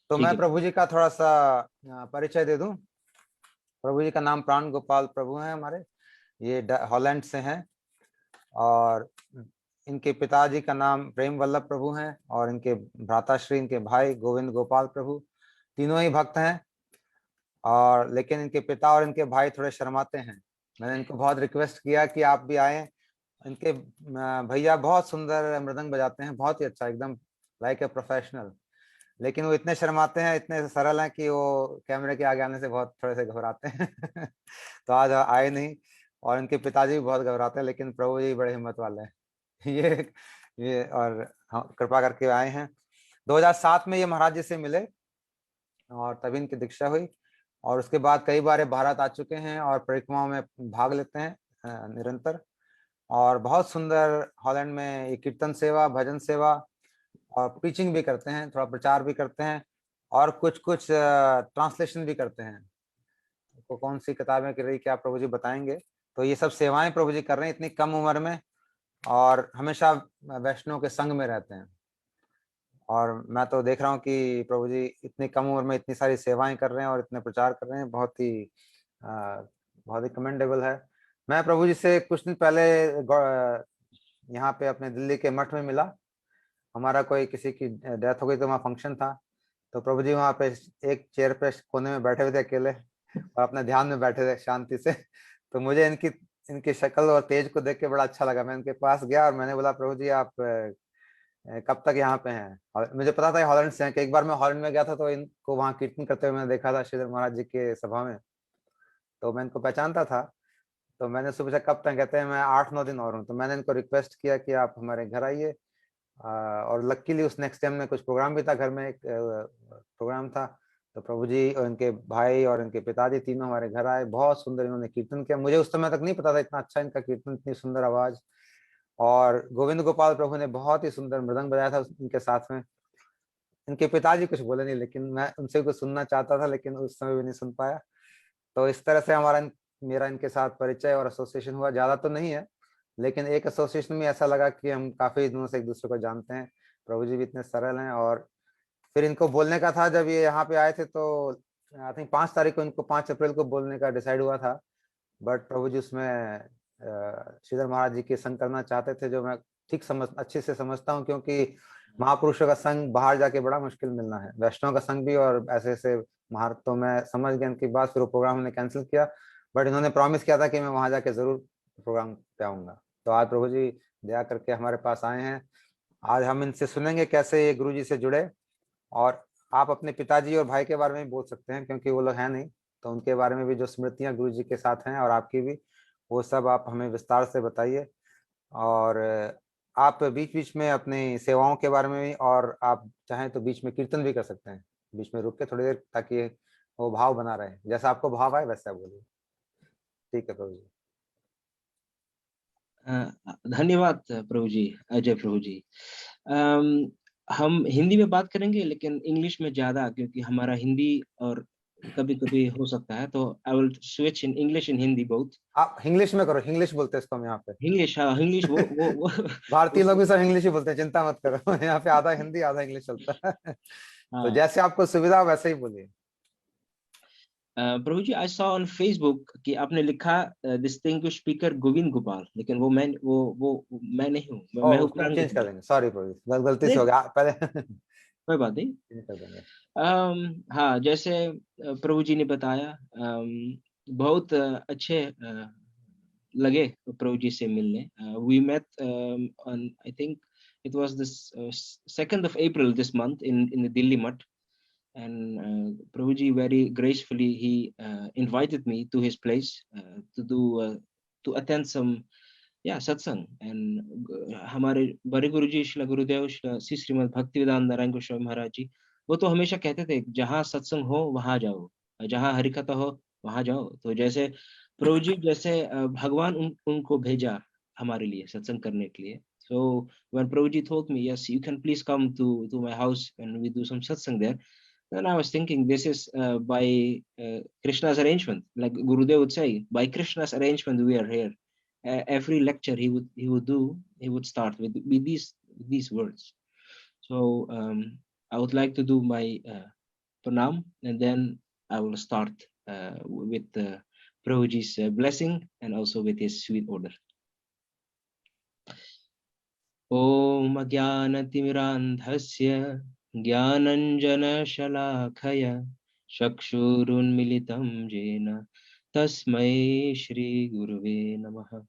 तो मैं प्रभु जी का थोड़ा सा परिचय दे दूं। प्रभु जी का नाम प्राण गोपाल प्रभु हैं हमारे, ये हॉलैंड से हैं, और इनके पिताजी का नाम प्रेम वल्लभ प्रभु हैं, और इनके भ्राताश्री, इनके भाई गोविंद गोपाल प्रभु, तीनों ही भक्त हैं। और लेकिन इनके पिता और इनके भाई थोड़े शर्माते हैं। मैंने इनको बहुत रिक्वेस्ट किया कि आप भी आए। इनके भैया बहुत सुंदर मृदंग बजाते हैं, बहुत ही अच्छा, एकदम लाइक ए प्रोफेशनल, लेकिन वो इतने शर्माते हैं, इतने सरल हैं कि वो कैमरे के आगे आने से बहुत थोड़े से घबराते हैं। तो आज आए नहीं। और इनके पिताजी भी बहुत घबराते हैं, लेकिन प्रभु जी बड़े हिम्मत वाले हैं। ये और कृपा करके आए हैं। 2007 में ये महाराज जी से मिले और तभी इनकी दीक्षा हुई, और उसके बाद कई बार भारत आ चुके हैं और परिक्रमाओं में भाग लेते हैं निरंतर। और बहुत सुंदर हॉलैंड में ये कीर्तन सेवा, भजन सेवा और प्रीचिंग भी करते हैं, थोड़ा प्रचार भी करते हैं, और कुछ कुछ ट्रांसलेशन भी करते हैं। तो कौन सी किताबें कर रही क्या प्रभु जी बताएंगे। तो ये सब सेवाएं प्रभु जी कर रहे हैं इतनी कम उम्र में, और हमेशा वैष्णव के संग में रहते हैं। और मैं तो देख रहा हूँ कि प्रभु जी इतनी कम उम्र में इतनी सारी सेवाएं कर रहे हैं और इतने प्रचार कर रहे हैं, बहुत ही कमेंडेबल है। मैं प्रभु जी से कुछ दिन पहले यहाँ पे अपने दिल्ली के मठ में मिला। हमारा कोई किसी की डेथ हो गई तो वहाँ फंक्शन था, तो प्रभु जी वहाँ पे एक चेयर पे कोने में बैठे हुए थे अकेले, और अपने ध्यान में बैठे थे शांति से। तो मुझे इनकी शक्ल और तेज को देख के बड़ा अच्छा लगा। मैं इनके पास गया और मैंने बोला, प्रभु जी आप कब तक यहाँ पे हैं। और मुझे पता था हॉलैंड से हैं, कि एक बार मैं हॉलैंड में गया था तो इनको वहाँ कीर्तन करते हुए मैंने देखा था श्रीधर महाराज जी के सभा में, तो मैं इनको पहचानता था। तो मैंने उससे पूछा कब तक, कहते हैं मैं 8-9 दिन और हूँ। तो मैंने इनको रिक्वेस्ट किया कि आप हमारे घर आइए, और लकीली उस नेक्स्ट टाइम में कुछ प्रोग्राम भी था, घर में एक प्रोग्राम था। तो प्रभु जी और इनके भाई और इनके पिताजी तीनों हमारे घर आए। बहुत सुंदर इन्होंने कीर्तन किया। मुझे उस समय तक नहीं पता था इतना अच्छा इनका कीर्तन, इतनी सुंदर आवाज। और गोविंद गोपाल प्रभु ने बहुत ही सुंदर मृदंग बजाया था इनके साथ में। इनके पिताजी कुछ बोले नहीं, लेकिन मैं उनसे कुछ सुनना चाहता था, लेकिन उस समय भी नहीं सुन पाया। तो इस तरह से मेरा इनके साथ परिचय और एसोसिएशन हुआ। ज्यादा तो नहीं है, लेकिन एक एसोसिएशन में ऐसा लगा कि हम काफी दिनों से एक दूसरे को जानते हैं। प्रभु जी भी इतने सरल हैं। और फिर इनको बोलने का था, जब ये यहाँ पे आए थे तो आई थिंक 5 तारीख को, इनको 5 अप्रैल को बोलने का डिसाइड हुआ था। बट प्रभु जी उसमें श्रीधर महाराज जी के संग करना चाहते थे, जो मैं अच्छे से समझता हूँ, क्योंकि महापुरुषों का संग बाहर जाके बड़ा मुश्किल मिलना है, वैष्णव का संग भी। और ऐसे महाराज, तो मैं समझ गया इनकी बात। फिर वो प्रोग्राम हमने कैंसिल किया, बट इन्होंने प्रॉमिस किया था कि मैं वहां जाके जरूर प्रोग्राम पे आऊंगा। तो आज प्रभु जी दया करके हमारे पास आए हैं। आज हम इनसे सुनेंगे कैसे ये गुरु जी से जुड़े। और आप अपने पिताजी और भाई के बारे में भी बोल सकते हैं, क्योंकि वो लोग हैं नहीं, तो उनके बारे में भी जो स्मृतियां गुरु जी के साथ हैं और आपकी भी, वो सब आप हमें विस्तार से बताइए। और आप बीच बीच में अपनी सेवाओं के बारे में भी, और आप चाहें तो बीच में कीर्तन भी कर सकते हैं, बीच में रुक के थोड़ी देर, ताकि वो भाव बना रहे। जैसा आपको भाव आए वैसा बोलिए। ठीक है प्रभु जी। धन्यवाद प्रभु जी, अजय प्रभु जी। हम हिंदी में बात करेंगे, लेकिन इंग्लिश में ज्यादा, क्योंकि हमारा हिंदी और कभी कभी हो सकता है, तो I will switch in English in Hindi both. आप इंग्लिश में करो, इंग्लिश बोलते हैं इसको हम यहाँ पे। इंग्लिश, हाँ इंग्लिश। वो भारतीय लोग भी सब इंग्लिश ही बोलते हैं, चिंता मत करो। यहाँ पे आधा हिंदी आधा इंग्लिश चलता है। तो जैसे आपको सुविधा हो वैसे ही बोलिए। प्रभु जी, आई सॉ ऑन फेसबुक कि आपने लिखा डिस्टिंग्विश्ड स्पीकर गोविंद गोपाल, लेकिन वो मैं नहीं हूँ। मैं हूँ उसको चेंज कर देंगे। सॉरी प्रभु, गलती से हो गया पहले। कोई बात नहीं। चेंज कर देंगे। हाँ, जैसे प्रभु जी ने बताया, बहुत अच्छे लगे प्रभु जी से मिलने। We met on, I think it was this 2nd of April this month in the Delhi Mutt, and Prabhuji very gracefully he invited me to his place to attend some satsang. And हमारे बड़े गुरुजी श्रीला गुरुदेव श्री श्रीमद भक्तिवेदांत नारायण गोस्वामी महाराज जी, वो तो हमेशा कहते थे जहाँ सत्संग हो वहां जाओ, जहाँ हरिकथा हो वहां जाओ। तो जैसे प्रभु जी, जैसे भगवान उनको भेजा हमारे लिए सत्संग करने के लिए। So when Prabhuji told me, yes, you can please come to my house and we do some satsang there, then I was thinking this is by Krishna's arrangement. Like Gurudev would say, by Krishna's arrangement we are here. Every lecture he would start with these words. So I would like to do my pranam, and then I will start with Prabhuji's blessing and also with his sweet order. Om Ajnanatimirandhasya Jnananjanashalakaya Chakshurunmilitam Jena Tasmai Shri Guruve Namaha.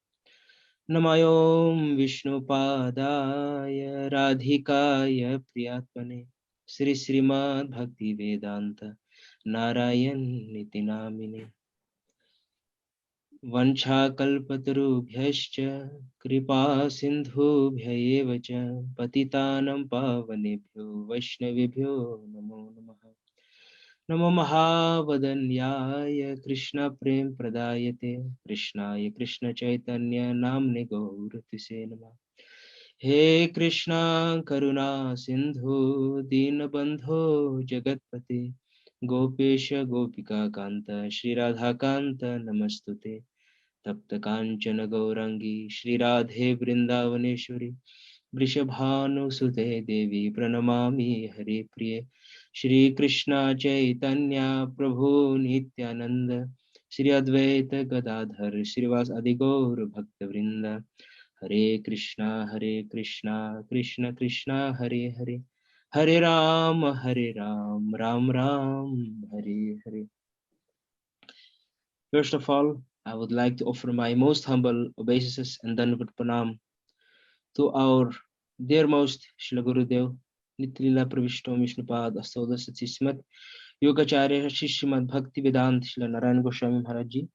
Namayom Vishnupadaya Radhikaya Priyatmane Srimad Bhakti Vedanta Narayan Niti Namine वंशाकल्पतरुभ्यश्च कृपा सिन्धुभ्य एव च पतितानं पावनेभ्यो वैष्णवेभ्यो नमो नमः। नमो महावदन्याय कृष्णप्रेम प्रदायते कृष्णाय कृष्णचैतन्य नाम्ने गौरतिसे नमः। हे कृष्णा करुणा सिन्धु दीनबन्धो जगत्पते गोपेश गोपिका कांत श्री राधा कांत नमस्तुते। तप्त कांचन गौरांगी श्री राधे वृंदावनेश्वरी वृषभानुसुते देवी प्रणमामि हरे प्रिये। श्री कृष्ण चैतन्य प्रभु नित्यानंद श्री अद्वैत गदाधर श्रीवास आदि गौर भक्त वृंद। हरे Krishna Krishna Krishna Hare Hare Hare Ram Ram Ram Hare Hare. First of all, I would like to offer my most humble obeisances and Dandavat Pranam to our dearmost Srila Gurudev, Nityalila Pravishto Vishnupad Astoda Satsismat Yogacharya Srimad Bhakti Vedanta Srila Narayana Gosvami Maharaj Ji.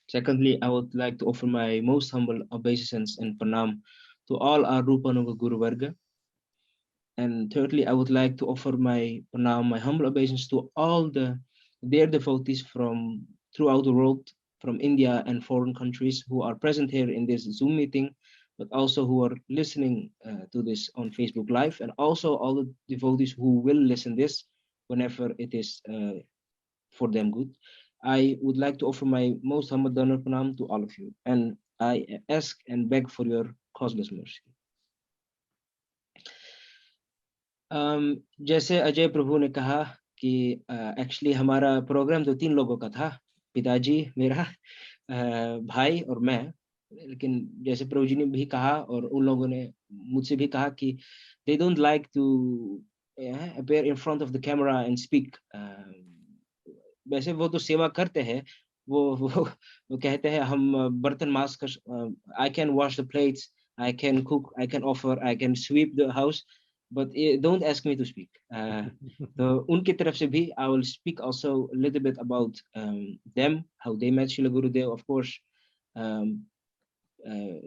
Secondly, I would like to offer my most humble obeisances and Pranam to all our Rupanuga Guru Varga. And thirdly, I would like to offer my pranam, my humble obeisance to all their devotees from throughout the world, from India and foreign countries who are present here in this Zoom meeting, but also who are listening to this on Facebook Live, and also all the devotees who will listen this whenever it is for them good. I would like to offer my most humble Dana pranam to all of you, and I ask and beg for your causeless mercy. जैसे अजय प्रभु ने कहा कि actually हमारा programme तो 3 लोगों का था, पिताजी, मेरा भाई और मैं। लेकिन जैसे प्रभु जी ने भी कहा और उन लोगों ने मुझसे भी कहा कि they don't like to appear in front of the camera and speak. वैसे वो तो सेवा करते हैं, वो कहते हैं हम बर्तन मांज कर I can wash the plates, I can cook, I can offer, I can sweep the house, but don't ask me to speak. So उनकी तरफ से भी I will speak also a little bit about them, how they met Srila Gurudev. Of course,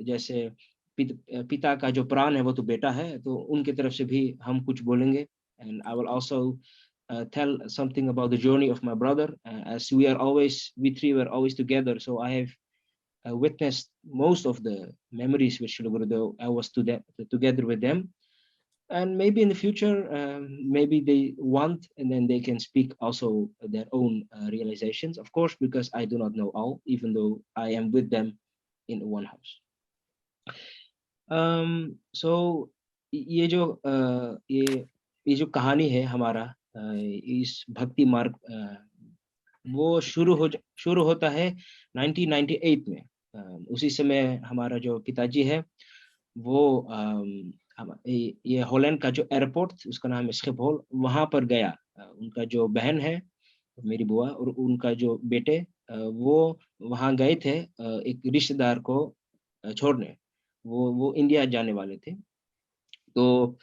जैसे पिता का जो प्राण है वो तो बेटा है, तो उनकी तरफ से भी हम कुछ बोलेंगे. And I will also tell something about the journey of my brother, as we three were always together, so I have witnessed most of the memories with Srila Gurudev. I was together with them, and maybe in the future, maybe they want, and then they can speak also their own realizations, of course, because I do not know all, even though I am with them in one house. So ये जो कहानी है हमारा इस भक्ति मार्ग, वो शुरू होता है 1998 में. उसी समय हमारा जो पिताजी है वो ये हॉलैंड का जो एयरपोर्ट, उसका नाम है स्किपहोल, वहां पर गया. उनका जो बहन है मेरी बुआ और उनका जो बेटे, वो वहां गए थे एक रिश्तेदार को छोड़ने. वो इंडिया जाने वाले थे. तो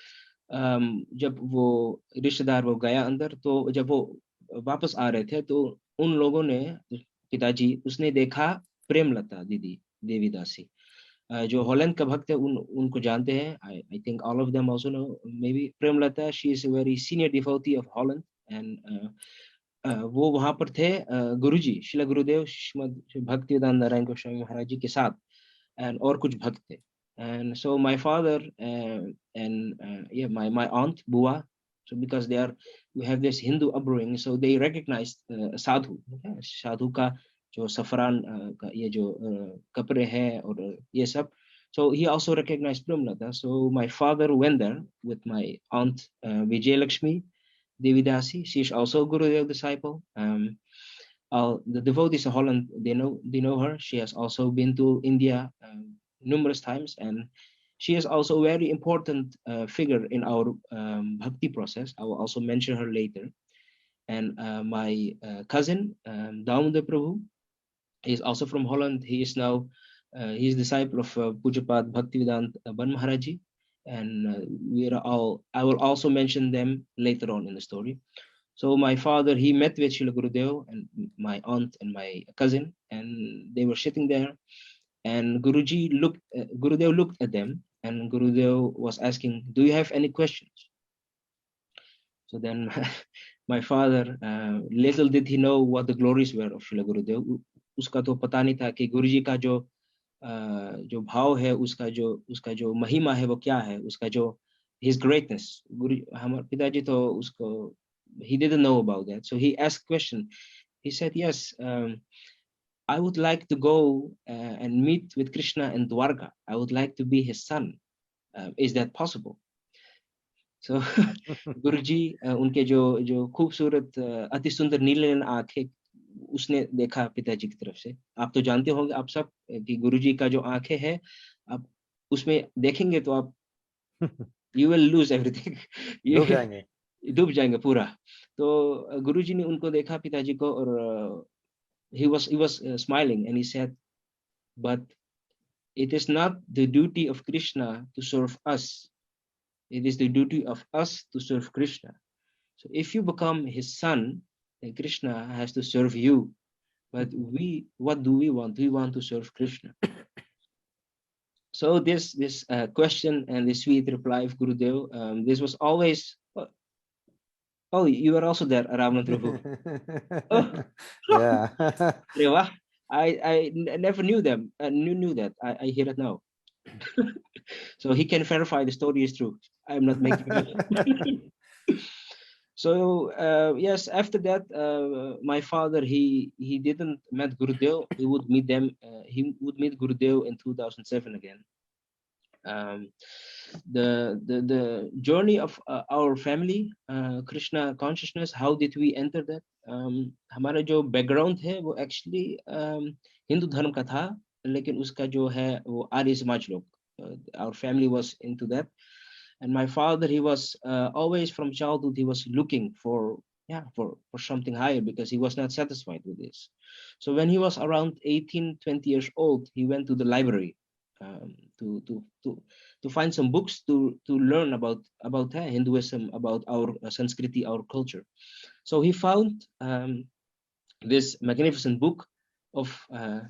जब वो रिश्तेदार वो गया अंदर, तो जब वो वापस आ रहे थे तो उन लोगों ने, पिताजी उसने देखा प्रेमलता दीदी देवीदासी, जो हॉलैंड का भक्त है, उनको जानते हैं. I think all of them also know may be Premlata. She is a very senior devotee of Holland, and वो वहां पर थे गुरुजी श्रील गुरुदेव श्रीमद भक्तिवेदांत नारायण गोस्वामी महाराज जी के साथ, एंड और कुछ भक्त थे. And so my father and my aunt Bua, so because we have this Hindu upbringing, so they recognized sadhu. साधु का जो सफरान का ये जो कपड़े हैं और ये सब, So he also recognized Brahmanata. So my father went there with my aunt Vijayalakshmi Devidasi. She is also Gurudeva disciple. The devotees of Holland, they know her. She has also been to India numerous times, and she is also a very important figure in our bhakti process. I will also mention her later. And my cousin, Damodar Prabhu, he is also from Holland. He is now he's disciple of Pujapat Bhaktivedanta Ban Maharaji, and we are all. I will also mention them later on in the story. So my father, he met with Srila Gurudev and my aunt and my cousin, and they were sitting there. And Gurudev looked at them, and Gurudev was asking, "Do you have any questions?" So then my father, little did he know what the glories were of Srila Gurudev. उसका तो पता नहीं था कि गुरुजी का जो भाव है, उसका जो महिमा है वो क्या है, उसका जो his greatness. गुरु हमारे पिताजी तो उसको he didn't know about that. So he asked question. He said, yes, I would like to go and meet with Krishna in Dwarka. I would like to be his son. Is that possible? So Guruji उनके जो खूबसूरत अति सुंदर नीले आंखें उसने देखा पिताजी की तरफ से. आप तो जानते होंगे आप सब कि गुरुजी का जो आंखें है, आप उसमें देखेंगे तो आप you will lose everything. डूब जाएंगे पूरा. तो गुरुजी ने उनको देखा पिताजी को, और he was smiling, and he said, but it is not the duty of Krishna to serve us. It is the duty of us to serve Krishna. So if you become his son, then Krishna has to serve you. But what do we want? We want to serve Krishna. So this question and the sweet reply of Gurudev, this was always. Oh, you were also there, Ramana Prabhu. Oh, yeah. Reva, I never knew them. Knew that. I hear it now. So he can verify the story is true. I'm not making it up. So yes, after that, my father he didn't met Gurudev. He would meet them. He would meet Gurudev in 2007 again. The journey of our family, Krishna consciousness, how did we enter that? हमारा जो background है वो actually Hindu धर्म का था, लेकिन उसका जो है वो आर्य समाज लोग. Our family was into that, and my father, he was always from childhood he was looking for something higher, because he was not satisfied with this. So when he was around 18-20 years old, he went to the library to find some books to learn about Hinduism, about our Sanskriti, our culture. So he found this magnificent book of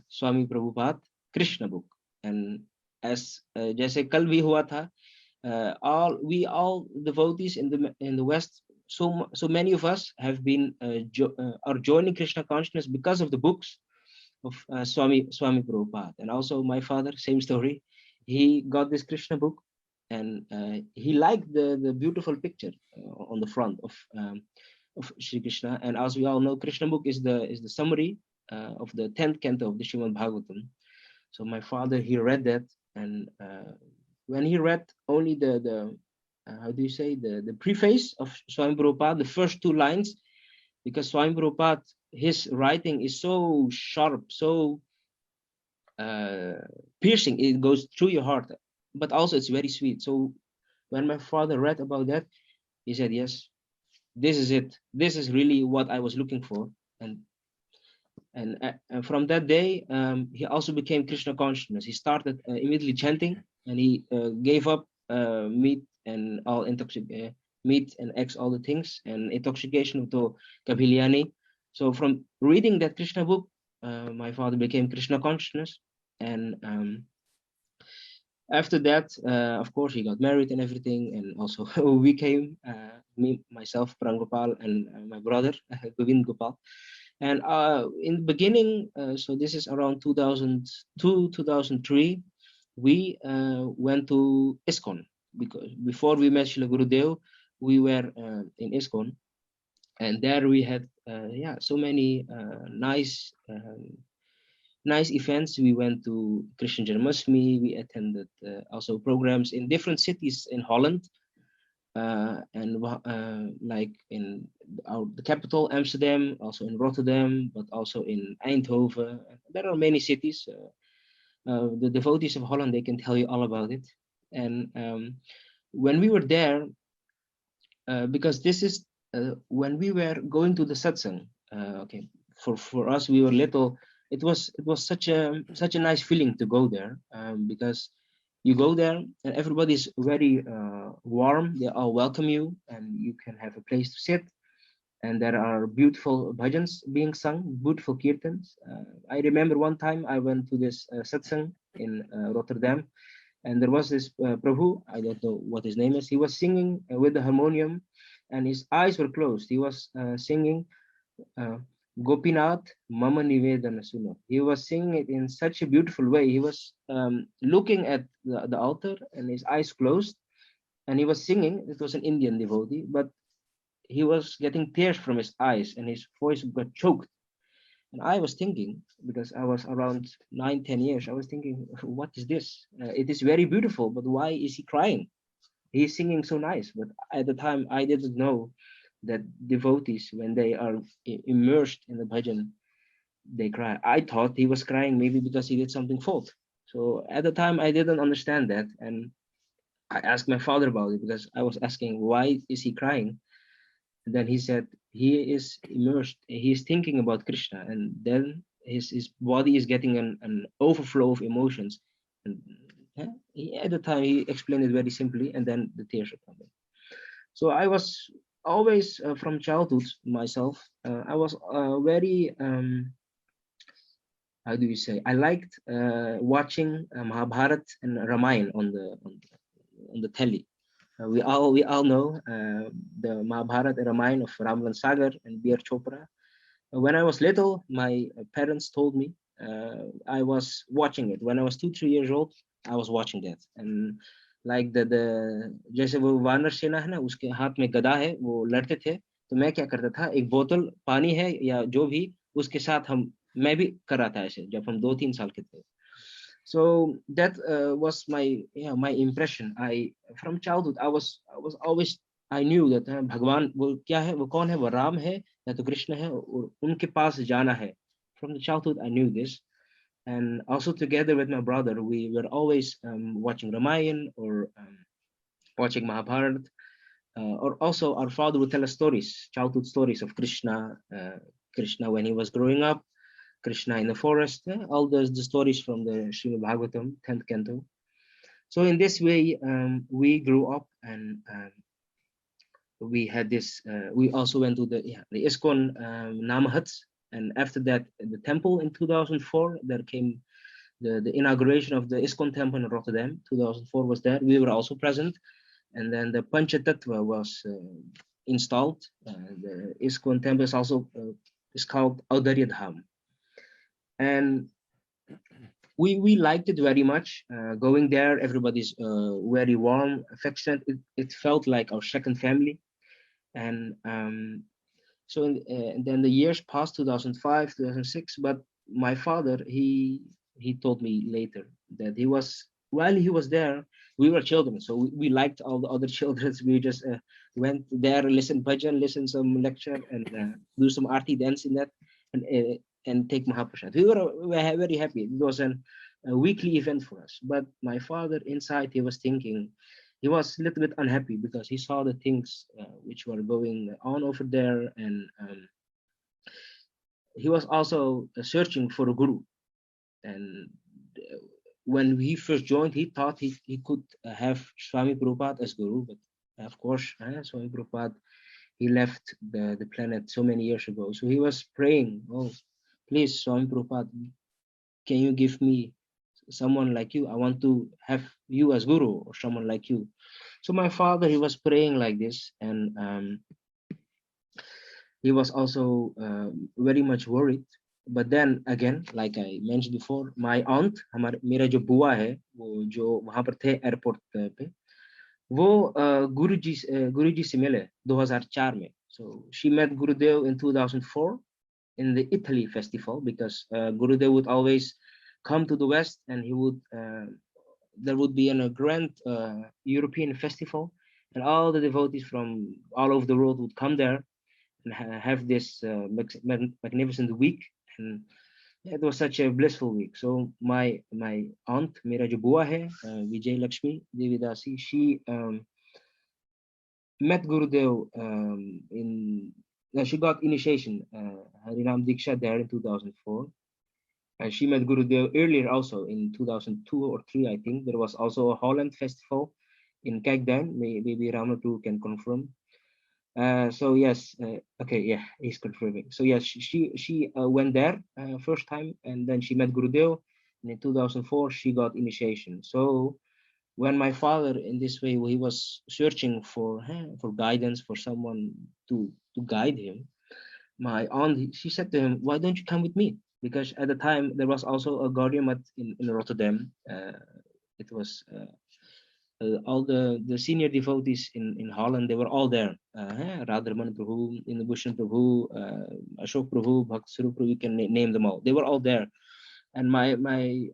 Swami Prabhupada, Krishna book. And as जैसे कल भी हुआ था, all devotees in the West, so many of us have been are joining Krishna consciousness because of the books of Swami Prabhupada. And also my father, same story. He got this Krishna book, and he liked the beautiful picture on the front of Shri Krishna. And as we all know, Krishna book is the summary of the 10th canto of the Srimad Bhagavatam. So my father, he read that, and when he read only the how do you say, the preface of Swami Prabhupada, the first 2 lines, because Swami Prabhupada, his writing is so sharp, so piercing, it goes through your heart, but also it's very sweet. So when my father read about that, he said, yes, this is it. This is really what I was looking for. And from that day, he also became Krishna consciousness. He started immediately chanting, and he gave up meat and all meat and eggs, all the things, and intoxication to Kabhiliani. So from reading that Krishna book, my father became Krishna consciousness. And after that, of course, he got married and everything. And also we came, me, myself, Prangopal, and my brother, Govind Gopal. And in the beginning, so this is around 2002, 2003, we went to ISKCON, because before we met Srila Gurudev, we were in ISKCON, and there we had so many nice nice events. We went to Krishna Janmashtami. We attended also programs in different cities in Holland, and like in the capital Amsterdam, also in Rotterdam, but also in Eindhoven. There are many cities. The devotees of Holland, they can tell you all about it. And when we were there, because this is when we were going to the satsang. Okay, for us, we were little. It was such a nice feeling to go there, because you go there and everybody's very warm. They all welcome you, and you can have a place to sit. And there are beautiful bhajans being sung, beautiful kirtans. I remember one time I went to this satsang in Rotterdam, and there was this Prabhu, I don't know what his name is. He was singing with the harmonium, and his eyes were closed. He was singing Gopinath Mama Nivedana Suno. He was singing it in such a beautiful way. He was looking at the altar and his eyes closed, and he was singing. It was an Indian devotee, but he was getting tears from his eyes and his voice got choked. And I was thinking, because I was around 9, 10 years, I was thinking, what is this? It is very beautiful, but why is he crying? He's singing so nice. But at the time, I didn't know that devotees, when they are immersed in the bhajan, they cry. I thought he was crying maybe because he did something fault. So at the time, I didn't understand that. And I asked my father about it, because I was asking, why is he crying? And then he said he is immersed, he is thinking about Krishna, and then his body is getting an overflow of emotions. And at the time he explained it very simply, and then the tears are coming. So I was always from childhood myself, I was very how do you say, I liked watching Mahabharata and Ramayana on the telly. We all know the Mahabharata and Ramayana of Ramlan Sagar and Bir Chopra. When I was little, my parents told me, I was watching it. When I was 2, 3 years old, I was watching that. And like the जैसे वो वानर सेना है ना, उसके हाथ में गदा है, वो लड़ते थे, तो मैं क्या करता था, एक बोतल पानी है या जो भी, उसके साथ मैं भी कर रहा था ऐसे, जब हम 2, 3 साल के थे. So that was my impression. From childhood I was always, I knew that भगवान वो क्या है, वो कौन है, वो राम है या तो कृष्ण है, और उनके पास जाना है. From the childhood I knew this. And also together with my brother, we were always watching Ramayana or watching Mahabharata, or also our father would tell us stories, childhood stories of Krishna, Krishna when he was growing up, Krishna in the forest, all the stories from the Srimad Bhagavatam, 10th canto. So in this way, we grew up, and we had this, we also went to the ISKCON Namahats, and after that, the temple in 2004, there came the inauguration of the ISKCON temple in Rotterdam, 2004 was there, we were also present, and then the Panchatattva was installed. The ISKCON temple is also is called Audarya Dham. And we liked it very much. Going there, everybody's very warm, affectionate. It felt like our second family. And so and then the years passed, 2005, 2006. But my father, he told me later that while he was there, we were children, so we liked all the other children. We just went there, listen bhajan, listen some lecture, and do some arti dance in that, and take Mahaprasad. We were very happy. It was a weekly event for us. But my father inside, he was thinking, he was a little bit unhappy because he saw the things which were going on over there, and he was also searching for a guru. And when he first joined, he thought he could have Swami Prabhupada as guru, but of course, Swami Prabhupada, he left the planet so many years ago. So he was praying, oh, please, Swami Prabhupada, can you give me someone like you? I want to have you as guru, or someone like you. So my father, he was praying like this, and he was also very much worried. But then again, like I mentioned before, my aunt, मेरा जो बुआ है, वो जो वहाँ पर थे airport पे, वो गुरुजी से मिले 2004 में. So she met Gurudev in 2004, in the Italy festival, because Gurudeva would always come to the West, and he would there would be a grand European festival, and all the devotees from all over the world would come there and have this magnificent week. And it was such a blissful week. So my aunt, Mera jo bua hai, Vijay Lakshmi Devidasi, she met Gurudev she got initiation, Harinam Diksha there in 2004. And she met Gurudev earlier also in 2002 or 3, I think. There was also a Holland festival in Kagdan. Maybe Ramatu can confirm. So yes, okay, yeah, he's confirming. So yes, she went there first time, and then she met Gurudev. And in 2004, she got initiation. So when my father, in this way, he was searching for guidance, for someone to guide him, my aunt, she said to him, "Why don't you come with me?" Because at the time there was also a Gaudiya in Rotterdam. It was all the senior devotees in Holland. They were all there. Radharman Prabhu, Indubhushan Prabhu, Ashok Prabhu, Bhakt Sarup Prabhu. You can name them all. They were all there. And my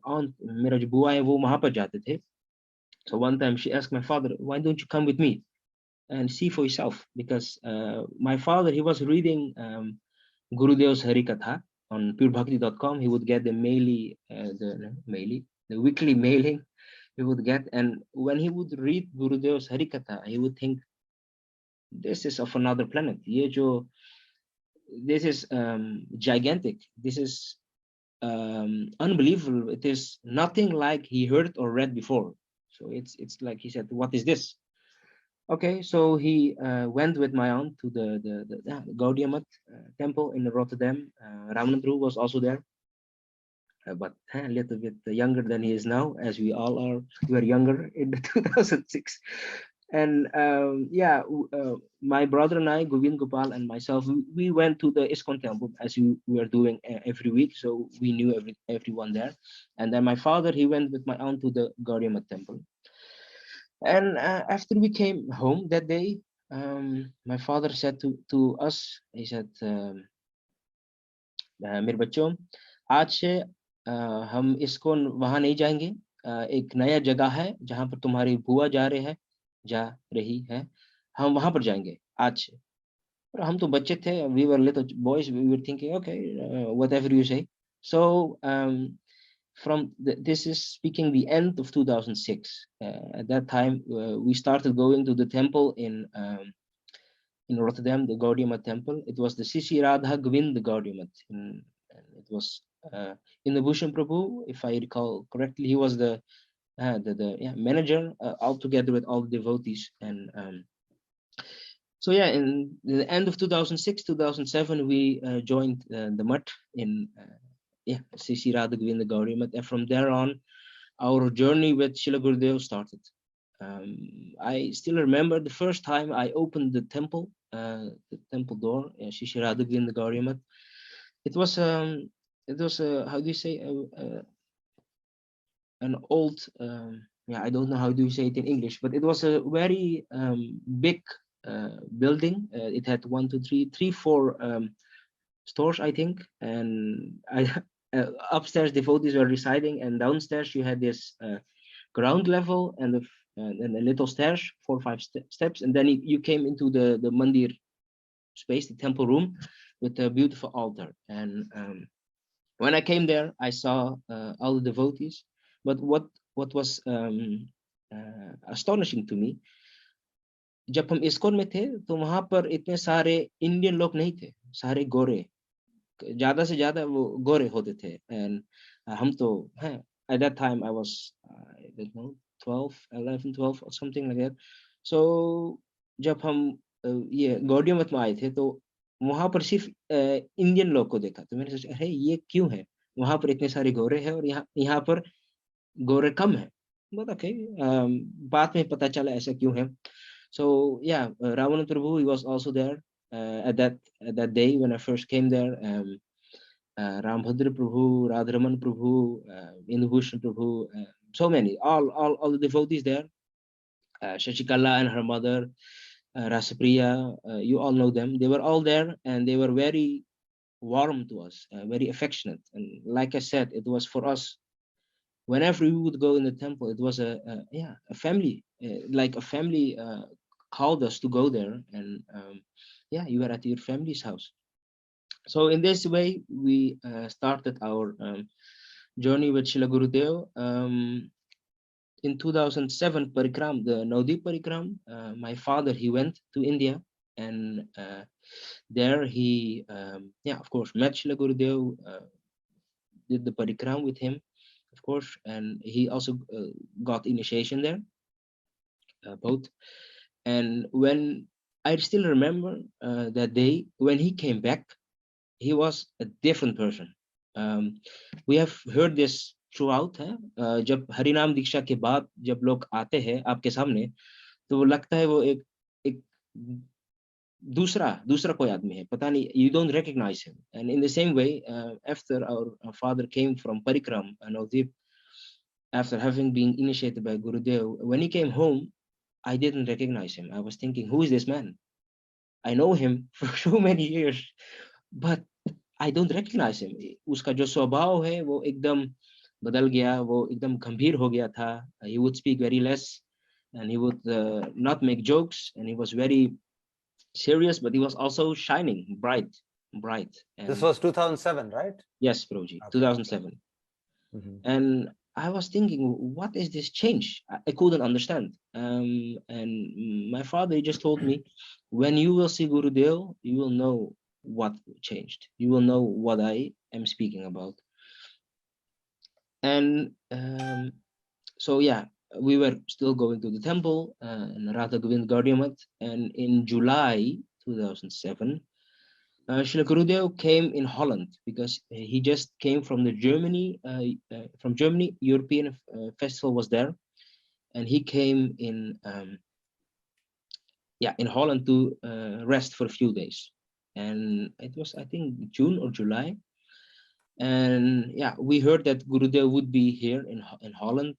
aunt, मेरा जो बुआ है वो वहाँ पर जाते थे. So one time she asked my father, "Why don't you come with me and see for yourself?" Because my father, he was reading Gurudev's Harikatha on PureBhakti.com. He would get the the weekly mailing he would get. And when he would read Gurudev's Harikatha, he would think, this is of another planet. This is gigantic. This is unbelievable. It is nothing like he heard or read before. So it's like he said, "What is this?" Okay, so he went with my aunt to the Gaudiya temple in Rotterdam. Ramanandru was also there, but a little bit younger than he is now, as we all are. We were younger in the 2006. And my brother and I, Govind, Gopal, and myself, we went to the ISKCON temple, as we were doing every week. So we knew everyone there. And then my father, he went with my aunt to the Gaudiya temple. And after we came home that day, my father said to us, he said, मेरे बच्चों, आज से हम ISKCON वहां नहीं जाएंगे. एक नया जगह है जहां पर तुम्हारी बुआ जा रही है, हम वहां पर जाएंगे आज से. और हम तो बच्चे थे, we were little boys, we were thinking, okay, whatever you say. So this is speaking the end of 2006. At that time, we started going to the temple in Rotterdam, the Gaudiya temple. It was the Sisi Radha Govind Gaudiya. It was Indubhushan Prabhu, if I recall correctly. He was the manager, all together with all the devotees. And so yeah, in the end of 2006, 2007, we joined the Mutt in Sisi Radha Govind Gaudiya. And from there on, our journey with Srila Gurudev started. I still remember the first time I opened the temple door, Sisi Radha Govind Gaudiya. It was how do you say, an old, I don't know how do you say it in English, but it was a very big building. It had 1, 2, 3, 4 stores, I think. And upstairs devotees were residing, and downstairs you had this ground level and a little stairs, 4 or 5 steps, and then you came into the mandir space, the temple room, with a beautiful altar. And when I came there, I saw all the devotees. But what was astonishing to me, जब हम ISKCON में थे तो वहां पर इतने सारे Indian लोग नहीं थे, सारे गोरे, ज्यादा से ज्यादा वो गोरे होते थे. And हम तो at that time I was I don't know 12 or something like that. So जब हम ये गौड़िया मठ में आए थे तो वहां पर सिर्फ इंडियन लोग को देखा. तो मैंने सोचा, अरे ये क्यों है, वहां पर इतने सारे गोरे हैं और यहाँ पर गोरे कम है. But okay, बाद में पता चला ऐसा क्यों है. So yeah, Ravana Prabhu, he was also there at that day when I first came there. Rambhadra Prabhu, Radharaman Prabhu, Indubhushan Prabhu, so many, all the devotees there. Shashikala and her mother, Rasamrita, you all know them. They were all there, and they were very warm to us, very affectionate. And like I said, it was for us, whenever we would go in the temple, it was a family, like a family called us to go there. And you were at your family's house. So in this way, we started our journey with Srila Gurudev. In 2007, Parikram, the Navdeep Parikram, my father, he went to India, and there he, of course, met Srila Gurudev, did the Parikram with him, of course, and he also got initiation there, both. And when I still remember that day, when he came back, he was a different person. We have heard this throughout है. जब हरिनाम दीक्षा के बाद जब लोग आते हैं आपके सामने, तो वो लगता है वो एक दूसरा कोई आदमी है, पता नहीं, you don't recognize him. And in the same way, after our father came from Parikram and Navdeep, after having been initiated by Gurudev, when he came home, I didn't recognize him. I was thinking, who is this man? I know him for so many years, but I don't recognize him. उसका जो स्वभाव है वो एकदम बदल गया, वो एकदम गंभीर हो गया था. He would speak very less, and he would not make jokes, and he was very serious, but he was also shining, bright. And this was 2007, right? Yes, Prabhuji, Okay. 2007. And I was thinking, what is this change? I couldn't understand. And my father, he just told me, when you will see Gurudev, you will know what changed. You will know what I am speaking about. And so we were still going to the temple in Radha Govind Gaudiya Math, and in July 2007, Srila Gurudev came in Holland, because he just came from Germany. European festival was there, and he came in Holland to rest for a few days. And it was, I think, June or July. And we heard that Gurudev would be here in Holland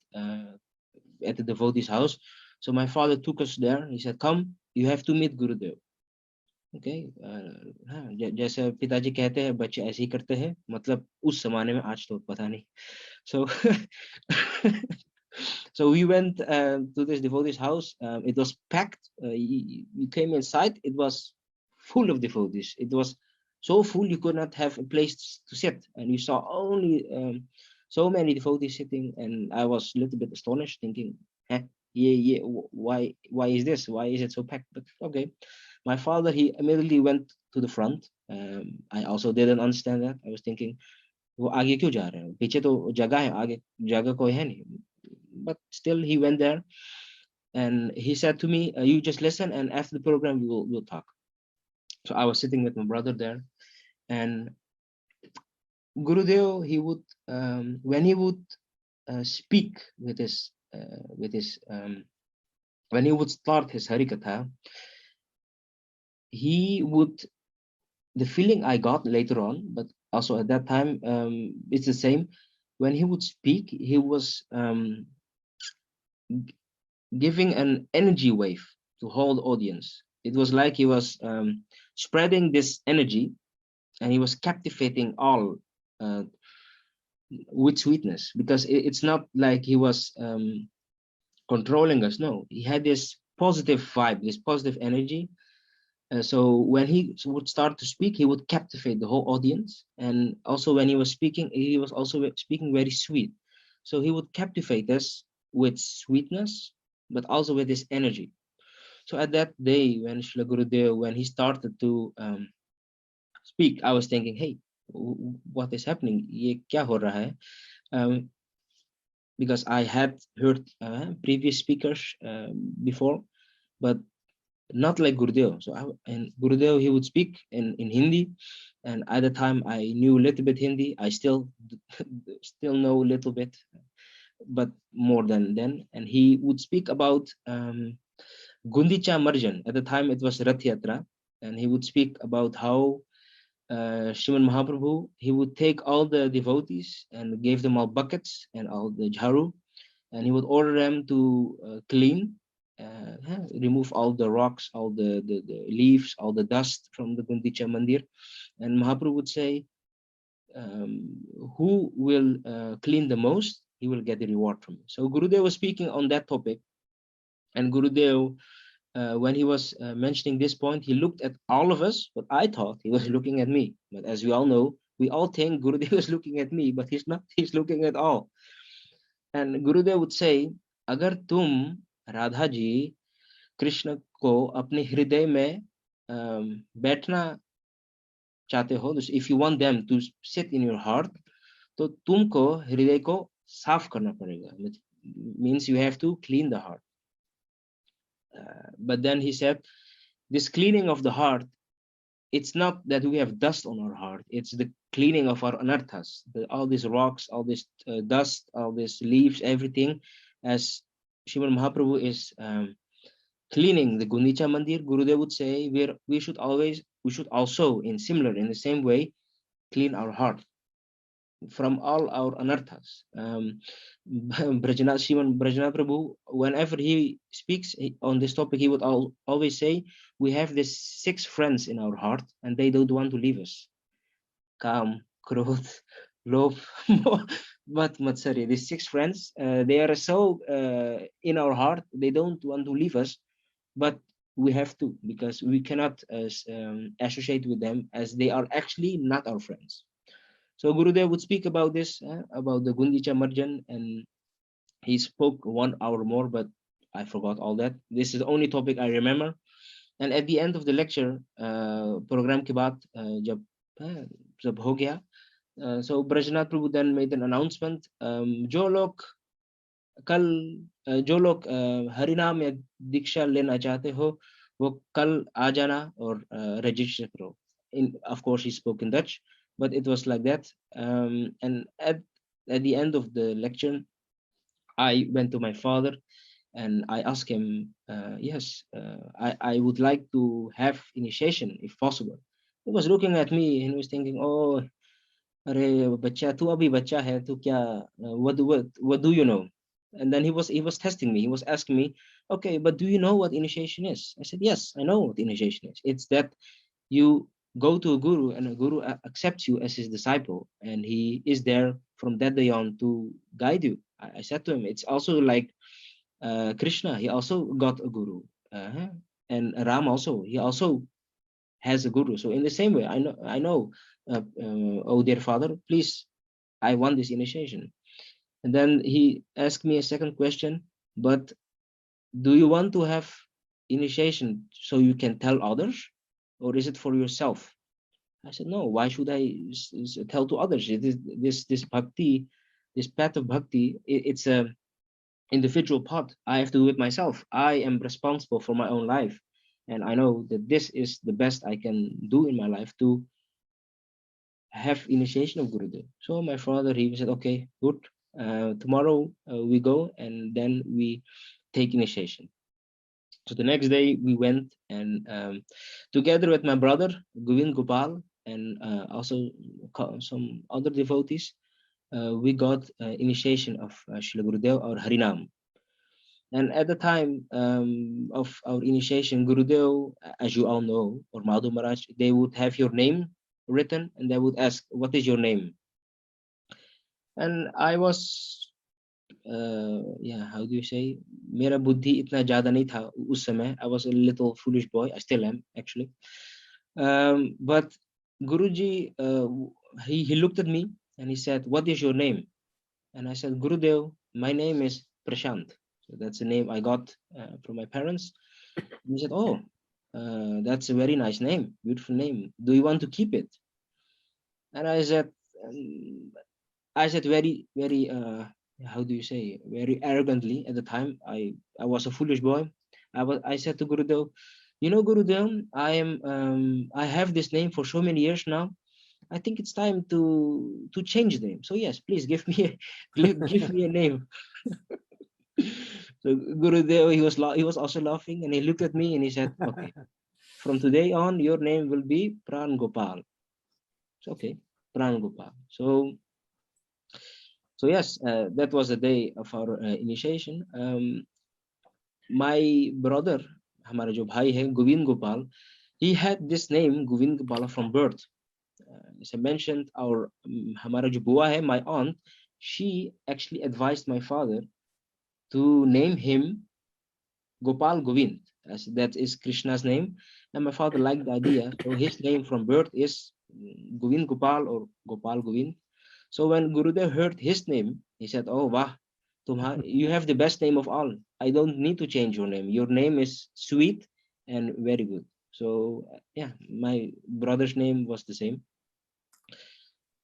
at the devotee's house. So my father took us there. He said, "Come, you have to meet Gurudev." Okay, जैसे पिताजी कहते हैं बच्चे ऐसे ही करते हैं, मतलब उस जमाने में, आज तो पता नहीं. So so we went to this devotee's house. It was packed. You came inside, it was full of devotees. It was so full you could not have a place to sit, and you saw only so many devotees sitting. And I was a little bit astonished, thinking, why is this? Why is it so packed? But okay. My father, he immediately went to the front. I also didn't understand that. I was thinking, वो आगे क्यों जा रहे हैं? पीछे तो जगह है, आगे जगह कोई है नहीं. But still, he went there, and he said to me, "You just listen, and after the program, we'll talk." So I was sitting with my brother there, and Gurudev, he would when he would speak with his when he would start his Harikatha, he would, the feeling I got later on, but also at that time, it's the same. When he would speak, he was giving an energy wave to whole audience. It was like he was spreading this energy, and he was captivating all with sweetness, because it's not like he was controlling us. No, he had this positive vibe, this positive energy. So when he would start to speak, he would captivate the whole audience. And also when he was speaking, he was also speaking very sweet. So he would captivate us with sweetness, but also with his energy. So at that day, when Srila Gurudev, when he started to speak, I was thinking, hey, what is happening? Ye kya ho raha hai? Because I had heard previous speakers before, but not like Gurudev. So and Gurudev, he would speak in Hindi, and at the time I knew a little bit Hindi. I still know a little bit, but more than then. And he would speak about Gundicha Marjan. At the time it was Rath Yatra, and he would speak about how Sriman Mahaprabhu, he would take all the devotees and gave them all buckets and all the jharu, and he would order them to clean remove all the rocks, all the leaves, all the dust from the Gundicha Mandir. And Mahaprabhu would say, who will clean the most, he will get the reward from it. So Gurudev was speaking on that topic, and Gurudev, when he was mentioning this point, he looked at all of us, but I thought he was looking at me. But as we all know, we all think Gurudev is looking at me, but he's not. He's looking at all. And Gurudev would say, अगर तुम राधा जी कृष्ण को अपने हृदय में बैठना चाहते हो, if you want them to sit in your heart, तो तुमको हृदय को साफ करना पड़ेगा. Means you have to clean the heart. But then he said, this cleaning of the heart, it's not that we have dust on our heart, it's the cleaning of our anarthas, all these rocks, all this dust, all these leaves, everything. As Sriman Mahaprabhu is cleaning the Gundicha Mandir, Gurudev would say, we should also, in the same way, clean our heart from all our anarthas. Sriman Brajana Prabhu, whenever he speaks on this topic, he would always say, we have these 6 friends in our heart and they don't want to leave us. Kam, Krodh, Lobh, Matsari. These 6 friends, they are so in our heart, they don't want to leave us, but we have to, because we cannot associate with them, as they are actually not our friends. So Gurudev would speak about this, about the Gundicha Marjan, and he spoke 1 hour more, but I forgot all that. This is the only topic I remember. And at the end of the lecture, program ke baad, jab ho gaya, so Brajnath Prabhu then made an announcement, जो लोग हरिनाम या दीक्षा लेना चाहते हो, वो कल आ जाना और register करो. Of course, he spoke in Dutch, but it was like that. And at the end of the lecture, I went to my father and I asked him, I would like to have initiation if possible. He was looking at me and he was thinking, oh, अरे बच्चा तू अभी बच्चा है तू क्या what do you know? And then he was testing me. He was asking me, okay, but do you know what initiation is? I said, yes, I know what initiation is. It's that you go to a guru and a guru accepts you as his disciple, and he is there from that day on to guide you. I said to him, it's also like Krishna. He also got a guru, and Ram also. He also has a guru. So in the same way, I know. Oh dear father, please, I want this initiation. And then he asked me a second question, but do you want to have initiation so you can tell others, or is it for yourself? I said, no, why should I tell to others? This bhakti, this path of bhakti, it's a individual path. I have to do it myself. I am responsible for my own life. And I know that this is the best I can do in my life to have initiation of Gurudev. So my father, he said, okay, good. Tomorrow we go and then we take initiation. So the next day we went, and together with my brother, Govind Gopal, and also some other devotees, we got initiation of Srila Gurudev or Harinam. And at the time of our initiation, Gurudev, as you all know, or Madhu Maharaj, they would have your name written and they would ask, what is your name? And I was, how do you say? Mera buddhi itna jada nahi tha us samay. I was a little foolish boy. I still am, actually. But Guruji, he looked at me and he said, what is your name? And I said, Gurudev, my name is Prashant. So that's the name I got from my parents. And he said, oh, that's a very nice name, beautiful name. Do you want to keep it? And I said very, very, how do you say, very arrogantly at the time. I was a foolish boy. I said to Gurudev, you know, Gurudev, I have this name for so many years now. I think it's time to change the name. So yes, please give me a name. So Gurudev, he was also laughing, and he looked at me and he said, okay, from today on, your name will be Pran Gopal. So, okay, Pran Gopal. So yes, that was the day of our initiation. my brother, हमारा जो भाई है Govind Gopal, he had this name Govind Gopala from birth. As I mentioned, our हमारा जो बुआ है, my aunt, she actually advised my father to name him Gopal Govind, as that is Krishna's name, and my father liked the idea, so his name from birth is Govind Gopal or Gopal Govind. So when Gurudev heard his name, he said, "Oh, wow, you have the best name of all. I don't need to change your name. Your name is sweet and very good." So yeah, my brother's name was the same.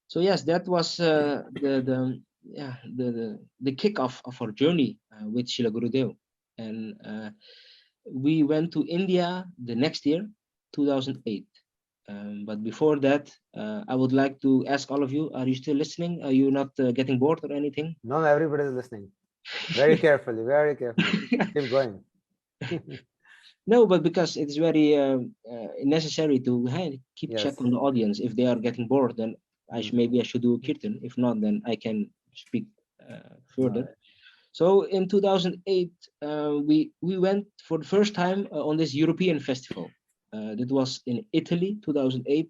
So yes, that was the kickoff of our journey with Srila Gurudev, and we went to India the next year, 2008. But before that, I would like to ask all of you: are you still listening? Are you not getting bored or anything? No, everybody is listening. Very carefully, very carefully. Keep going. No, but because it's very necessary to keep Yes. check on the audience. If they are getting bored, then maybe I should do a kirtan. If not, then I can speak further. Right. So in 2008, we went for the first time on this European festival. That was in Italy, 2008.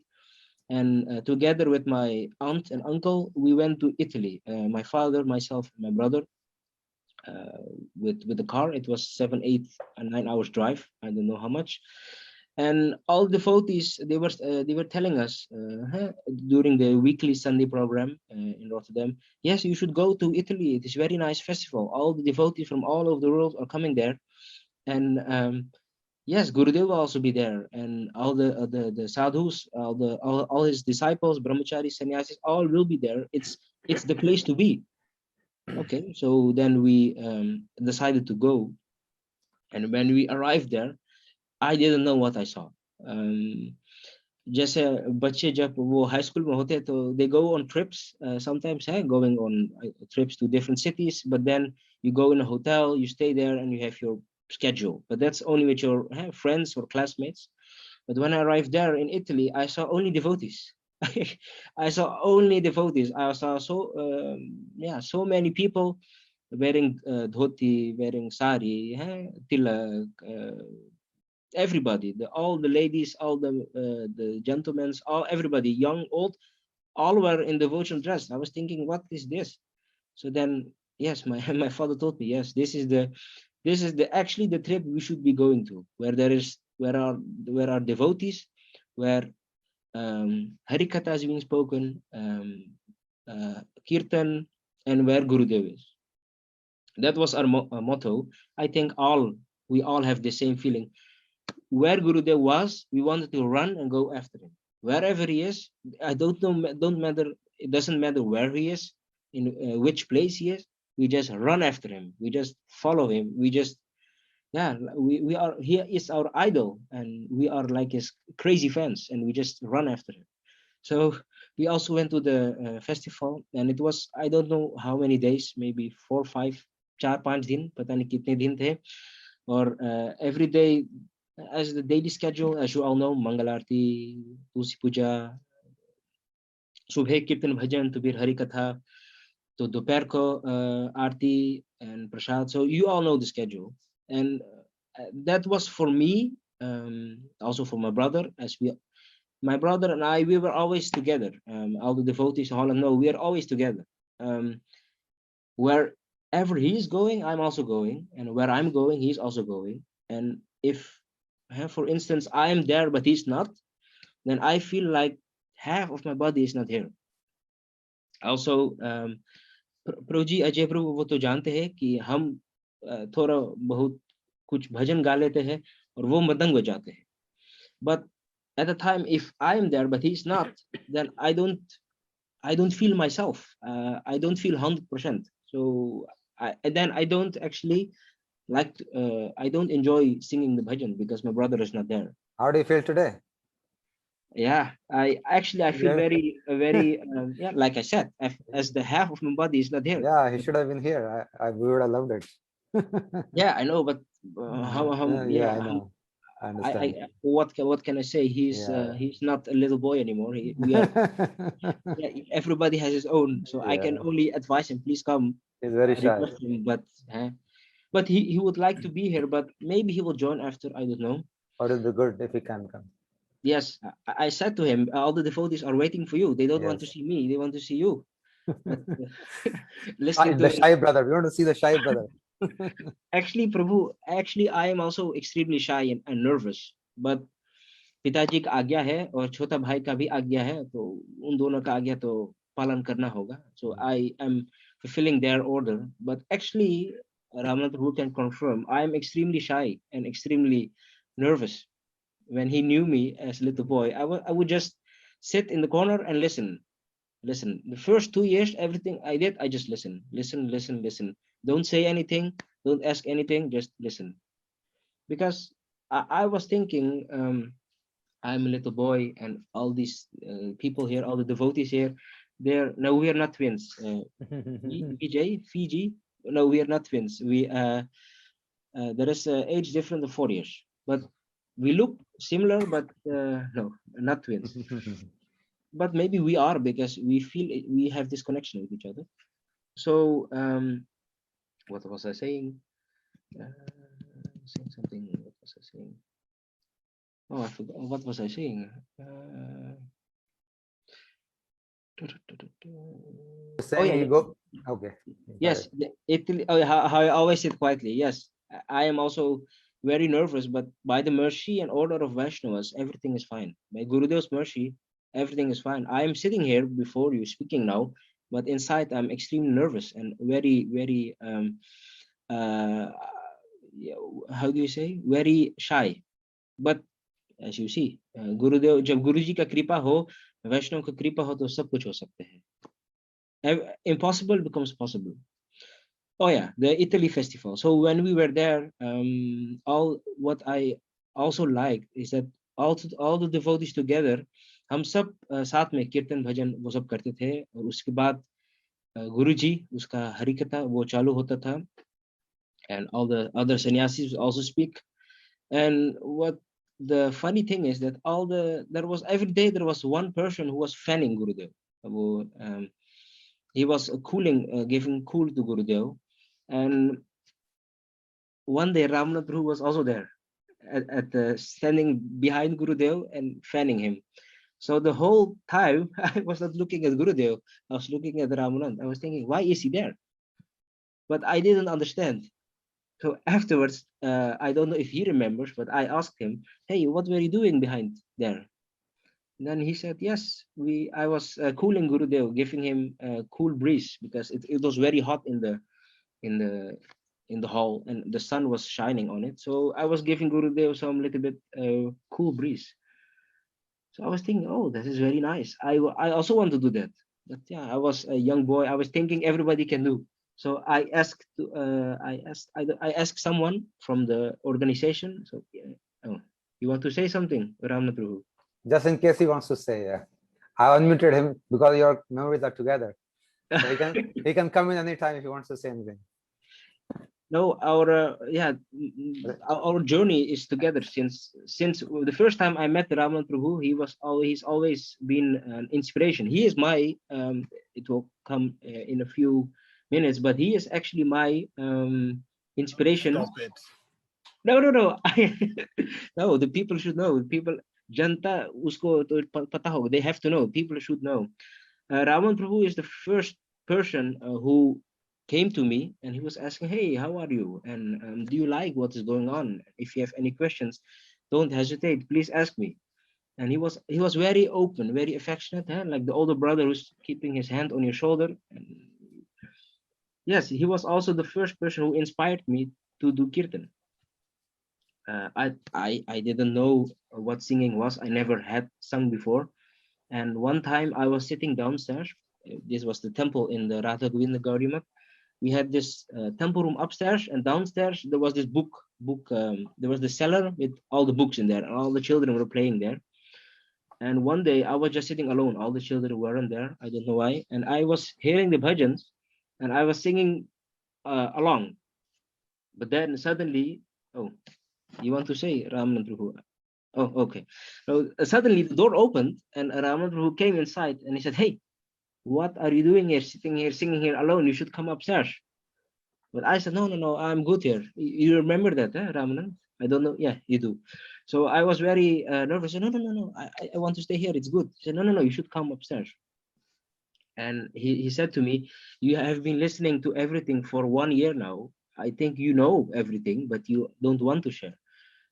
And together with my aunt and uncle, we went to Italy. My father, myself, and my brother. With the car, it was 7, 8, and 9 hours drive. I don't know how much. And all devotees, they were telling us during the weekly Sunday program in Rotterdam, yes, you should go to Italy. It is a very nice festival. All the devotees from all over the world are coming there, and yes, Gurudev will also be there, and all the sadhus, all his disciples, brahmacharis, sannyasis, all will be there. It's the place to be. Okay, so then we decided to go, and when we arrived there, I didn't know what I saw. जैसे बच्चे जब वो high school में होते तो they go on trips sometimes going on trips to different cities, but then you go in a hotel, you stay there, and you have your schedule, but that's only with your friends or classmates. But when I arrived there in Italy, I saw only devotees. I saw only devotees. I saw so many people wearing dhoti, wearing sari, tilak, everybody, all the ladies, all the gentlemen, everybody, young, old, all were in devotional dress. I was thinking, what is this? So then, yes, my my father told me, yes, this is the actually the trip we should be going to, where are devotees, where Harikatha is being spoken, Kirtan, and where Gurudev is. That was our motto. I think we all have the same feeling. Where Gurudev was, we wanted to run and go after him. Wherever he is, I don't know, don't matter. It doesn't matter where he is, in which place he is. We just run after him. We just follow him. We just, we are. He is our idol, and we are like his crazy fans, and we just run after him. So we also went to the festival, and it was, I don't know how many days, maybe 4, 5, 4, 5 दिन, पता नहीं कितने दिन थे. Or every day, as the daily schedule, as you all know, Mangalarti, Tulsi Puja, Subhe Kirtan Bhajan, to be Harikatha, to दोपहर को Aarti and Prasad. So you all know the schedule. And that was for me, also for my brother, my brother and I, we were always together. All the devotees in Holland know we are always together. Wherever he's going, I'm also going, and where I'm going, he's also going. And if, for instance, I am there but he's not, then I feel like half of my body is not here. Also, Prabhuji, Ajay Prabhu वो तो जानते हैं कि हम थोड़ा बहुत कुछ भजन गा लेते हैं और वो मृदंग बजाते हैं. But at the time, if I am there but he's not, then I don't feel myself. I don't feel 100%. So then I don't actually I don't enjoy singing the bhajan because my brother is not there. How do you feel today? Yeah, I feel very like I said, as the half of my body is not here. Yeah, he should have been here. We would have loved it. Yeah, I know, but how yeah, I know. I understand. What can I say? He's not a little boy anymore. Everybody has his own, so I can only advise him, please come. He's very shy. Him, but but he would like to be here, but maybe he will join after, I don't know. Or it'll be good if he can come. Yes, I said to him, all the devotees are waiting for you. They don't want to Yes. see me, they want to see you. But Shy, listening the to shy brother. We want to see the shy brother. actually, Prabhu, actually I am also extremely shy and nervous, but पिताजी का आज्ञा है और छोटा भाई का भी आज्ञा है, तो उन दोनों का आज्ञा तो पालन करना होगा. So I am fulfilling their order, but actually Ramnath Prabhu can confirm I am extremely shy and extremely nervous. When he knew me as a little boy, I would just sit in the corner and listen. The first 2 years, everything I did, I just listen. Don't say anything, don't ask anything, just listen. Because I was thinking, I'm a little boy, and all these people here, all the devotees here, no, we are not twins. VJ, Fiji, no, we are not twins. There is age difference of 4 years, but we look similar, but no, not twins. But maybe we are, because we feel we have this connection with each other. So what was I saying? Saying something. What was I saying? Oh, I forgot. What was I saying? Saying yeah. you go. Okay. Yes, Italy. Oh, how I always sit quietly. Yes, I am also very nervous, but by the mercy and order of Vaishnavas, everything is fine. By Gurudev's mercy, everything is fine. I am sitting here before you, speaking now, but inside I'm extremely nervous and very, very how do you say? Very shy. But as you see, गुरुदेव जब गुरु जी का कृपा हो, वैष्णव का कृपा हो, तो सब कुछ हो सकते हैं. Impossible becomes possible. Oh yeah, the Italy festival. So when we were there, all what I also liked is that all the devotees together, हम सब साथ में कीर्तन भजन वो सब करते थे, और उसके बाद गुरु जी उसका हरिकथा वो चालू होता था, and all the other sannyasis also speak. And what the funny thing is that every day there was one person who was fanning Gurudev. He was giving cool to Gurudev. And one day Ramnath Prabhu was also there, standing behind Gurudev and fanning him. So the whole time I was not looking at Gurudev, I was looking at Ramnath. I was thinking, why is he there? But I didn't understand. So afterwards, I don't know if he remembers, but I asked him, "Hey, what were you doing behind there?" And then he said, "Yes, I was cooling Gurudev, giving him a cool breeze, because it was very hot in the hall, and the sun was shining on it. So I was giving Gurudev some little bit cool breeze." So I was thinking, "Oh, this is very nice. I also want to do that." But yeah, I was a young boy. I was thinking everybody can do. So I asked someone from the organization. So oh, you want to say something, Ramnath Prabhu? Just in case he wants to say, yeah. I unmuted him because your memories are together. So he can come in anytime if he wants to say anything. No, our journey is together since the first time I met Ramnath Prabhu. He's always been an inspiration. He is my it will come in a few minutes, but he is actually my inspiration. Stop it. No. No, the people should know. People, janta usko to pata hoga. They have to know. People should know. Raman Prabhu is the first person who came to me, and he was asking, "Hey, how are you? And do you like what is going on? If you have any questions, don't hesitate. Please ask me." And he was very open, very affectionate, like the older brother who's keeping his hand on your shoulder. And yes, he was also the first person who inspired me to do kirtan. I didn't know what singing was. I never had sung before. And one time I was sitting downstairs. This was the temple in the Radha Govinda Gaudiya. We had this temple room upstairs, and downstairs there was this book. There was the cellar with all the books in there, and all the children were playing there. And one day I was just sitting alone. All the children weren't there. I don't know why. And I was hearing the bhajans, and I was singing along. But then suddenly, oh, you want to say Ramnath Prabhu? Oh, okay. So suddenly the door opened, and Ramnath Prabhu came inside, and he said, "Hey, what are you doing here, sitting here, singing here alone? You should come upstairs." But I said, no, no, no, I'm good here. You remember that, Ramanan? I don't know. Yeah, you do. So I was very nervous. I said, no, no, no, no, I want to stay here. It's good. He said, no, no, no, you should come upstairs. And he said to me, you have been listening to everything for 1 year now. I think you know everything, but you don't want to share.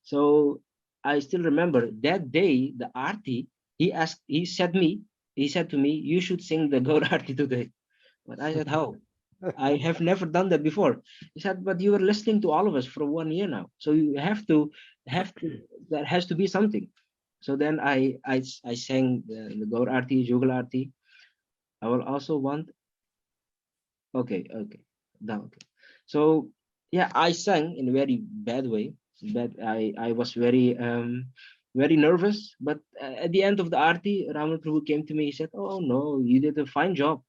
So I still remember that day, the Arti, he said to me, you should sing the Gaur Arti today. But I said, how? I have never done that before. He said, but you were listening to all of us for 1 year now. So you have to, there has to be something. So then I sang the Gaur Arti, Jugal Arti. I will also want, okay, now, okay. So yeah, I sang in a very bad way. I was very nervous. But at the end of the Arti, Raman Prabhu came to me. He said, oh no, you did a fine job.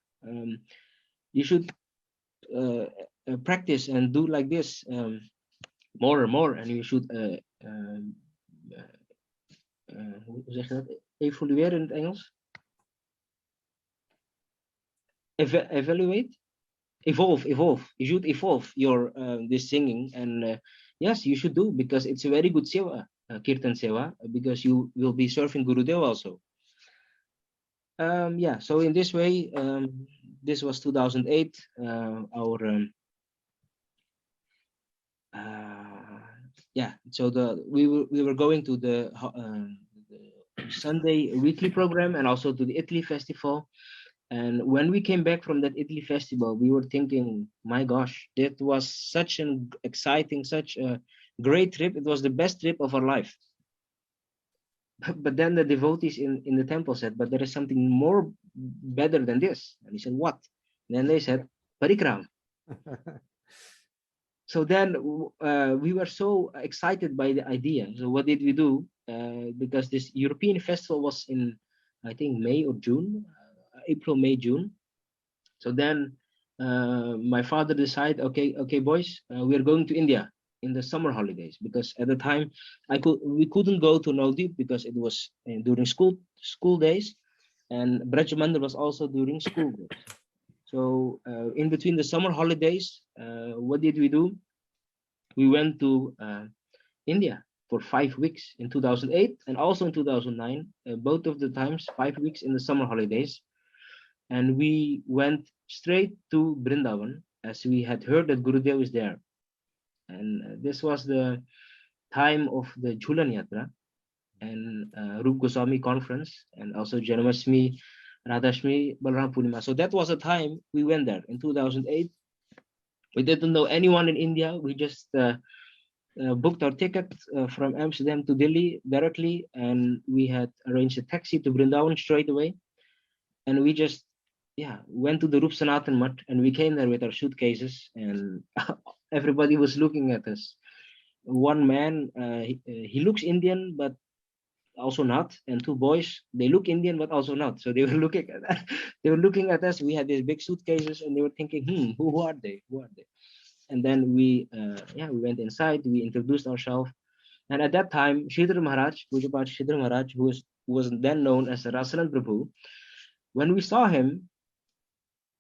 You should practice and do like this more and more, and you should hoe zeg je dat? Evalueren in het Engels? Evaluate? Evolve. You should evolve your this singing, and yes, you should do, because it's a very good seva, kirtan seva, because you will be serving Gurudeva also. Yeah, so in this way, this was 2008. Our yeah, so we were going to the Sunday weekly program and also to the Italy festival. And when we came back from that Italy festival, we were thinking, my gosh, that was such an exciting, such a great trip. It was the best trip of our life. But then the devotees in the temple said, but there is something more better than this. And he said, what? And then they said, parikram. So then we were so excited by the idea. So what did we do? Because this European festival was in, I think, May or June, April, May, June. So then my father decided, okay, boys, we are going to India in the summer holidays, because at the time we couldn't go to Navdeep because it was during school days, and Braj Mandir was also during school days. So in between the summer holidays, what did we do? We went to India for 5 weeks in 2008 and also in 2009, both of the times 5 weeks in the summer holidays. And we went straight to Brindavan, as we had heard that Gurudeva is there. And this was the time of the Jhulan Yatra and Rup Goswami conference, and also Janmashtami, Radhashmi, Balaram Purnima. So that was the time we went there in 2008. We didn't know anyone in India. We just booked our ticket from Amsterdam to Delhi directly, and we had arranged a taxi to Brindavan straight away. And we just went to the Rup Sanatan Mutt, and we came there with our suitcases, and everybody was looking at us. One man, he looks Indian, but also not, and two boys, they look Indian, but also not. So they were looking at us. They were looking at us. We had these big suitcases, and they were thinking, who are they? Who are they? And then we went inside. We introduced ourselves, and at that time, Sridhar Maharaj, Pujapat Sridhar Maharaj, who was then known as Rasamrita Prabhu, when we saw him,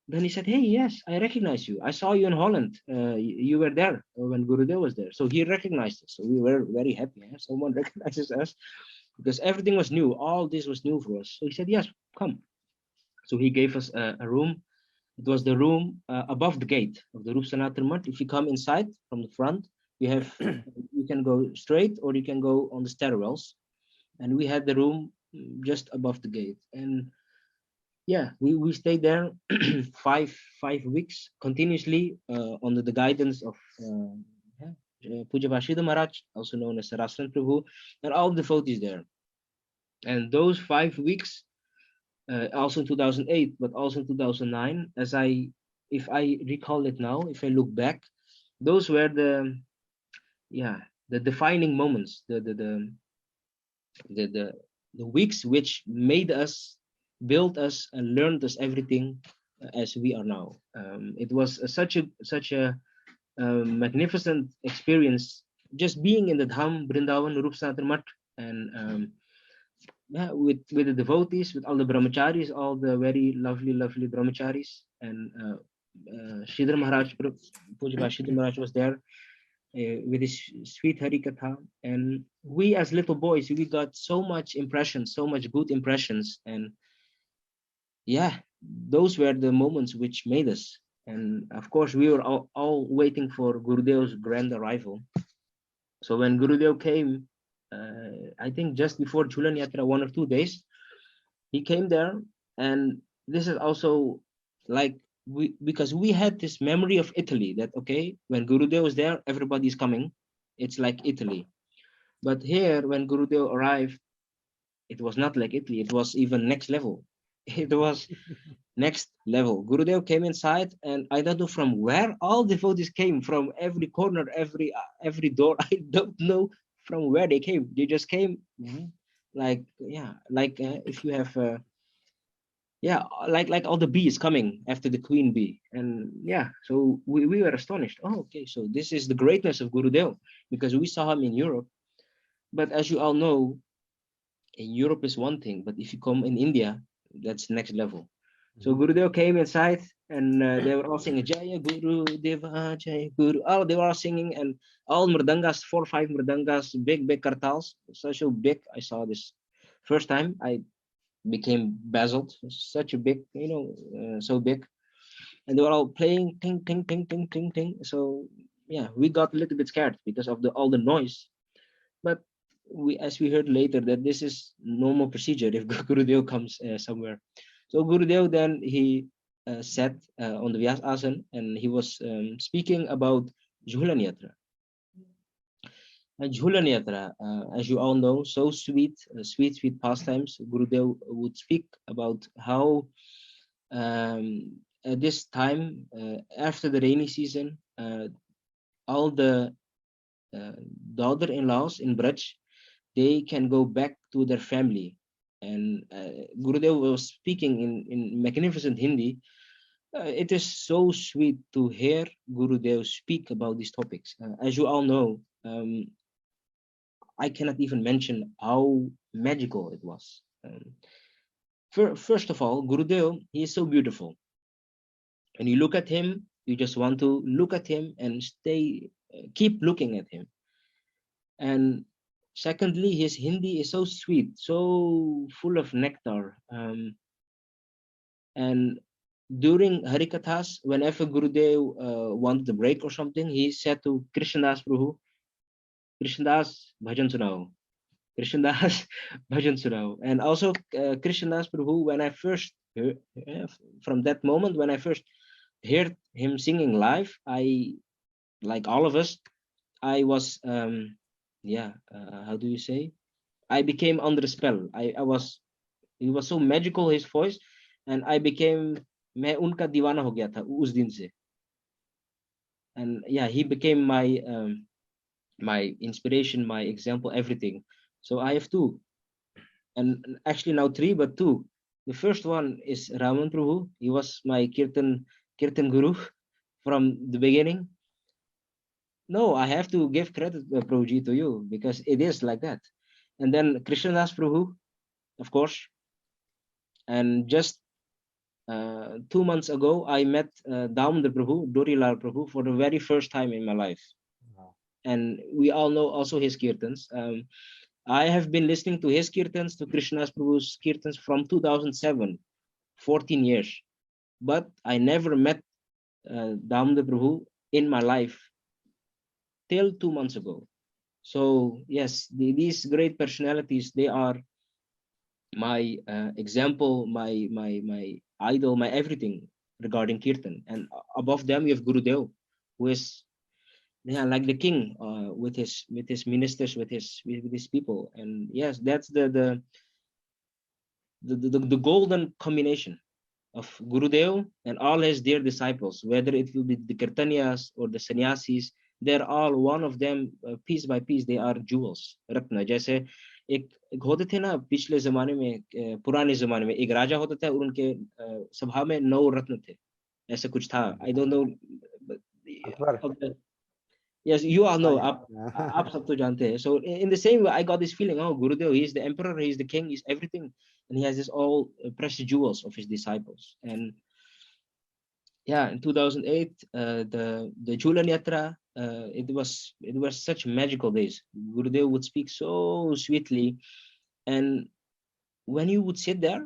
then he said, hey, yes, I recognize you. I saw you in Holland. You were there when Gurudeva was there. So he recognized us. So we were very happy. Someone recognizes us, because everything was new. All this was new for us. So he said, yes, come. So he gave us a room. It was the room above the gate of the Rup Sanatan Mutt. If you come inside from the front, you can go straight, or you can go on the stairwells. And we had the room just above the gate. And yeah, we stayed there 5 weeks continuously under the guidance of Puja Vashida Maharaj, also known as Rasamrita Prabhu, and all the devotees there. And those 5 weeks, also in 2008, but also in 2009, if I recall it now, if I look back, those were the defining moments, the weeks which made us, built us, and learned us everything as we are now. It was such a magnificent experience, just being in the Dham, Brindavan, Rup Sanatan Mutt, and with the devotees, with all the brahmacharis, all the very lovely brahmacharis, and Sridhar Maharaj, Pujya Sridhar Maharaj was there with his sweet Harikatha, and we as little boys, we got so much impressions, so much good impressions, and yeah, those were the moments which made us. And of course, we were all waiting for Gurudev's grand arrival. So when Gurudev came, I think just before Jhulan Yatra, 1 or 2 days, he came there, and this is also like because we had this memory of Italy that okay, when Gurudev was there, everybody's coming. It's like Italy. But here, when Gurudev arrived, it was not like Italy. It was even next level. It was next level. Gurudev came inside, and I don't know from where all devotees came from every corner, every door. I don't know from where they came. They just came, like yeah, like if you have yeah, like all the bees coming after the queen bee, and yeah, so we were astonished. Oh, okay, so this is the greatness of Gurudev because we saw him in Europe, but as you all know, in Europe is one thing, but if you come in India, that's next level. So Gurudev came inside, and they were all singing Jaya Gurudeva, Jaya Guru. Oh, they were all singing, and all mridangas, 4 or 5 mridangas, big kartals, such a big. I saw this first time. I became dazzled. Such a big, so big, and they were all playing ting ting ting ting ting ting. So yeah, we got a little bit scared because of all the noise, but as we heard later, that this is normal procedure if Gurudev comes somewhere. So Gurudev then he sat on the Vyas Asan, and he was speaking about Jhulan Yatra. Jhulan Yatra, as you all know, so sweet, sweet pastimes. Gurudev would speak about how at this time, after the rainy season, all the daughter-in-laws in Braj, they can go back to their family. And Gurudev was speaking in magnificent Hindi. It is so sweet to hear Gurudev speak about these topics. As you all know, I cannot even mention how magical it was. First of all, Gurudev, he is so beautiful. And you look at him, you just want to look at him and keep looking at him. And secondly, his Hindi is so sweet, so full of nectar. And during Harikathas, whenever Gurudev wanted a break or something, he said to Krishnadas Prabhu, Krishnadas Bhajan Sunao, Krishnadas Bhajan Sunao. And also Krishnadas Prabhu, when I first heard, from that moment, when I first heard him singing live, I, like all of us, I was, how do you say? I became under the spell. He was so magical, his voice, and I became, मैं उनका दीवाना हो गया था उस दिन से. And yeah, he became my inspiration, my example, everything. So I have two, and actually now three, but two. The first one is Raman Prabhu. He was my kirtan guru from the beginning. No, I have to give credit, Prabhuji, to you because it is like that. And then Krishnadas Prabhu, of course. And just 2 months ago, I met Damodar Prabhu, Dorilal Prabhu, for the very first time in my life. Wow. And we all know also his kirtans. I have been listening to his kirtans, to Krishnadas Prabhu's kirtans from 2007, 14 years. But I never met Damodar Prabhu in my life till 2 months ago. So yes, these great personalities, they are my example, my idol, my everything regarding kirtan. And above them, you have Gurudev, who is like the king with his ministers, with his people. And yes, that's the golden combination of Gurudev and all his dear disciples, whether it will be the Kirtanyas or the sannyasis. They're all one of them, piece by piece, they are jewels, रत्न. जैसे एक होते थे ना पिछले जमाने में, पुराने जमाने में एक राजा होता था और उनके सभा में 9 रत्न थे, ऐसा कुछ था. I don't know. Yes, you all know. आप सब तो जानते हैं. So in the same way, I got this feeling, oh, Gurudev, he is the emperor, he is the king, he's everything, and he has this all precious jewels of his disciples. And yeah, in 2008, the Jhulan Yatra, it was such magical days. Gurudev would speak so sweetly, and when you would sit there,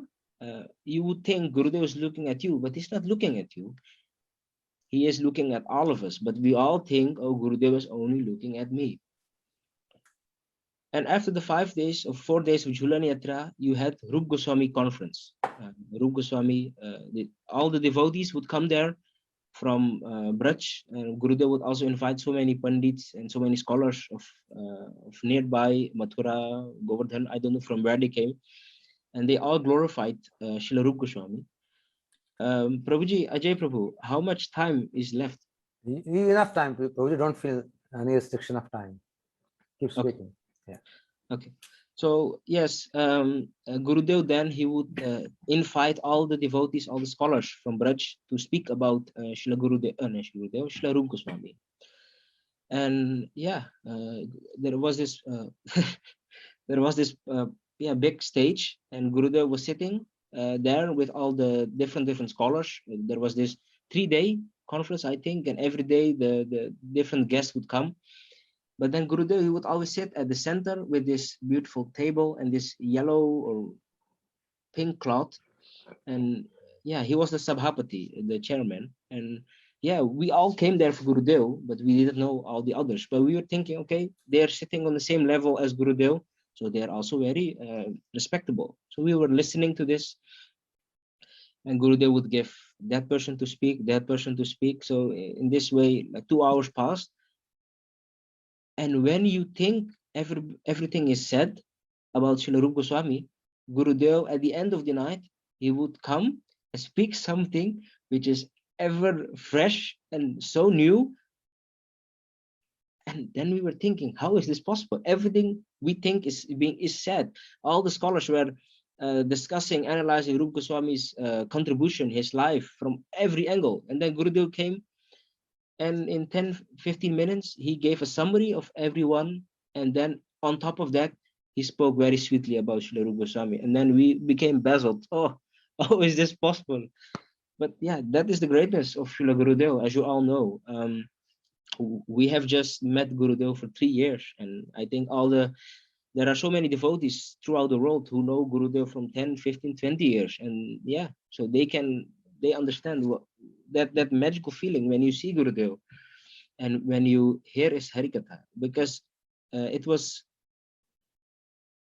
you would think Gurudev is looking at you, but he's not looking at you. He is looking at all of us, but we all think, oh, Gurudev is only looking at me. And after the 5 days or 4 days of Jhulan Yatra, you had Rup Goswami conference. Rup Goswami, all the devotees would come there from Braj, and Gurudev would also invite so many pandits and so many scholars of nearby Mathura, Govardhan. I don't know from where they came, and they all glorified Srila Rup Goswami. Prabhuji, Ajay Prabhu, how much time is left? Enough time, Prabhuji. Don't feel any restriction of time. Keep speaking. Okay. Yeah. Okay. So yes, Gurudev then he would invite all the devotees, all the scholars from Braj to speak about Srila Srila Rup Goswami. And yeah, there was this big stage, and Gurudev was sitting there with all the different scholars. There was this 3-day conference, I think, and every day the different guests would come. But then Gurudev, he would always sit at the center with this beautiful table and this yellow or pink cloth. And yeah, he was the Sabhapati, the chairman. And yeah, we all came there for Gurudev, but we didn't know all the others. But we were thinking, okay, they're sitting on the same level as Gurudev, so they're also very respectable. So we were listening to this, and Gurudev would give that person to speak, that person to speak. So in this way, like 2 hours passed. And when you think everything is said about Srila Rupa Goswami, Gurudev, at the end of the night, he would come and speak something which is ever fresh and so new. And then we were thinking, how is this possible? Everything we think is said. All the scholars were discussing, analyzing Rupa Goswami's contribution, his life from every angle. And then Gurudev came, and in 10-15 minutes, he gave a summary of everyone. And then on top of that, he spoke very sweetly about Srila Rupa Goswami. And then we became dazzled. Oh, is this possible? But yeah, that is the greatness of Srila Gurudev, as you all know. We have just met Gurudev for 3 years. And I think there are so many devotees throughout the world who know Gurudev from 10, 15, 20 years. And yeah, so they understand that magical feeling when you see Gurudev and when you hear his Harikatha, because it was,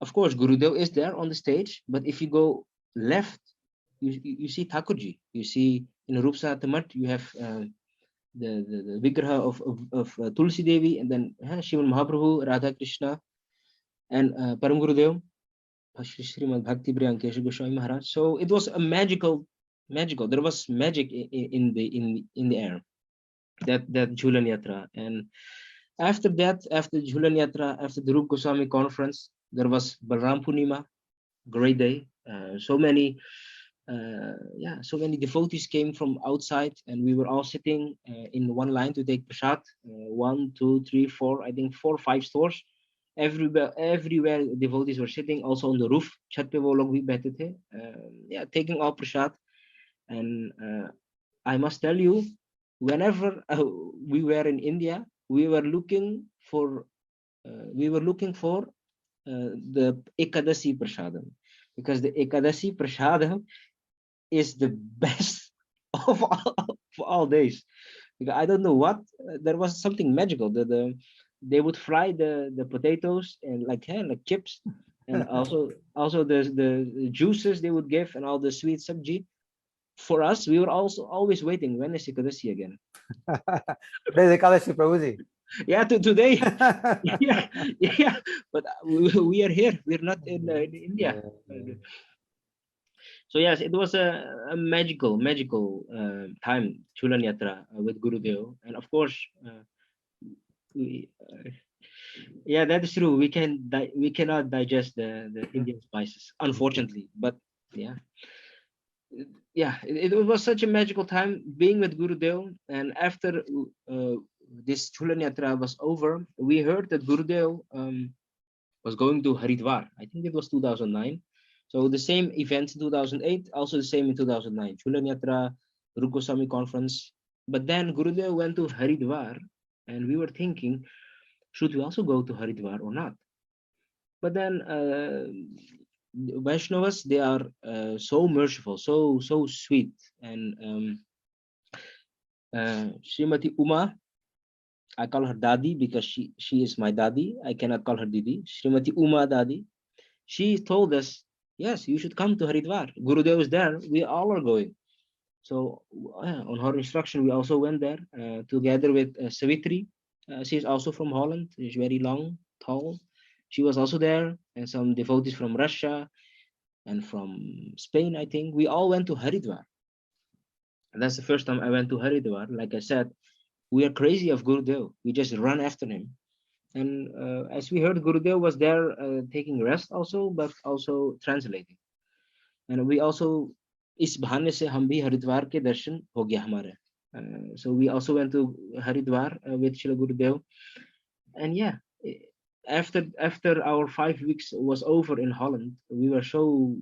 of course, Gurudev is there on the stage, but if you go left, you see Thakurji. You see in Rupsa Tamat, you have the Vigraha of Tulsi Devi, and then Sriman Mahaprabhu, Radha Krishna, and Param Gurudev, Sriman Bhakti Priyankesha Goswami Maharaj. So it was a magical. There was magic in the air. That Jhulan Yatra. And after that, after Jhulan Yatra, after the Rup Goswami conference, there was Balram Purnima, great day. So many devotees came from outside, and we were all sitting in one line to take prasad. 1, 2, 3, 4, I think 4, 5 stores. Everywhere devotees were sitting, also on the roof. Chat pe wo log bhi baithe the, taking all prasad. And I must tell you, whenever we were in India, we were looking for the Ekadasi Prasadam, because the Ekadasi Prasadam is the best of all days. Because I don't know what, there was something magical. They would fry the potatoes and like chips, and also the juices they would give, and all the sweet sabji. For us, we were also always waiting, when is Ekadasi again? Today is Ekadashi, Prabhuji. Yeah, today. yeah, but we are here. We're not in India. So yes, it was a magical time, Jhulan Yatra with Gurudev, and of course, yeah, that is true. We cannot digest the Indian spices, unfortunately. But yeah. It was such a magical time being with Gurudev. And after this Jhulan Yatra was over, we heard that Gurudev was going to Haridwar. I think it was 2009. So the same event in 2008, also the same in 2009. Jhulan Yatra, Goswami conference. But then Gurudeva went to Haridwar, and we were thinking, should we also go to Haridwar or not? But then Vaishnavas, they are so merciful, so sweet, and Srimati Uma, I call her Dadi because she is my Dadi. I cannot call her Didi. Srimati Uma Dadi. She told us, yes, you should come to Haridwar. Gurudev is there. We all are going. So on her instruction, we also went there together with Savitri. She is also from Holland. She's very long, tall. She was also there, and some devotees from Russia and from Spain, I think. We all went to Haridwar. And that's the first time I went to Haridwar. Like I said, we are crazy of Gurudev. We just run after him. And as we heard, Gurudev was there taking rest also, but also translating. And we also, इस बहाने से हम भी हरिद्वार के दर्शन हो गया हमारे. So we also went to Haridwar with Srila Gurudev. And yeah, after our 5 weeks was over in Holland, we were so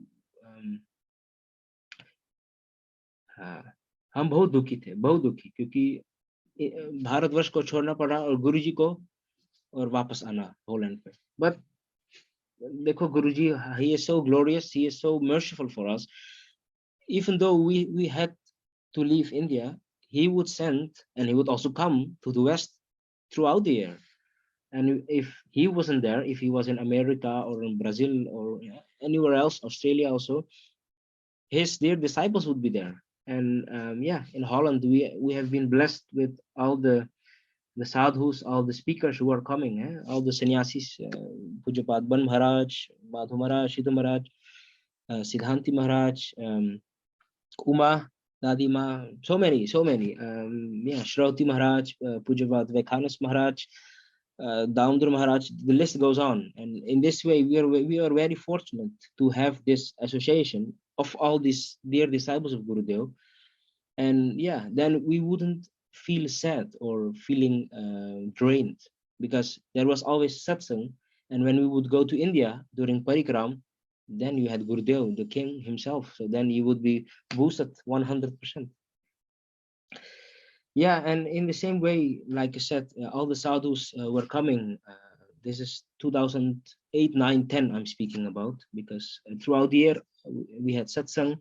हम बहुत दुखी थे, बहुत दुखी, क्योंकि भारतवर्ष को छोड़ना पड़ा और गुरुजी को और वापस आना होलैंड पे. But देखो गुरुजी, he is so glorious, he is so merciful for us. Even though we had to leave India, he would send, and he would also come to the West throughout the year. And if he wasn't there, if he was in America or in Brazil or anywhere else, Australia also, his dear disciples would be there. And in Holland, we have been blessed with all the sadhus, all the speakers who are coming, all the sannyasis, Pujapat Ban Maharaj, Madhu Maharaj, Shida Maharaj, Siddhanti Maharaj, Uma, Dadima, so many, Shrauti Maharaj, Pujapat Vekhanas Maharaj, Damodar Maharaj, the list goes on. And in this way, we are very fortunate to have this association of all these dear disciples of Gurudev. And then we wouldn't feel sad or feeling drained, because there was always satsang. And when we would go to India during Parikram, then you had Gurudev, the king himself. So then you would be boosted 100%. And in the same way, like I said, all the sadhus were coming. This is 2008, 9, 10 I'm speaking about, because throughout the year we had satsang,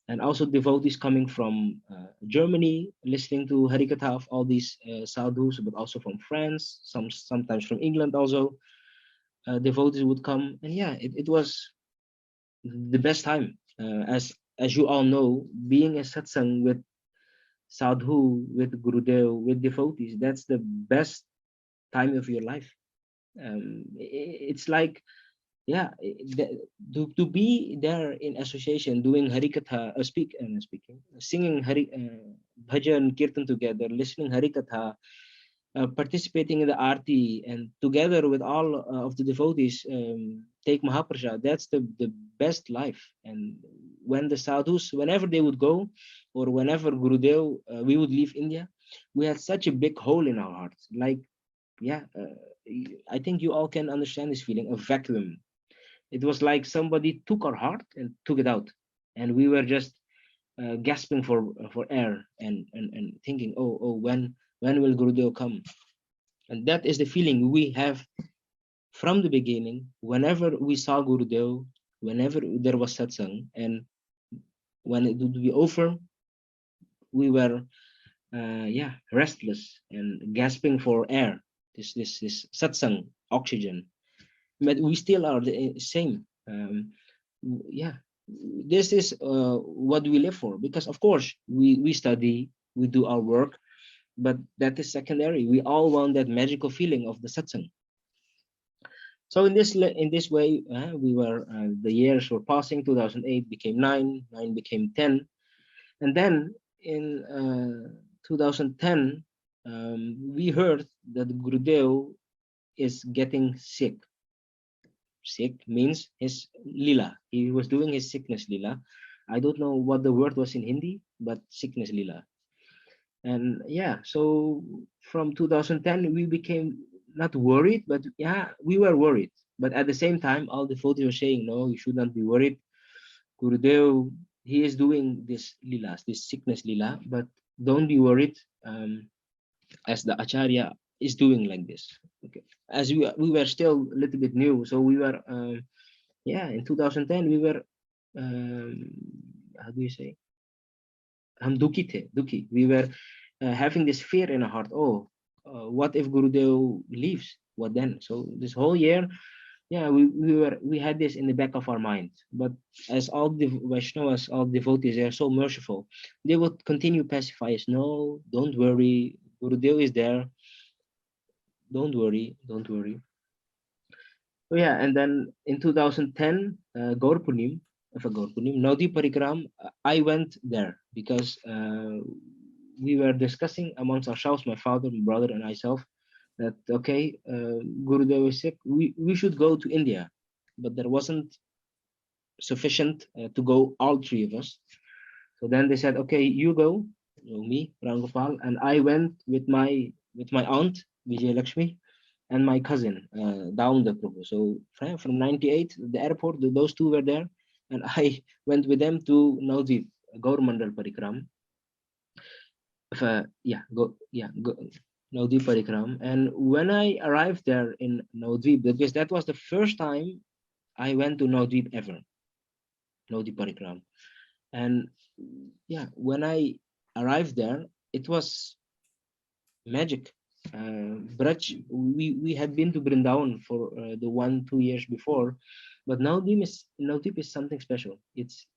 and also devotees coming from Germany, listening to Harikatha of all these sadhus, but also from France, sometimes from England also. Devotees would come, and it was the best time. As you all know, being a satsang with sadhu, with Gurudev, with devotees, that's the best time of your life. It's like, to be there in association, doing Harikatha, singing bhajan, kirtan together, listening Harikatha, participating in the arti, and together with all of the devotees take Mahaprasad. That's the best life. And when the sadhus, whenever they would go, or whenever Gurudev, we would leave India, we had such a big hole in our hearts. Like, I think you all can understand this feeling, a vacuum. It was like somebody took our heart and took it out, and we were just gasping for air and thinking, oh, when will Gurudev come? And that is the feeling we have from the beginning. Whenever we saw Gurudev, whenever there was satsang, and when it would be over, we were restless and gasping for air, this satsang oxygen. But we still are the same. This is what we live for, because of course we study, we do our work, but that is secondary. We all want that magical feeling of the satsang. So in this way, we were the years were passing. 2008 became 9, 9 became 10, and then in 2010 we heard that Gurudev is getting sick. Sick means his lila. He was doing his sickness lila. I don't know what the word was in Hindi, but sickness lila. And so from 2010 we became not worried, but we were worried. But at the same time, all the devotees were saying, no, you should not be worried. Gurudev, he is doing this lilas, this sickness lila, but don't be worried, as the Acharya is doing like this. Okay. As we were still a little bit new, so we were, in 2010, we were, how do you say? Duki. We were having this fear in our heart. Oh, what if Gurudev leaves? What then? So this whole year, we had this in the back of our mind. But as all the Vaishnavas, all devotees, they are so merciful. They would continue pacify us. No, don't worry. Gurudev is there. Don't worry. Don't worry. So yeah, and then in 2010, Gaur Punim, Naudi Parikram, I went there because we were discussing amongst ourselves, my father, my brother, and myself, that okay, Gurudev is sick, we should go to India, but there wasn't sufficient to go all three of us. So then they said, okay, you go, me, Ram Gopal, and I went with my aunt Vijay Lakshmi and my cousin Daunda Prabhu. So from 98, the airport, those two were there, and I went with them to Navdeep, Gaur Mandal Parikram. Navdeep Parikram. And when I arrived there in Navdeep, because that was the first time I went to Navdeep ever, Navdeep Parikram. And yeah, when I arrived there, it was magic. Braj, we had been to Brindavan for the 1-2 years before, but Navdeep is something special. It's,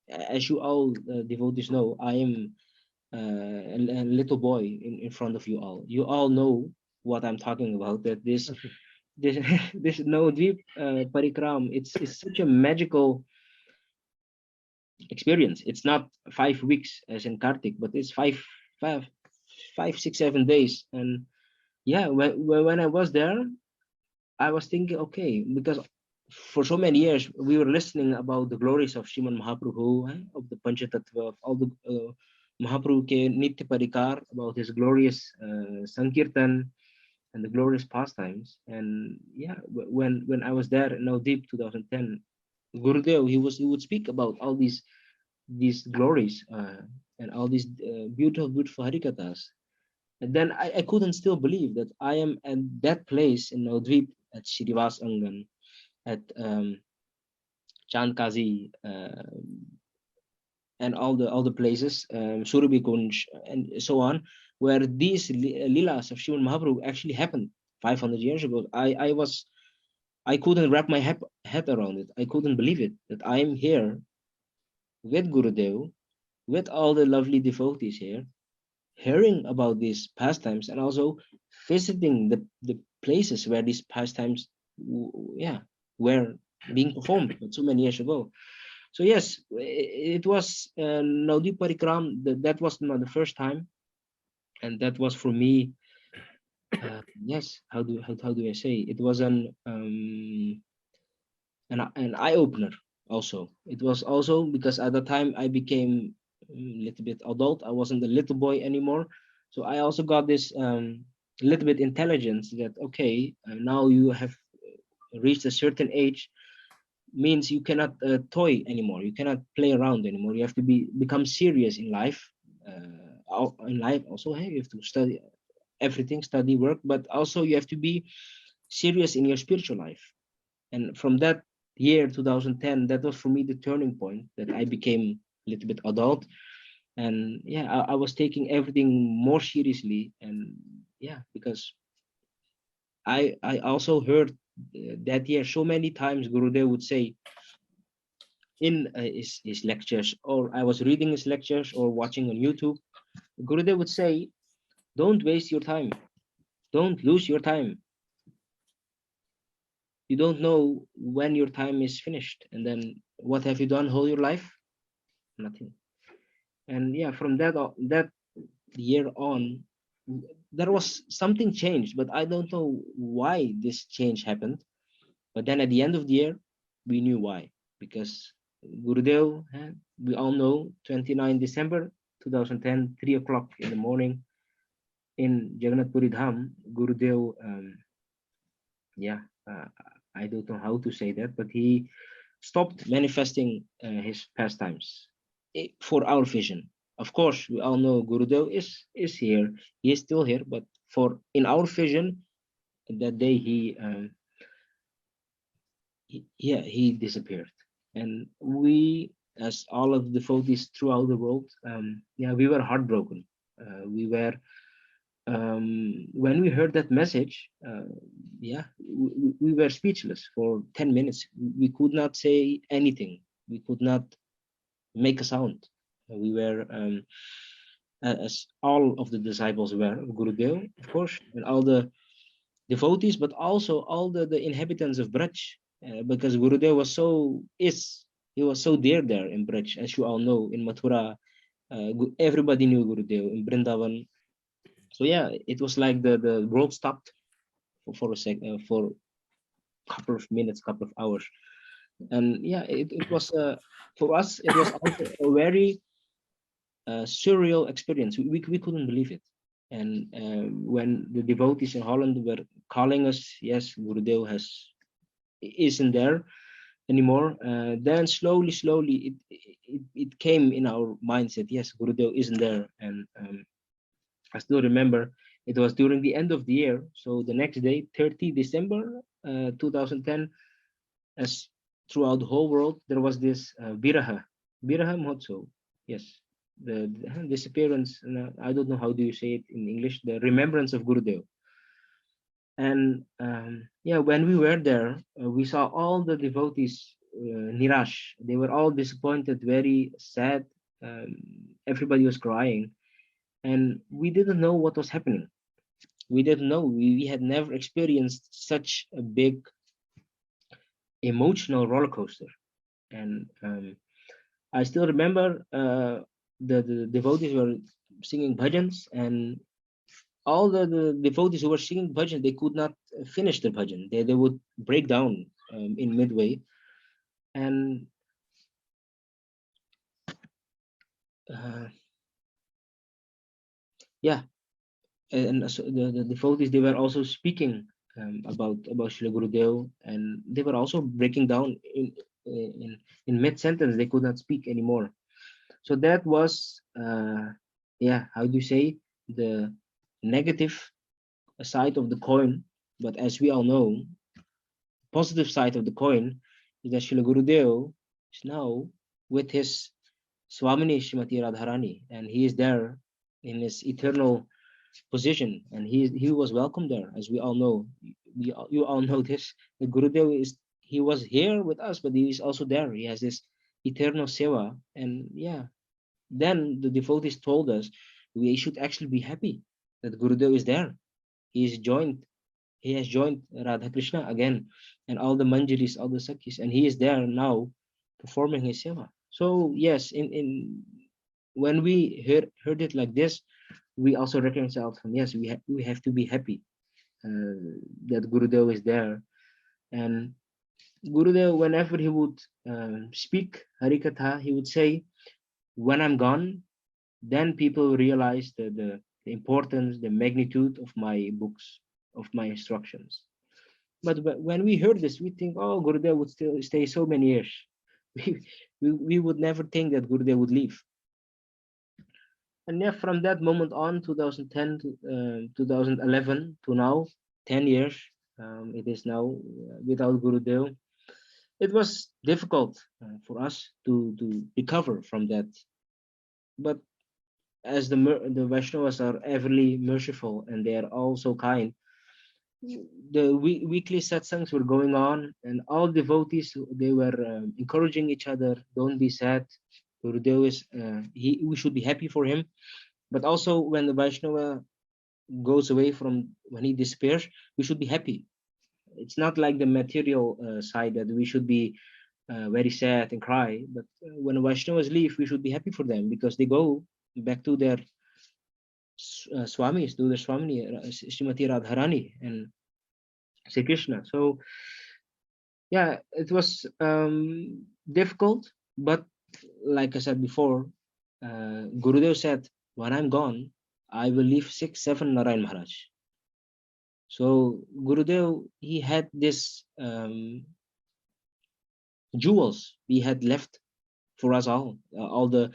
as you all devotees know, I am a little boy in front of you all. You all know what I'm talking about. That this this Navdeep Parikram, it's such a magical experience. It's not 5 weeks as in Kartik, but it's 5, 6, 7 days. And yeah, when I was there, I was thinking, okay, because for so many years we were listening about the glories of Sriman Mahaprabhu, of the Panchatattva, of all the Mahaprabhu ke Nitya Parikar, about his glorious Sankirtan and the glorious pastimes. And yeah, when I was there in Navdeep 2010, Gurudev, he would speak about all these glories and all these beautiful Harikathas. And then I couldn't still believe that I am at that place in Navdvip, at Shrivas Angan, at Chandkazi, and all the places, Surabhi Kunj, and so on, where these lilas of Sriman Mahaprabhu actually happened 500 years ago. I couldn't wrap my head around it. I couldn't believe it, that I am here with Gurudev, with all the lovely devotees here, hearing about these pastimes and also visiting the places where these pastimes were being performed so many years ago. So yes, it was Naudi Parikram. That was not the first time, and that was for me. Yes, how do I say? It was an eye opener. Also, it was also because at the time I became a little bit adult. I wasn't a little boy anymore, so I also got this little bit intelligence that okay, now you have reached a certain age, means you cannot toy anymore. You cannot play around anymore. You have to become serious in life. Also, hey, you have to study everything, study, work, but also you have to be serious in your spiritual life. And from that year 2010, that was for me the turning point, that I became a little bit adult. And yeah, I was taking everything more seriously. And yeah, because I also heard that year so many times Gurudev would say in his lectures, or I was reading his lectures or watching on YouTube, Gurudev would say, don't waste your time, don't lose your time. You don't know when your time is finished, and then what have you done whole your life? Nothing. And yeah, from that year on, there was something changed, but I don't know why this change happened. But then at the end of the year, we knew why, because Gurudev, we all know, 29 December 2010, 3 o'clock in the morning in Jagannath Puri Dham, Gurudev, I don't know how to say that, but he stopped manifesting his pastimes. for our vision. Of course, we all know Gurudev is here. He is still here, but for in our vision, that day he disappeared, and we, as all of the devotees throughout the world, we were heartbroken. We were when we heard that message, we were speechless for 10 minutes. We could not say anything. We could not make a sound. We were, as all of the disciples were, Gurudev, of course, and all the devotees, but also all the inhabitants of Braj, because Gurudev he was so dear there in Braj, as you all know, in Mathura, everybody knew Gurudev, in Vrindavan. So yeah, it was like the world stopped for a couple of minutes, couple of hours, and yeah, it was for us. It was also a very surreal experience. We couldn't believe it, and when the devotees in Holland were calling us, yes, Gurudev isn't there anymore. Then slowly, it came in our mindset. Yes, Gurudev isn't there, and I still remember it was during the end of the year. So the next day, 30 December 2010, as throughout the whole world, there was this Viraha Mahotsav. Yes, the disappearance, I don't know how do you say it in English, the remembrance of Gurudev. And when we were there, we saw all the devotees nirash. They were all disappointed, very sad. Everybody was crying, and we didn't know what was happening. We didn't know. We had never experienced such a big emotional roller coaster. And I still remember the devotees were singing bhajans, and all the devotees who were singing bhajan, they could not finish the bhajan. They would break down in midway. And and so the devotees, they were also speaking about Srila Gurudev, and they were also breaking down in mid sentence. They could not speak anymore. So that was how do you say, the negative side of the coin. But as we all know, positive side of the coin is that Srila Gurudev is now with his Swamini Srimati Radharani, and he is there in his eternal position, and he was welcome there. As we all know, you all know this, the Gurudev he was here with us, but he is also there. He has this eternal seva. And then the devotees told us we should actually be happy that Gurudev is there. He has joined Radha Krishna again, and all the manjaris, all the sakhis, and he is there now performing his seva. So yes, in when we heard it like this, we also reconciled from, yes, we have to be happy that Gurudev is there. And Gurudev, whenever he would speak Harikatha, he would say, when I'm gone, then people realize the importance, the magnitude of my books, of my instructions. But when we heard this, we think, oh, Gurudev would still stay so many years. We would never think that Gurudev would leave. And from that moment on, 2010 to 2011 to now, 10 years, it is now without Gurudev. It was difficult for us to recover from that. But as the Vaishnavas are everly merciful, and they are all so kind, the weekly satsangs were going on, and all devotees, they were encouraging each other. Don't be sad. Gurudev is we should be happy for him. But also, when the Vaishnava goes away, when he disappears, we should be happy. It's not like the material side that we should be very sad and cry. But when Vaishnavas leave, we should be happy for them, because they go back to their swamis, to their swamini, Srimati Radharani and Sri Krishna. So it was difficult, but like I said before, Gurudev said, when I'm gone, I will leave 6-7 Narayana Maharaj. So Gurudev, he had this jewels he had left for us all the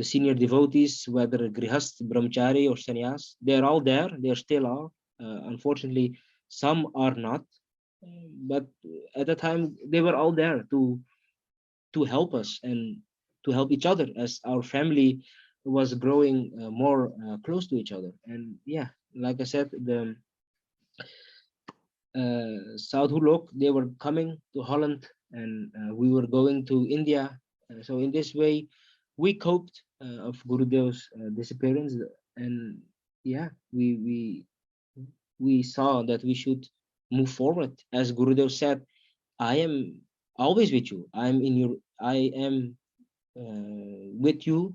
senior devotees, whether grihast, brahmachari or sannyas, they're all there. They still are. Unfortunately, some are not, but at the time they were all there to help us and to help each other as our family was growing more close to each other. And yeah, like I said, the Sadhu Lok, they were coming to Holland, and we were going to India. So in this way, we coped of Gurudev's disappearance, and yeah, we saw that we should move forward. As Gurudev said, I am always with you. I am with you.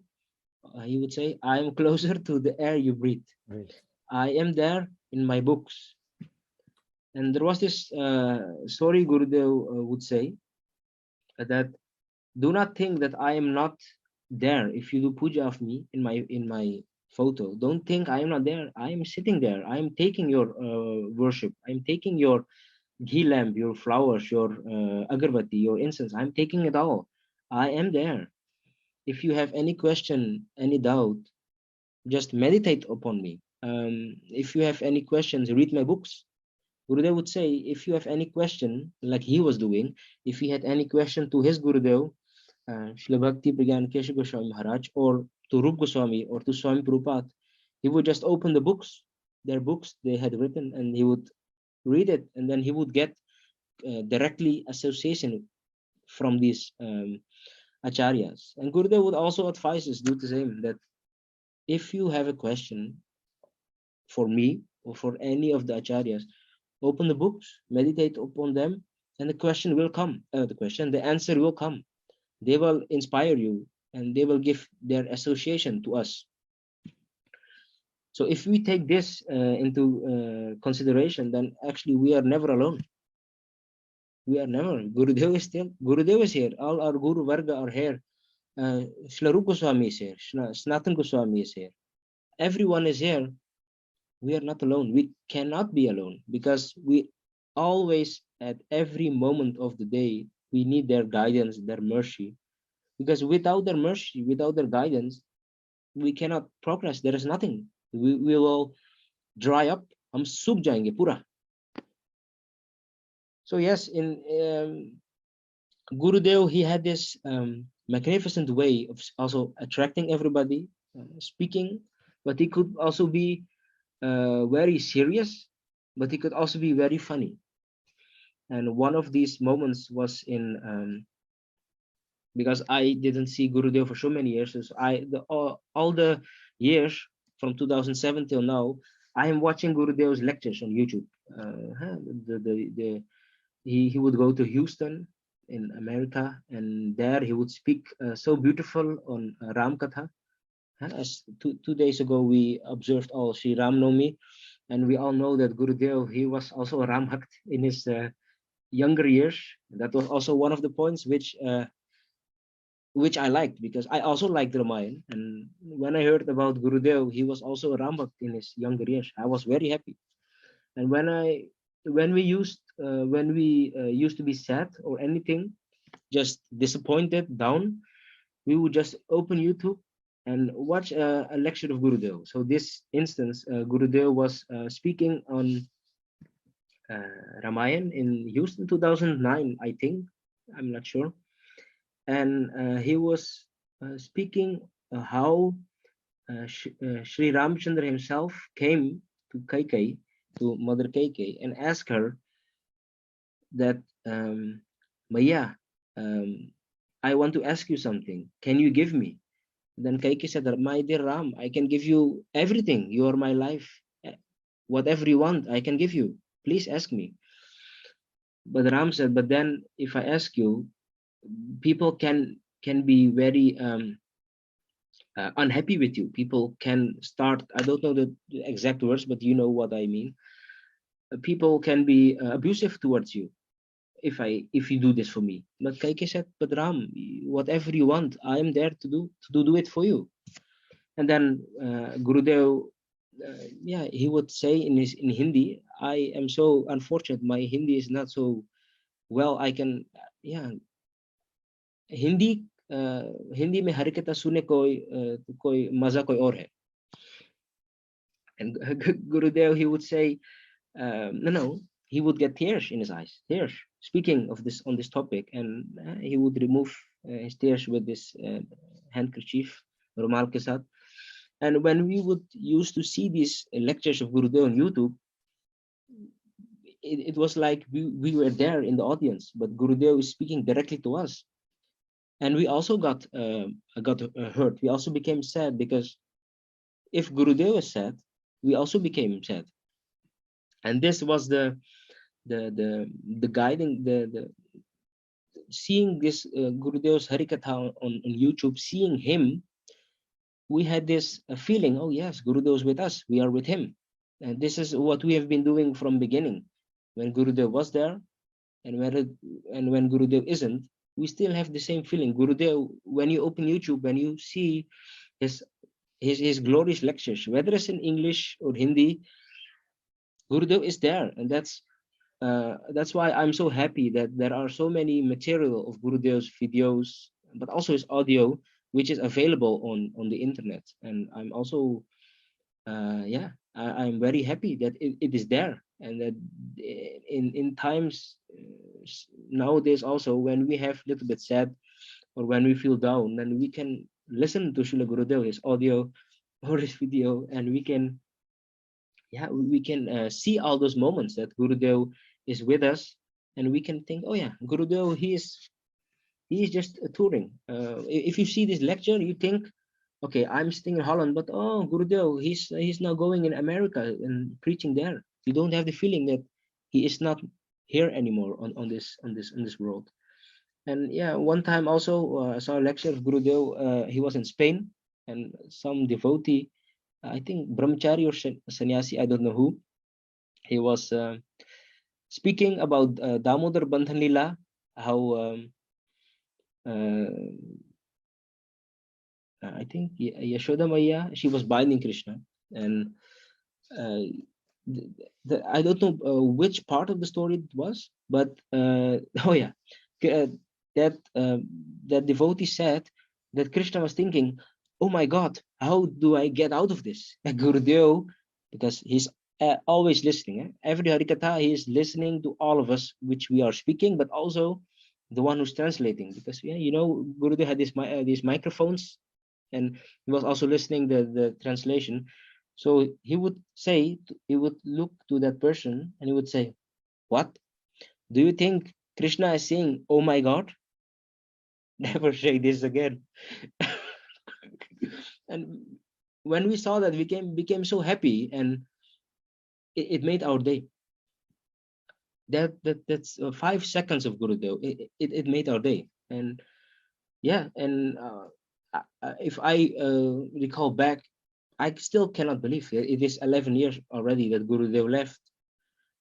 He would say, I am closer to the air you breathe. Right. I am there in my books. And there was this story Gurudev would say that do not think that I am not there. If you do puja of me in my photo, don't think I am not there. I am sitting there. I am taking your worship. I am taking your ghee lamp, your flowers, your agarbatti, your incense. I am taking it all. I am there. If you have any question, any doubt, just meditate upon me. If you have any questions, read my books. Gurudev would say, if you have any question, like he was doing, if he had any question to his Gurudev, Srila Bhakti Pragyan Kesha Goswami Maharaj, or to Rup Goswami, or to Swami Prabhupada, he would just open the books, their books they had written, and he would read it, and then he would get directly association from these acharyas. And Gurudev would also advise us do the same, that if you have a question for me or for any of the acharyas, open the books, meditate upon them, and the question will come. The answer will come. They will inspire you, and they will give their association to us. So if we take this into consideration, then actually we are never alone. We are never. Gurudev is here. All our Guru Varga are here. Srila Rupa Goswami is here. Sanatana Goswami is here. Everyone is here. We are not alone. We cannot be alone, because we always, at every moment of the day, we need their guidance, their mercy. Because without their mercy, without their guidance, we cannot progress. There is nothing. We will dry up. Hum sukh jayenge pura. So yes, in Gurudev, he had this magnificent way of also attracting everybody, speaking, but he could also be very serious, but he could also be very funny. And one of these moments was in because I didn't see Gurudev for so many years. So all the years from 2007 till now, I am watching Gurudev's lectures on YouTube. He would go to Houston in America, and there he would speak so beautiful on Ramkatha. As 2 days ago, we observed all Sri Ram Navami, and we all know that Gurudev, he was also a Ram Bhakt in his younger years. That was also one of the points which I liked, because I also liked Ramayana. And when I heard about Gurudev, he was also a Ram Bhakt in his younger years, I was very happy. And when we used to be sad or anything, just disappointed, down, we would just open YouTube and watch a lecture of Gurudev. So this instance, Gurudev was speaking on Ramayana in Houston, 2009, I think. I'm not sure. And he was speaking how Sri Ramchandra himself came to Kaikai, to Mother Kaikai, and asked her that, Maya, I want to ask you something. Can you give me? Then Kaikai said, my dear Ram, I can give you everything. You are my life. Whatever you want, I can give you. Please ask me. But Ram said, but then if I ask you, people can be very unhappy with you. People can start, I don't know the exact words, but you know what I mean. People can be abusive towards you if you do this for me. But Kaikai said, but Ram, whatever you want, I am there to do it for you. And then Gurudev, he would say in Hindi, I am so unfortunate, my Hindi is not so well. I can, Hindi Hindi में हरिकथा सुने कोई मजा कोई और है. And Gurudev, he would say, no, he would get tears in his eyes, tears, speaking of this on this topic, and he would remove his tears with this handkerchief, rumal ke saath. And when we would used to see these lectures of Gurudev on YouTube, it was like we were there in the audience, but Gurudev is speaking directly to us. And we also got hurt. We also became sad, because if Gurudev was sad, we also became sad. And this was the guiding, the seeing this Gurudev's Harikatha on YouTube, seeing him, we had this feeling, oh yes, Gurudev's with us, we are with him. And this is what we have been doing from beginning. When Gurudev was there, and when Gurudev isn't, we still have the same feeling. Gurudev, when you open YouTube, when you see his glorious lectures, whether it's in English or Hindi, Gurudev is there. And that's why I'm so happy that there are so many material of Gurudev's videos, but also his audio, which is available on the internet. And I'm also I'm very happy that it is there, and that in times nowadays also, when we have a little bit sad or when we feel down, then we can listen to Srila Gurudev, his audio or his video, and we can see all those moments that Gurudev is with us, and we can think, oh yeah, Gurudev, he is just touring. If you see this lecture, you think, okay, I'm sitting in Holland, but oh, Gurudev, he's now going in America and preaching there. You don't have the feeling that he is not here anymore on this world. And yeah, one time also I saw a lecture of Gurudev. He was in Spain, and some devotee, I think brahmachari or sannyasi, I don't know who, he was speaking about Damodar Bandhan Lila, how I think Yashoda Maya, she was binding Krishna, and I don't know which part of the story it was, but oh yeah, that devotee said that Krishna was thinking, oh my God, how do I get out of this? Gurudev, because he's always listening. Every Harikatha, he is listening to all of us, which we are speaking, but also the one who's translating. Because Gurudev had these microphones, and he was also listening the translation. So he would look to that person and he would say, what? Do you think Krishna is saying, oh my God? Never say this again. And when we saw that, we became so happy, and it made our day. That's 5 seconds of Gurudev. It made our day. And yeah, and if I recall back, I still cannot believe it is 11 years already that Gurudev left.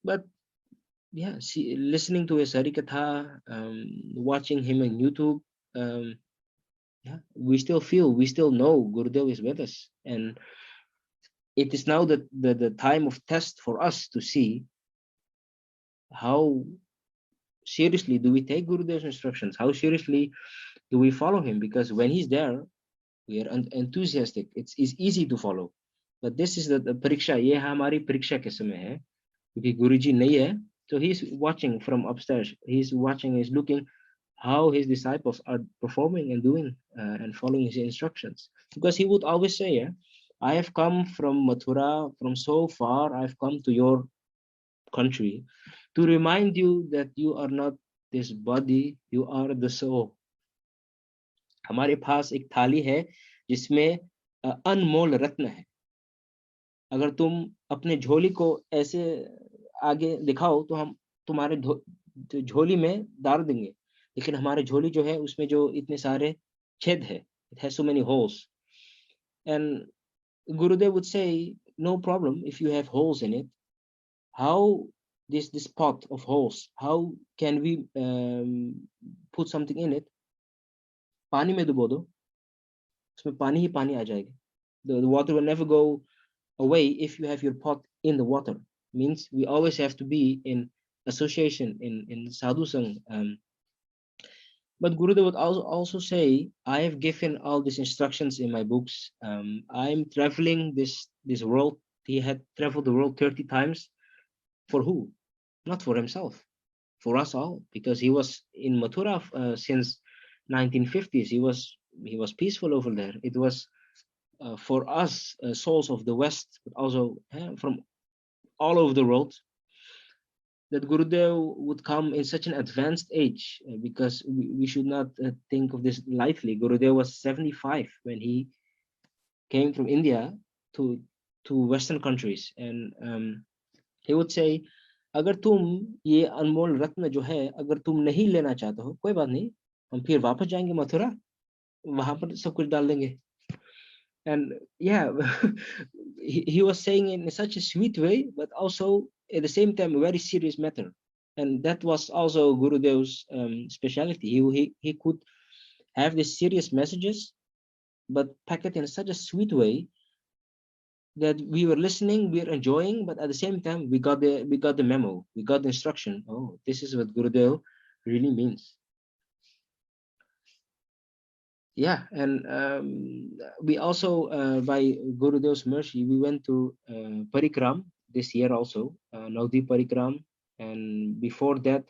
But yeah, listening to his Harikatha, watching him on YouTube, we still know Gurudev is with us. And it is now the time of test for us to see how seriously do we take Gurudev's instructions, how seriously do we follow him, because when he's there, we are enthusiastic. It's easy to follow. But this is the pariksha. ये हमारी परीक्षा के समय है, क्योंकि गुरुजी नहीं है. So he's watching from upstairs. He's watching. He's looking how his disciples are performing and doing and following his instructions. Because he would always say, I have come from Mathura, from so far. I've come to your country to remind you that you are not this body. You are the soul. हमारे पास एक थाली है जिसमें अनमोल रत्न है. अगर तुम अपने झोली को ऐसे आगे दिखाओ तो हम तुम्हारे झोली में डाल देंगे, लेकिन हमारे झोली जो है उसमें जो इतने सारे छेद है, it has so many holes. And Gurudev would say, no problem if you have holes in it. How this pot of holes, how can we put something in it? पानी में डुबो दो, उसमें पानी ही पानी आ जाएगा. The water will never go away if you have your pot in the water. Means we always have to be in association, in sadhu sang. But Gurudev would also say, I have given all these instructions in my books. I'm traveling this world. He had traveled the world 30 times. For who? Not for himself, for us all, because he was in Mathura since 1950s. He was peaceful over there. It was for us, souls of the West, but also from all over the world, that Gurudev would come in such an advanced age, because we should not think of this lightly. Gurudev was 75 when he came from India to Western countries, and he would say, अगर तुम ये अनमोल रत्न जो है अगर तुम नहीं लेना चाहते हो, कोई बात नहीं, हम फिर वापस जाएंगे मथुरा, वहां पर सब कुछ डाल देंगे. And yeah, he was saying in such a sweet way, but also at the same time a very serious matter. And that was also Gurudev's specialty. He could have these serious messages, but pack it in such a sweet way that we were listening, we were enjoying, but at the same time we got the memo, we got the instruction. Oh, this is what Gurudev really means. Yeah, and we also, by Gurudev's mercy, we went to Parikram this year also, Naudi Parikram, and before that,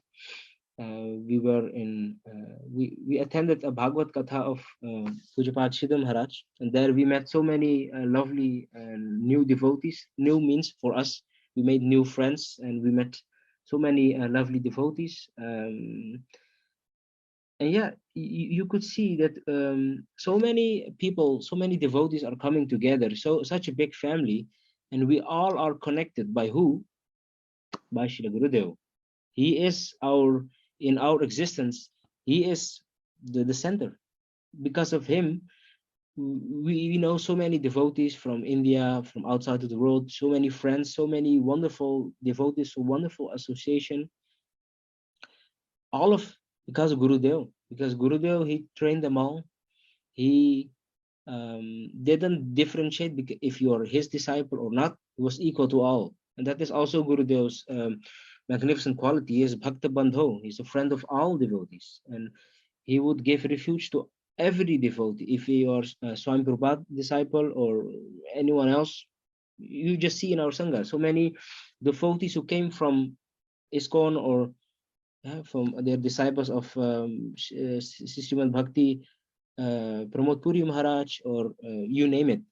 we attended a Bhagavad Katha of Pujapat Siddha Maharaj, and there we met so many lovely new devotees. New means for us, we made new friends, and we met so many lovely devotees. And yeah, you could see that so many people, so many devotees are coming together, so such a big family, and we all are connected by who? By Srila Gurudev. He is in our existence, he is the center. Because of him, we know so many devotees from India, from outside of the world, so many friends, so many wonderful devotees, so wonderful association, all of because of Gurudev. Because Gurudev, he trained them all. He didn't differentiate if you are his disciple or not. He was equal to all, and that is also Gurudev's magnificent quality. He is Bhakta Bandho. He's a friend of all devotees, and he would give refuge to every devotee. If you are Swami Prabhupada disciple or anyone else, you just see in our sangha so many devotees who came from ISKCON or from their disciples of Sriman Bhakti, Pramod Puri Maharaj, or you name it.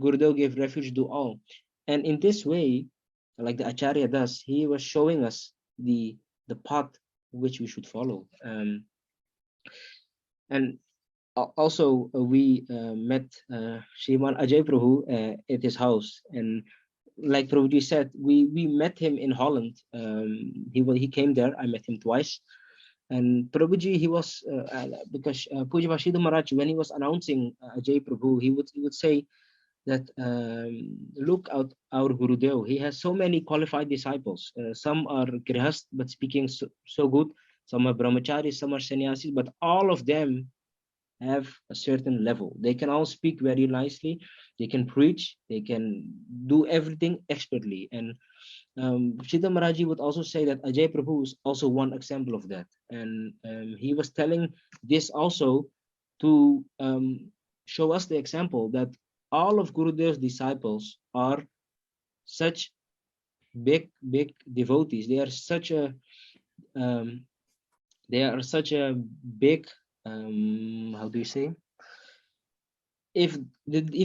Gurudev gave refuge to all. And in this way, like the Acharya does, he was showing us the path which we should follow. And also, we met Sriman Ajay Prabhu at his house. And like Prabhuji said, we met him in Holland. He came there. I met him twice. And Prabhuji, he was because Puja Vashidha Maharaj, when he was announcing Ajay Prabhu, he would say that look out our Gurudev. He has so many qualified disciples. Some are grihast but speaking so good. Some are brahmacharis, some are sannyasis, but all of them have a certain level. They can all speak very nicely. They can preach. They can do everything expertly. And Siddha Maharaji would also say that Ajay Prabhu is also one example of that. And he was telling this also to show us the example that all of Gurudev's disciples are such big devotees. They are such a big, how do you say? If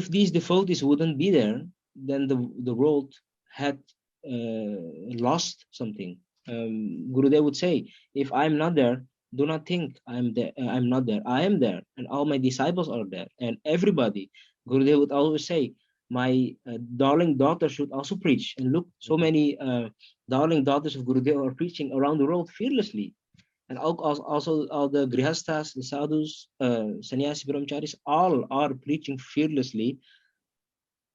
these devotees wouldn't be there, then the world had lost something. Gurudev would say, if I'm not there, do not think I'm there. I'm not there. I am there, and all my disciples are there, and everybody. Gurudev would always say, my darling daughter should also preach. And look, so many darling daughters of Gurudev are preaching around the world fearlessly. And also all the grihastas, the sadhus, sannyasi, brahmacharis, all are preaching fearlessly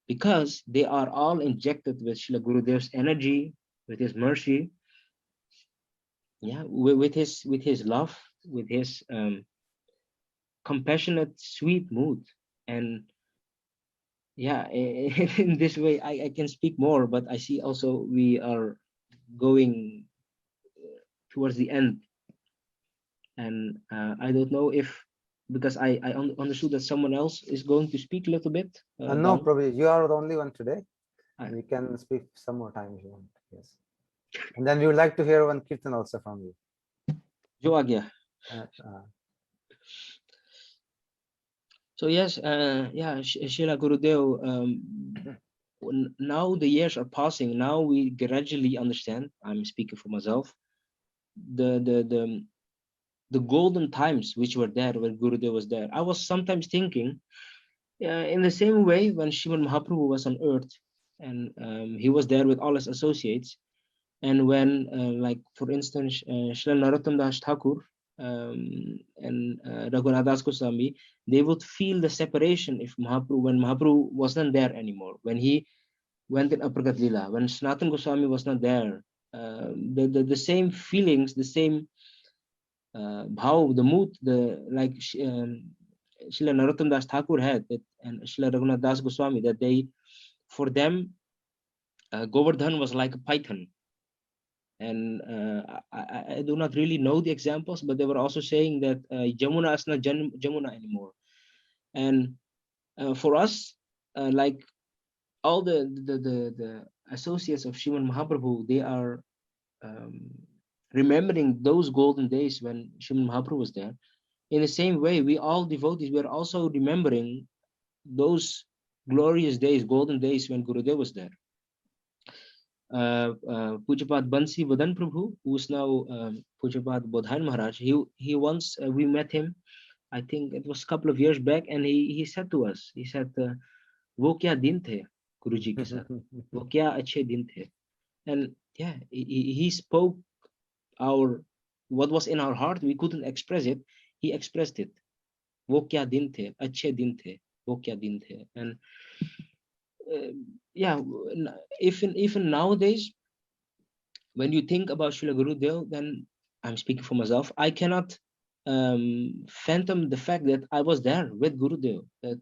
because they are all injected with Srila Gurudev's energy, with his mercy, yeah, with his love, with his compassionate, sweet mood. And yeah, in this way, I can speak more, but I see also we are going towards the end. And I don't know if, because I understood that someone else is going to speak a little bit. No, Prabhu, you are the only one today. I- We can speak some more time if you want. Yes. And then we would like to hear one kirtan also from you. Jo aa gaya. So yes, yeah, Srila Gurudev, now the years are passing. Now we gradually understand. I'm speaking for myself. The golden times which were there when Gurudev was there. I was sometimes thinking, in the same way when Sriman Mahaprabhu was on earth, and he was there with all his associates, and when, like for instance, Srila Narottam Das Thakur and Raghunath Das Goswami, they would feel the separation if Mahaprabhu, when Mahaprabhu wasn't there anymore, when he went in Apragat Lila, when Sanatana Goswami was not there, the same feelings, the same bhav, the mood, like Srila Narottam Das Thakur had, that, and Srila Raghunath Das Goswami, that they, for them, Govardhan was like a python. And I do not really know the examples, but they were also saying that Jamuna is not Jamuna anymore. And for us, like all the associates of Sriman Mahaprabhu, they are remembering those golden days when Sriman Mahaprabhu was there. In the same way, we all devotees, we are also remembering those glorious days, golden days when Gurudev was there. Pujapad Bansi Vadan Prabhu, who is now Pujapad Bodhain Maharaj, he once, we met him, I think it was a couple of years back, and he said to us, he said, "Wo kya din the Guruji ke saath, wo kya achhe din the." And yeah, he spoke our, what was in our heart, we couldn't express it, he expressed it. Wo kya din the, achhe din the, wo kya din the. And yeah, even nowadays, when you think about Srila Gurudev, then I'm speaking for myself, I cannot phantom the fact that I was there with Gurudev. That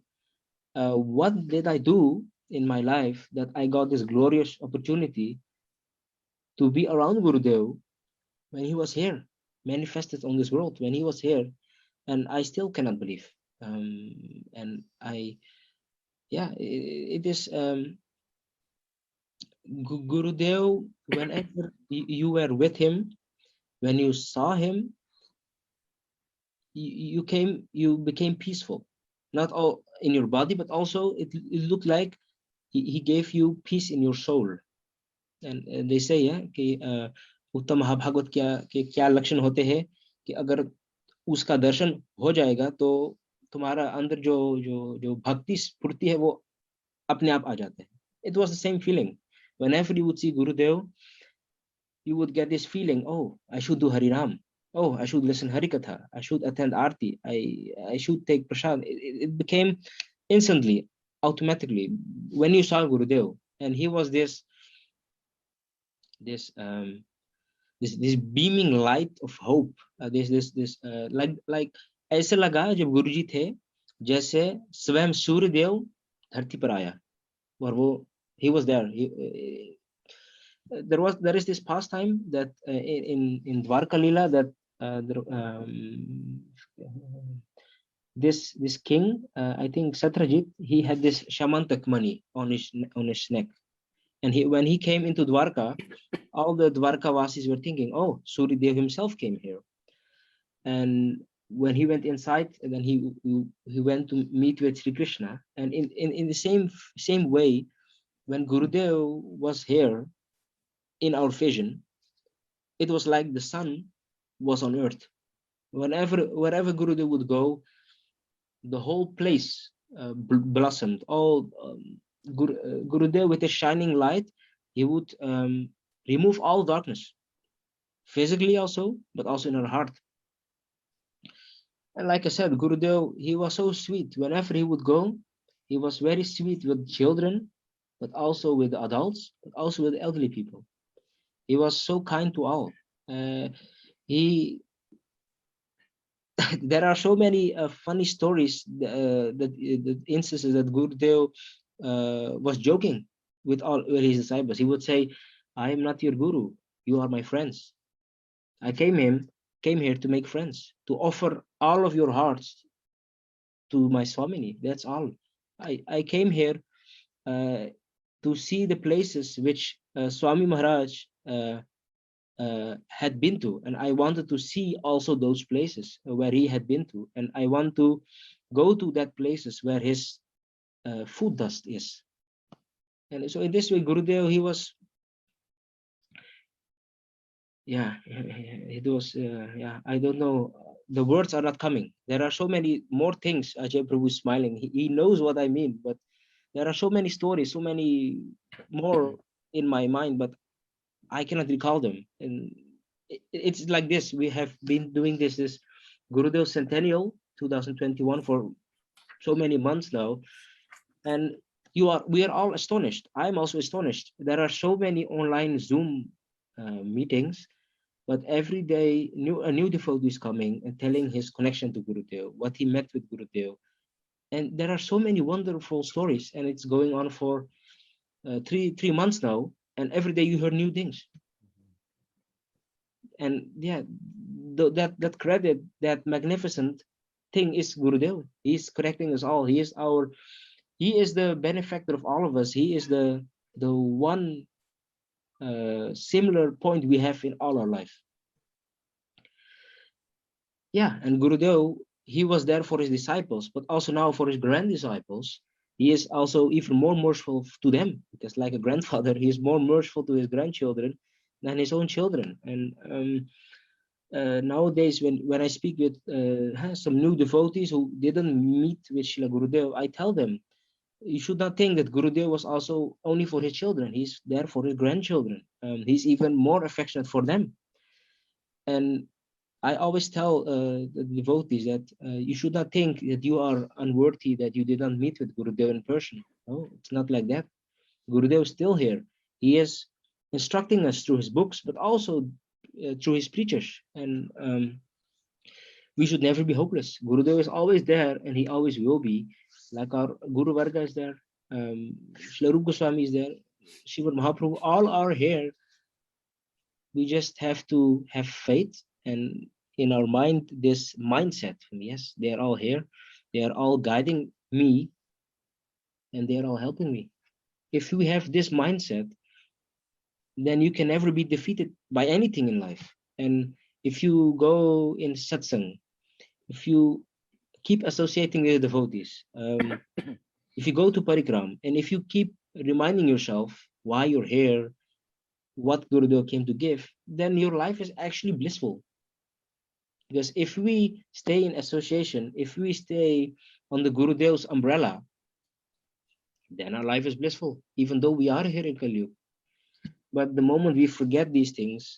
what did I do in my life that I got this glorious opportunity to be around Gurudev when he was here, manifested on this world, when he was here, and I still cannot believe. And I, yeah, it is Gurudev, whenever you were with him, when you saw him, you became peaceful, not all in your body, but also it looked like he gave you peace in your soul. And they say, yeah, कि उत्तम महाभागवत के क्या लक्षण होते हैं कि अगर उसका दर्शन हो जाएगा तो तुम्हारा अंदर जो जो जो भक्ति स्फूर्ति है वो अपने आप आ जाते हैं. It was the same feeling. Whenever you would see Gurudev, you would get this feeling, oh, I should do Harinam. Oh, I should listen Harikatha. I should attend Aarti. I should take Prasad. It became instantly, automatically, when you saw Gurudev. And he was this beaming light of hope. Like ऐसे लगा जब गुरुजी थे जैसे स्वयं सूर्यदेव धरती पर आया और वो he was there. There is this pastime that in Dwarka Lila that this king, I think Satrajit, he had this shamantak money on his neck, and when he came into Dwarka, all the Dwarka Vasis were thinking, oh, Suryadev himself came here. And when he went inside, and then he went to meet with Sri Krishna, and in the same way, when Gurudev was here in our vision, it was like the sun was on earth. Wherever Gurudev would go, the whole place blossomed. All Gurudev with a shining light, he would remove all darkness, physically also, but also in our heart. And like I said, Gurudev, he was so sweet. Whenever he would go, he was very sweet with children, but also with adults, but also with elderly people. He was so kind to all. There are so many funny stories, the instances that Gurudev was joking with his disciples. He would say, I am not your guru, you are my friends. I came came here to make friends, to offer all of your hearts to my Swamini. That's all. I came here to see the places which Swami Maharaj had been to, and I wanted to see also those places where he had been to, and I want to go to that places where his food dust is. And so in this way, Gurudev, he was, yeah, it was, yeah, I don't know, the words are not coming. There are so many more things. Ajay Prabhu is smiling. He knows what I mean, but there are so many stories, so many more in my mind, but I cannot recall them. And it's like this. We have been doing this Gurudev Centennial 2021 for so many months now, and we are all astonished. I'm also astonished. There are so many online Zoom meetings, but every day a new devotee is coming and telling his connection to Gurudev, what he met with Gurudev, and there are so many wonderful stories, and it's going on for three months now, and every day you hear new things. And yeah, that credit, that magnificent thing is Gurudev. He's correcting us all. He is the benefactor of all of us. He is the one similar point we have in all our life. Yeah, and Gurudev, he was there for his disciples, but also now for his grand disciples. He is also even more merciful to them, because like a grandfather, he is more merciful to his grandchildren than his own children. And nowadays, when I speak with some new devotees who didn't meet with Srila Gurudev, I tell them, you should not think that Gurudev was also only for his children. He's there for his grandchildren. He's even more affectionate for them. And I always tell the devotees that you should not think that you are unworthy, that you did not meet with Gurudev in person. No, it's not like that. Gurudev is still here. He is instructing us through his books, but also through his preachers. And we should never be hopeless. Gurudev is always there, and he always will be. Like our Guru Varga is there, Srila Rupa Goswami is there, Sriman Mahaprabhu, all are here. We just have to have faith, and in our mind, this mindset. Yes, they are all here. They are all guiding me, and they are all helping me. If we have this mindset, then you can never be defeated by anything in life. And if you go in satsang, if you keep associating with the devotees, if you go to parikram, and if you keep reminding yourself why you're here, what Gurudev came to give, then your life is actually blissful. Because if we stay in association, if we stay on the Gurudev's umbrella, then our life is blissful, even though we are here in Kali Yuga. But the moment we forget these things,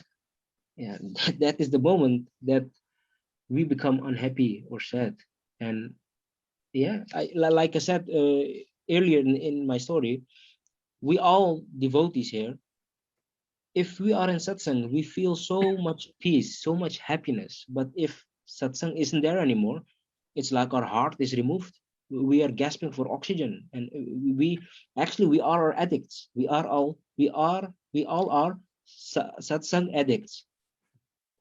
yeah, that is the moment that we become unhappy or sad. And yeah, like I said earlier in my story, we all devotees here, if we are in satsang, we feel so much peace, so much happiness. But if satsang isn't there anymore, it's like our heart is removed. We are gasping for oxygen, and we are our addicts. We all are satsang addicts.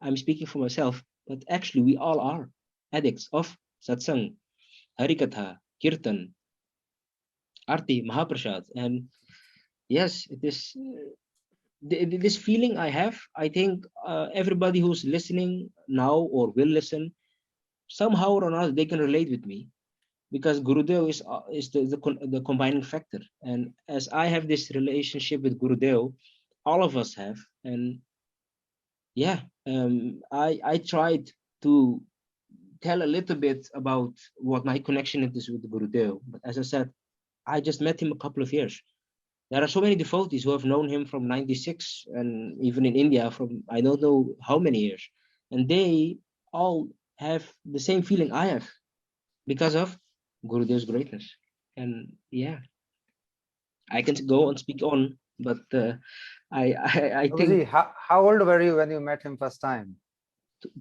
I'm speaking for myself, but actually we all are addicts of satsang, Harikatha, Kirtan, Arti, Mahaprasad. And yes, it is this feeling I have. I think everybody who's listening now or will listen, somehow or another, they can relate with me, because Gurudev is the combining factor. And as I have this relationship with Gurudev, all of us have. And yeah, I tried to tell a little bit about what my connection is with Gurudev. But as I said, I just met him a couple of years. There are so many devotees who have known him from 96, and even in India from I don't know how many years. And they all have the same feeling I have because of Gurudev's greatness. And yeah, I can go and speak on, but I think how old were you when you met him first time?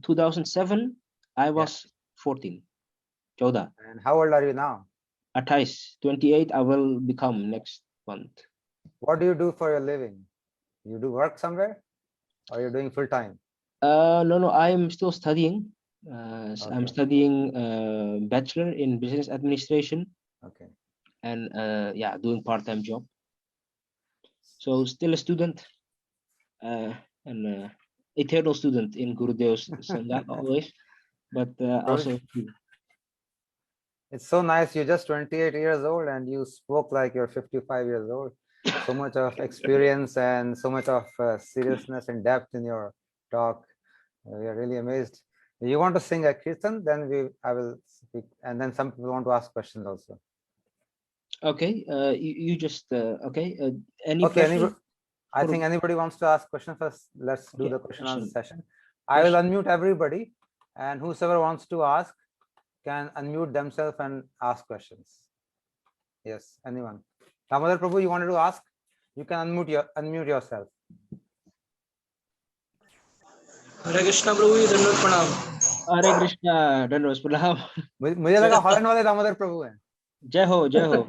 2007, I was 14. 14. And how old are you now? 28, I will become next month. What do you do for your living? You do work somewhere, or you're doing full time? No, I'm still studying. Okay. I'm studying bachelor in business administration. Okay. And yeah, doing part-time job. So still a student, and eternal student in Gurudeva's Sangha always, but also. It's so nice. You're just 28 years old and you spoke like you're 55 years old. So much of experience and so much of seriousness and depth in your talk. We are really amazed. You want to sing a kirtan, then I will speak, and then some people want to ask questions also. Okay, you just okay. Any Okay, question? I think anybody wants to ask questions first. Let's do the question answer session. I will unmute everybody, and whosoever wants to ask can unmute themselves and ask questions. Yes, anyone. Damodar Prabhu, you wanted to ask? You can unmute yourself. हरे कृष्णा प्रभु जी, दंडवत प्रणाम। हरे कृष्णा, दंडवत प्रणाम। मुझे लगा Holland वाले दामोदर प्रभु हैं। जय हो, जय हो।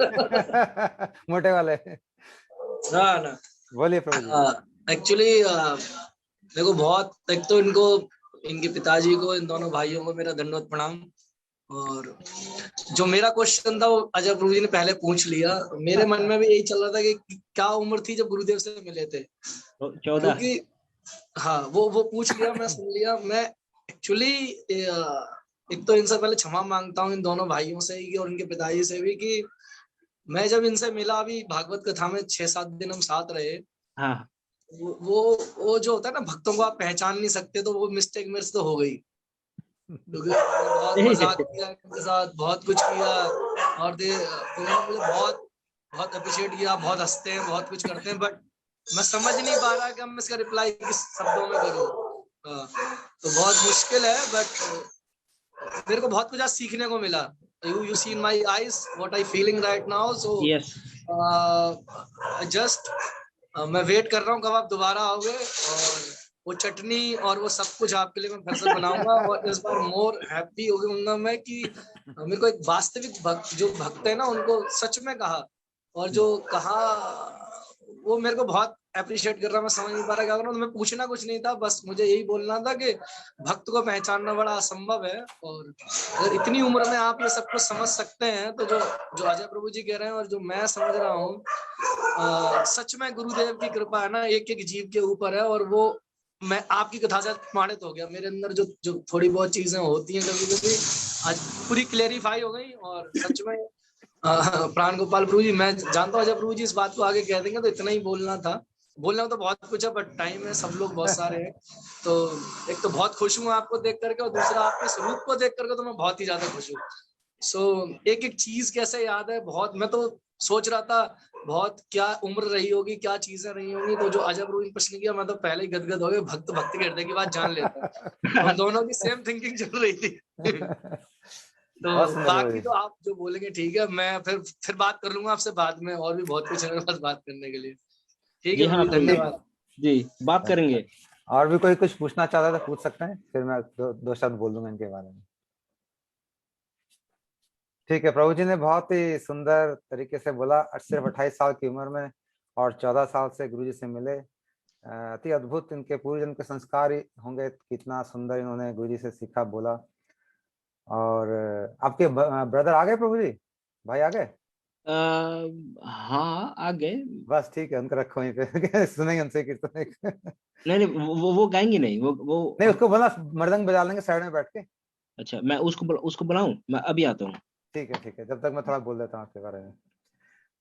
मोटे वाले। ना बोलिए प्रभु जी। एक्चुअली मेरे को बहुत, एक तो इनके पिताजी को, इन दोनों भाइयों को मेरा दंडवत प्रणाम। और जो मेरा क्वेश्चन था वो अजय प्रभु जी ने पहले पूछ लिया। मेरे मन में भी यही चल रहा था कि क्या उम्र थी जब गुरुदेव से मिले थे। 14। क्योंकि हाँ, वो पूछ लिया, मैं सुन लिया। मैं एक्चुअली एक तो इनसे पहले क्षमा मांगता हूँ इन दोनों भाइयों से ही और इनके पिताजी से भी, कि मैं जब इनसे मिला अभी भागवत कथा में 6-7 दिन हम साथ रहे। हाँ। वो जो होता है ना, भक्तों को आप पहचान नहीं सकते, तो वो मिस्टेक मेरे से तो हो गई। क्योंकि बहुत मजाक किया इनके साथ, बहुत कुछ किया, और मुझे बहुत अप्रिशिएट किया, बहुत हंसते हैं, बहुत कुछ करते हैं, बट मैं समझ नहीं पा रहा कि हम इसका रिप्लाई किस शब्दों में करूं। तो बहुत मुश्किल है, बट मेरे को बहुत कुछ आज सीखने को मिला। You see in my eyes what I feeling right now, so yes. Just मैं वेट कर रहा हूँ कब आप दोबारा आओगे, और वो चटनी और वो सब कुछ आपके लिए मैं फिर से बनाऊंगा। और इस बार मोर हैप्पी हो गया मैं कि मेरे को एक वास्तविक जो भक्त है ना, उनको सच में कहा, और जो कहा वो मेरे को बहुत अप्रिशिएट कर रहा। मैं समझ नहीं पा रहा क्या करूं। मैं पूछना कुछ नहीं था, बस मुझे यही बोलना था कि भक्त को पहचानना बड़ा असंभव है, और अगर इतनी उम्र में आप ये सब कुछ समझ सकते हैं, तो जो अजय प्रभु जी कह रहे हैं और जो मैं समझ रहा हूँ, सच में गुरुदेव की कृपा है ना, एक एक जीव के ऊपर है। और वो मैं आपकी कथा से प्रमाणित हो गया। मेरे अंदर जो थोड़ी बहुत चीजें होती हैं कभी कभी, आज पूरी क्लेरिफाई हो गई। और सच में प्राण गोपाल प्रभु जी, मैं जानता हूँ अजय प्रभु जी इस बात को आगे कह देंगे, तो इतना ही बोलना था। बोलना तो बहुत कुछ है, बट टाइम है, सब लोग बहुत सारे हैं। तो एक तो बहुत खुश हूँ आपको देख करके, और दूसरा आपके स्वरूप को देख करके तो मैं बहुत ही ज्यादा खुश हूँ। सो एक एक चीज कैसे याद है, बहुत मैं तो सोच रहा था बहुत क्या उम्र रही होगी, क्या चीजें रही होंगी। तो जो अजय प्रभु ने प्रश्न किया, मैं तो पहले ही गदगद हो गया। भक्त के हृदय की बात जान लेता। हम दोनों की सेम थिंकिंग चल रही थी। तो बाकी तो आप जो बोलेंगे ठीक है, मैं फिर बात कर लूंगा आपसे बाद में, और भी बहुत कुछ है मेरे पास बात करने के लिए। ठीक है, हाँ, धन्यवाद जी, बात करेंगे। और भी कोई कुछ पूछना चाहता है तो पूछ सकते हैं, फिर मैं दो शब्द बोल दूंगा इनके बारे में। ठीक है, प्रभु जी ने बहुत ही सुंदर तरीके से बोला। सिर्फ 28 साल की उम्र में और 14 साल से गुरु जी से मिले। अति अद्भुत इनके पूर्व जन्म के संस्कार होंगे, कितना सुंदर इन्होंने गुरु जी से सीखा, बोला। और आपके ब्रदर आ गए प्रभु जी, भाई आ गए? हाँ, आ गए। बस ठीक है, उनको रखो यहीं पे। सुनेंगे उनसे कीर्तन। नहीं, वो गाएंगे नहीं, वो नहीं, उसको बोला मृदंग बजा लेंगे साइड में बैठ के। अच्छा, मैं उसको बुलाऊं? मैं अभी आता हूँ। ठीक है, जब तक मैं थोड़ा बोल देता हूँ आपके बारे में।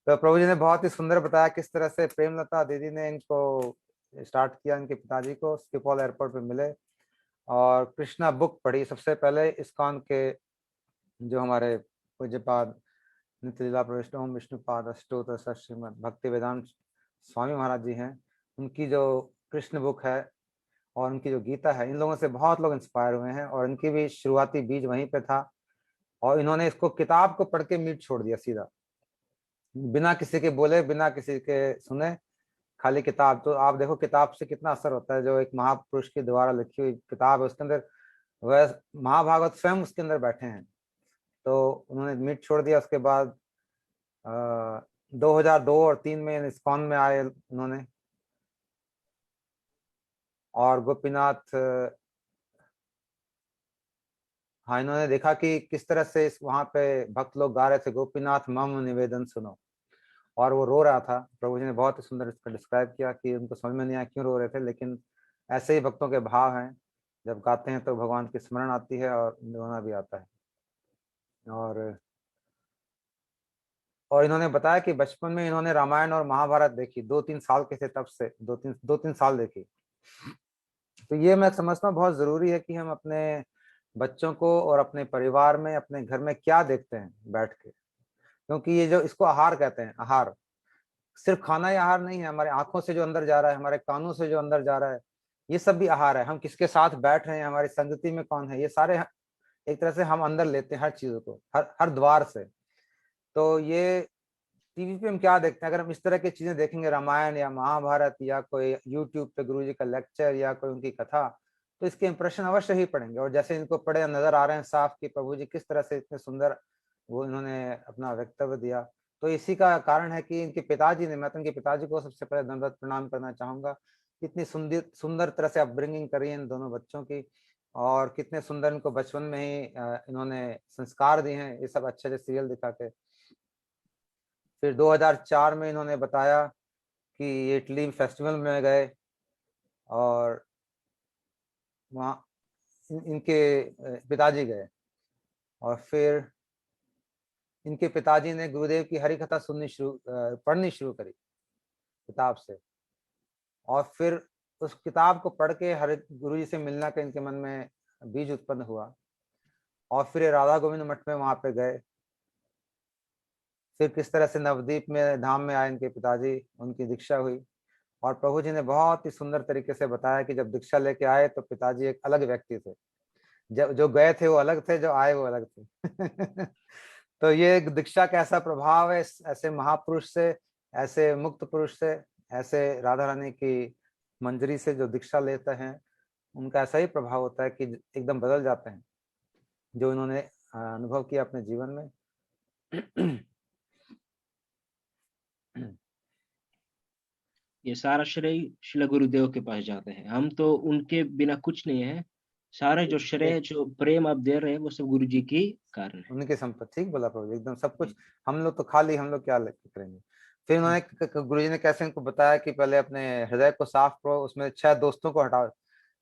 तो प्रभु जी ने बहुत ही सुंदर बताया किस तरह से प्रेमलता दीदी ने इनको स्टार्ट किया, इनके पिताजी को स्किपॉल एयरपोर्ट पे मिले और कृष्णा बुक पढ़ी। सबसे पहले इस्कॉन के जो हमारे पूज्यपाद नित्य लीला प्रविष्ट ओम विष्णुपाद अष्टोत्तर श्रीमद भक्ति वेदांत स्वामी महाराज जी हैं, उनकी जो कृष्ण बुक है और उनकी जो गीता है, इन लोगों से बहुत लोग इंस्पायर हुए हैं। और इनकी भी शुरुआती बीज वहीं पे था, और इन्होंने इसको किताब को पढ़ के मीट छोड़ दिया सीधा, बिना किसी के बोले, बिना किसी के सुने, खाली किताब। तो आप देखो किताब से कितना असर होता है। जो एक महापुरुष के द्वारा लिखी हुई किताब है, उसके अंदर वह महाभागवत स्वयं उसके अंदर बैठे हैं। तो उन्होंने मीट छोड़ दिया। उसके बाद 2002 और 3 में इस्कॉन में आए उन्होंने, और गोपीनाथ हाँ, इन्होंने देखा कि किस तरह से इस वहां पे भक्त लोग गा रहे थे, गोपीनाथ मम निवेदन सुनो, और वो रो रहा था। प्रभु जी ने बहुत ही सुंदर इसको डिस्क्राइब किया कि उनको समझ में नहीं आया क्यों रो रहे थे, लेकिन ऐसे ही भक्तों के भाव हैं, जब गाते हैं तो भगवान की स्मरण आती है और रोना भी आता है। और इन्होंने बताया कि बचपन में इन्होंने रामायण और महाभारत देखी, 2-3 साल के थे तब से, 2-3 साल देखी। तो ये मैं समझता हूँ बहुत जरूरी है कि हम अपने बच्चों को और अपने परिवार में, अपने घर में क्या देखते हैं बैठ के, क्योंकि ये जो इसको आहार कहते हैं, आहार सिर्फ खाना ही आहार नहीं है, हमारे आंखों से जो अंदर जा रहा है, हमारे कानों से जो अंदर जा रहा है, ये सब भी आहार है। हम किसके साथ बैठ रहे हैं, हमारी संगति में कौन है, ये सारे एक तरह से हम अंदर लेते हैं हर चीजों को, हर हर द्वार से। तो ये टीवी पे हम क्या देखते हैं, अगर हम इस तरह की चीजें देखेंगे, रामायण या महाभारत या कोई यूट्यूब पे गुरु जी का लेक्चर या कोई उनकी कथा, तो इसके इंप्रेशन अवश्य ही पड़ेंगे। और जैसे इनको पढ़े नजर आ रहे हैं साफ कि प्रभु जी किस तरह से इतने सुंदर वो इन्होंने अपना वक्तव्य दिया, तो इसी का कारण है कि इनके पिताजी ने, मैं तो इनके पिताजी को सबसे पहले दंडवत प्रणाम करना चाहूंगा, कितनी सुंदर सुंदर तरह से अपब्रिंगिंग करी है इन दोनों बच्चों की, और कितने सुंदर इनको बचपन में ही इन्होंने संस्कार दिए हैं, ये सब अच्छे अच्छे सीरियल दिखा के। फिर 2004 में इन्होंने बताया कि ये इटली फेस्टिवल में गए और वहाँ इनके पिताजी गए, और फिर इनके पिताजी ने गुरुदेव की हरिकथा पढ़नी शुरू करी किताब से, और फिर उस किताब को पढ़ के हर गुरु जी से मिलना का इनके मन में बीज उत्पन्न हुआ, और फिर राधा गोविंद मठ में वहां पे गए। फिर किस तरह से नवदीप में धाम में आए इनके पिताजी, उनकी दीक्षा हुई, और प्रभु जी ने बहुत ही सुंदर तरीके से बताया कि जब दीक्षा लेके आए तो पिताजी एक अलग व्यक्ति थे, जब जो गए थे वो अलग थे, जो आए वो अलग थे। तो ये दीक्षा का ऐसा प्रभाव है ऐसे महापुरुष से, ऐसे मुक्त पुरुष से, ऐसे राधा रानी की मंजरी से जो दीक्षा लेते हैं, उनका ऐसा ही प्रभाव होता है कि एकदम बदल जाते हैं, जो इन्होंने अनुभव किया अपने जीवन में। ये सारा श्रेय श्रील गुरुदेव के पास जाते हैं, हम तो उनके बिना कुछ नहीं है। सारे जो श्रेय जो प्रेम आप दे रहे हैं वो सब गुरु जी की कारण है, उनकी संपत्ति। ठीक बोला प्रभु, एकदम सब कुछ। हम लोग तो खाली, हम लोग क्या करेंगे। फिर उन्होंने गुरु जी ने कैसे इनको बताया कि पहले अपने हृदय को साफ करो, उसमें 6 दोस्तों को हटाओ,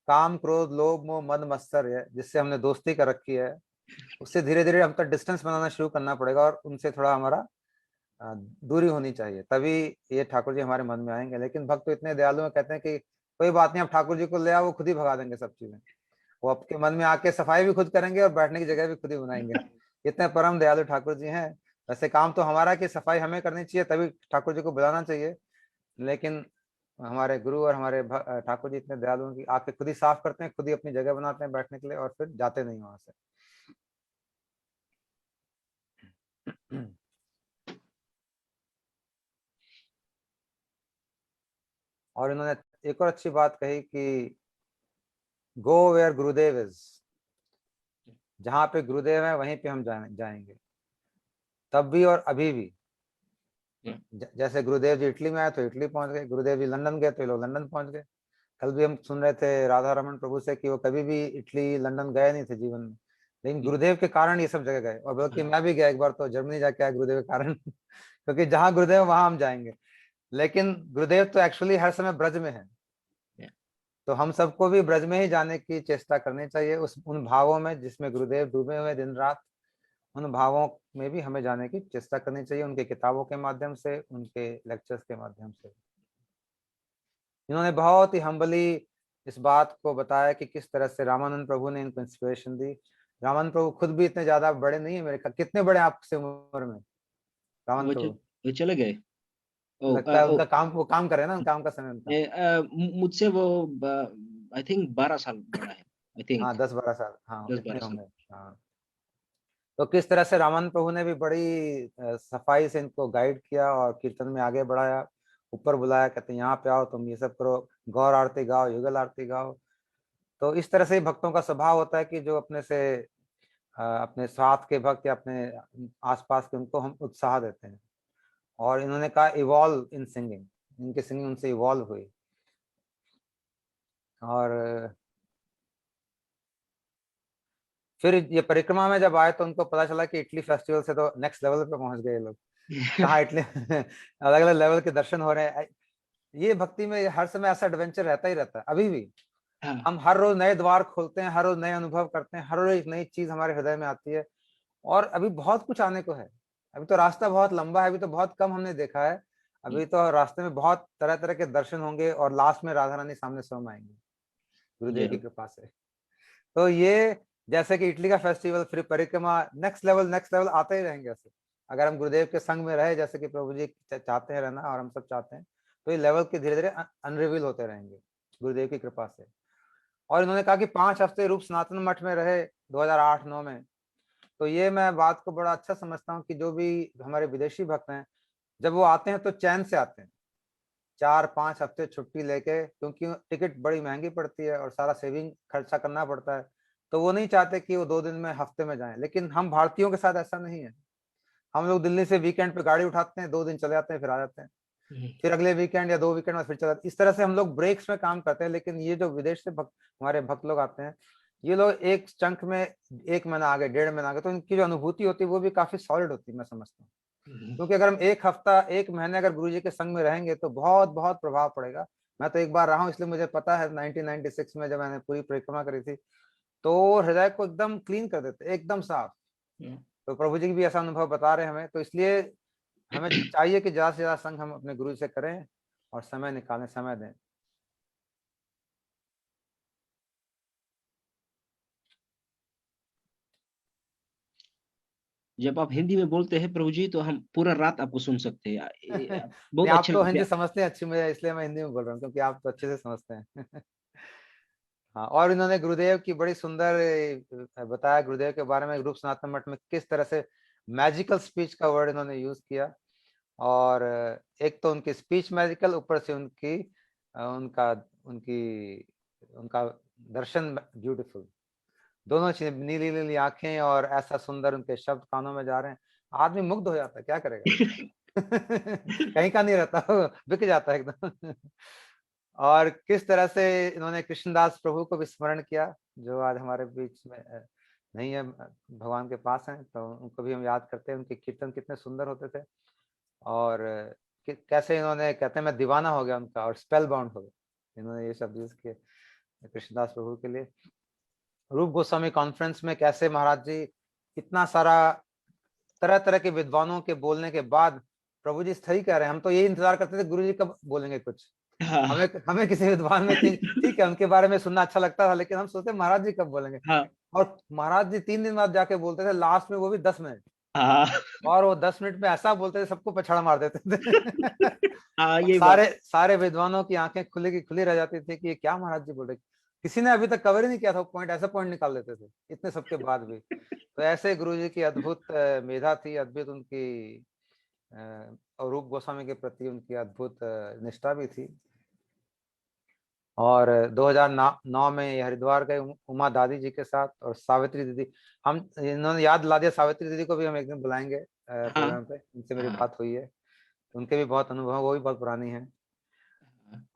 काम क्रोध लोभ मोह मद मत्सर है, जिससे हमने दोस्ती कर रखी है, उससे धीरे धीरे हम तक डिस्टेंस बनाना शुरू करना पड़ेगा, और उनसे थोड़ा हमारा दूरी होनी चाहिए, तभी ये ठाकुर जी हमारे मन में आएंगे। लेकिन भक्त तो इतने दयालु हैं, कहते हैं कि कोई बात नहीं, आप ठाकुर जी को ले आओ, वो खुद ही भगा देंगे सब चीजें, वो आपके मन में आके सफाई भी खुद करेंगे और बैठने की जगह भी खुद ही बनाएंगे। इतने परम दयालु ठाकुर जी हैं। वैसे काम तो हमारा कि सफाई हमें करनी चाहिए, तभी ठाकुर जी को बुलाना चाहिए, लेकिन हमारे गुरु और हमारे ठाकुर जी इतने दयालु हैं कि आके खुद ही साफ करते हैं, खुद ही अपनी जगह बनाते हैं बैठने के लिए, और फिर जाते नहीं वहां से। और इन्होंने एक और अच्छी बात कही कि गो वेयर गुरुदेव इज, जहां पे गुरुदेव है वहीं पे हम जाएंगे, तब भी और अभी भी। जैसे गुरुदेव जी इटली में आए तो इटली पहुंच गए, गुरुदेव जी लंदन गए तो ये लोग लंदन पहुंच गए। कल भी हम सुन रहे थे राधा रमन प्रभु से कि वो कभी भी इटली लंदन गए नहीं थे जीवन में, लेकिन गुरुदेव के कारण ये सब जगह गए। और बल्कि मैं भी गया एक बार तो जर्मनी जाके आया गुरुदेव के कारण। क्योंकि जहां गुरुदेव वहां हम जाएंगे। लेकिन गुरुदेव तो एक्चुअली हर समय ब्रज में है, तो हम सबको भी ब्रज में ही जाने की चेष्टा करनी चाहिए, उन भावों में जिसमें गुरुदेव डूबे हुए दिन रात, उन भावों में भी हमें जाने की चेष्टा करनी चाहिए, उनके किताबों के माध्यम से, उनके लेक्चर्स के माध्यम से। इन्होंने बहुत ही हम्बली इस बात को बताया कि किस तरह से रामानंद प्रभु ने इनको इंस्पिरेशन दी। रामानंद प्रभु खुद भी इतने ज्यादा बड़े नहीं है मेरे ख्याल, कितने बड़े आपसे उम्र में रामानंद प्रभु? वो चले गए। लगता है उनका काम, वो काम करे ना, काम का समय उनका। मुझसे वो आई थिंक 12 साल बड़ा है, आई थिंक हाँ 10-12 साल, हाँ 10-12 इतने साल। होंगे। हाँ, तो किस तरह से रामानंद प्रभु ने भी बड़ी सफाई से इनको गाइड किया और कीर्तन में आगे बढ़ाया, ऊपर बुलाया, कहते यहाँ पे आओ, तुम ये सब करो, गौर आरती गाओ, युगल आरती गाओ। तो इस तरह से भक्तों का स्वभाव होता है कि जो अपने से अपने साथ के भक्त या अपने आसपास के, उनको हम उत्साह देते हैं। और इन्होंने कहा इवॉल्व इन सिंगिंग, इनकी सिंगिंग उनसे इवॉल्व हुई। और फिर ये परिक्रमा में जब आए तो उनको पता चला कि इटली फेस्टिवल से तो नेक्स्ट लेवल पे पहुंच गए लोग। कहाँ इटली अलग अलग लेवल के दर्शन हो रहे हैं। ये भक्ति में हर समय ऐसा एडवेंचर रहता ही रहता है। अभी भी हम हर रोज नए द्वार खोलते हैं, हर रोज नए अनुभव करते हैं, हर रोज एक नई चीज हमारे हृदय में आती है, और अभी बहुत कुछ आने को है। अभी तो रास्ता बहुत लंबा है, अभी तो बहुत कम हमने देखा है। अभी तो रास्ते में बहुत तरह तरह के दर्शन होंगे, और लास्ट में राधा रानी सामने स्वयं आएंगे गुरुदेव की कृपा से। तो ये जैसे कि इटली का फेस्टिवल, फिर परिक्रमा, नेक्स्ट लेवल आते ही रहेंगे ऐसे। अगर हम गुरुदेव के संग में रहे, जैसे कि प्रभु जी चाहते हैं रहना और हम सब चाहते हैं, तो ये लेवल के धीरे धीरे अनरिवील होते रहेंगे गुरुदेव की कृपा से। और इन्होंने कहा कि 5 हफ्ते रूप सनातन मठ में रहे 2008-9 में। तो ये मैं बात को बड़ा अच्छा समझता हूँ कि जो भी हमारे विदेशी भक्त हैं, जब वो आते हैं तो चैन से आते हैं, 4-5 हफ्ते छुट्टी लेके, क्योंकि टिकट बड़ी महंगी पड़ती है और सारा सेविंग खर्चा करना पड़ता है। तो वो नहीं चाहते कि वो 2 दिन में, हफ्ते में जाएं। लेकिन हम भारतीयों के साथ ऐसा नहीं है। हम लोग दिल्ली से वीकेंड पे गाड़ी उठाते हैं, 2 दिन चले जाते हैं, फिर आ जाते हैं, फिर अगले वीकेंड या 2 वीकेंड में फिर चले जाते हैं। इस तरह से हम लोग ब्रेक्स में काम करते हैं। लेकिन ये जो विदेश से हमारे भक्त लोग आते हैं, ये लोग एक चंक में 1 महीना आ गए, 1.5 महीना आ गए, तो इनकी जो अनुभूति होती है वो भी काफी सॉलिड होती है, मैं समझता हूँ। क्योंकि अगर हम 1 हफ्ता 1 महीने अगर गुरु जी के संग में रहेंगे तो बहुत बहुत प्रभाव पड़ेगा। मैं तो एक बार रहा हूँ, इसलिए मुझे पता है। 1996 में जब मैंने पूरी परिक्रमा करी थी, तो हृदय को एकदम क्लीन कर देते, एकदम साफ। तो प्रभु जी भी ऐसा अनुभव बता रहे हैं हमें। तो इसलिए हमें चाहिए कि ज्यादा से ज्यादा संग हम अपने गुरु से करें और समय निकालें, समय दें। जब आप हिंदी में बोलते हैं प्रभु जी, तो हम पूरा रात आपको सुन सकते हैं। बहुत आप अच्छा तो हिंदी समझते हैं अच्छी, मुझे इसलिए मैं हिंदी में बोल रहा हूँ, क्योंकि आप तो अच्छे से समझते हैं। हाँ, और इन्होंने गुरुदेव की बड़ी सुंदर बताया, गुरुदेव के बारे में रूप सनातन मठ में किस तरह से मैजिकल स्पीच का वर्ड इन्होंने यूज किया। और एक तो उनकी स्पीच मैजिकल, ऊपर से उनकी उनका उनकी उनका दर्शन ब्यूटीफुल। दोनों चीजें, नीली नीली आंखें और ऐसा सुंदर उनके शब्द कानों में जा रहे हैं, आदमी मुग्ध हो जाता है, क्या करेगा। कहीं का नहीं रहता, बिक जाता है एकदम। और किस तरह से इन्होंने कृष्णदास प्रभु को भी स्मरण किया, जो आज हमारे बीच में नहीं है, भगवान के पास हैं। तो उनको भी हम याद करते हैं। उनके कीर्तन कितने सुंदर होते थे, और कैसे इन्होंने, कहते हैं मैं दीवाना हो गया उनका, और स्पेल बाउंड हो गया। इन्होंने ये शब्द यूज किए कृष्णदास प्रभु के लिए। रूप गोस्वामी कॉन्फ्रेंस में कैसे महाराज जी इतना सारा तरह तरह के विद्वानों के बोलने के बाद, प्रभु जी सही कह रहे हैं, हम तो यही इंतजार करते थे गुरु जी कब बोलेंगे कुछ। हमें किसी विद्वान में ठीक है उनके बारे में सुनना अच्छा लगता था, लेकिन हम सोचते महाराज जी कब बोलेंगे। और महाराज जी 3 दिन बाद जाके बोलते थे, लास्ट में वो भी 10 मिनट। और वो 10 मिनट में ऐसा बोलते थे, सबको पछाड़ा मार देते थे। ये सारे विद्वानों की आंखें खुली रह जाती थी कि ये क्या महाराज जी बोल रहे। किसी ने अभी तक कवर ही नहीं किया था पॉइंट, ऐसा पॉइंट निकाल देते थे इतने सबके बाद भी। तो ऐसे गुरु जी की अद्भुत मेधा थी, अद्भुत उनकी और रूप गोस्वामी के प्रति उनकी अद्भुत निष्ठा भी थी। और 2009 में हरिद्वार गए उमा दादी जी के साथ और सावित्री दीदी। हम इन्होंने याद ला दिया, सावित्री दीदी को भी हम एक दिन बुलाएंगे प्रोग्राम पे, उनसे मेरी बात हुई है। उनके भी बहुत अनुभव, वो भी बहुत पुरानी है।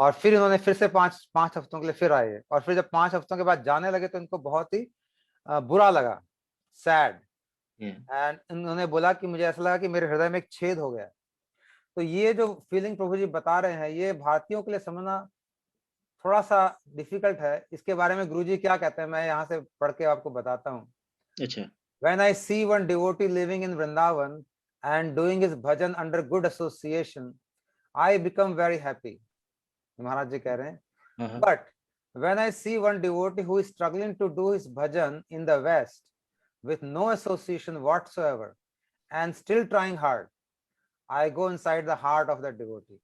और फिर इन्होंने फिर से 5 हफ्तों के लिए फिर आए, और फिर जब 5 हफ्तों के बाद जाने लगे तो इनको बहुत ही बुरा लगा, सैड। एंड इन्होंने बोला कि मुझे ऐसा लगा कि मेरे हृदय में एक छेद हो गया। तो ये जो फीलिंग प्रभु जी बता रहे हैं, ये भारतीयों के लिए समझना थोड़ा सा डिफिकल्ट है। इसके बारे में गुरु जी क्या कहते हैं, मैं यहाँ से पढ़ के आपको बताता हूँ। अच्छा। When I see one devotee living in Vrindavan and doing his bhajan under good association, I become very happy. महाराज जी कह रहे हैं, but when I see one devotee who is struggling to do his bhajan in the West with no association whatsoever and still trying hard, I go inside the heart of that devotee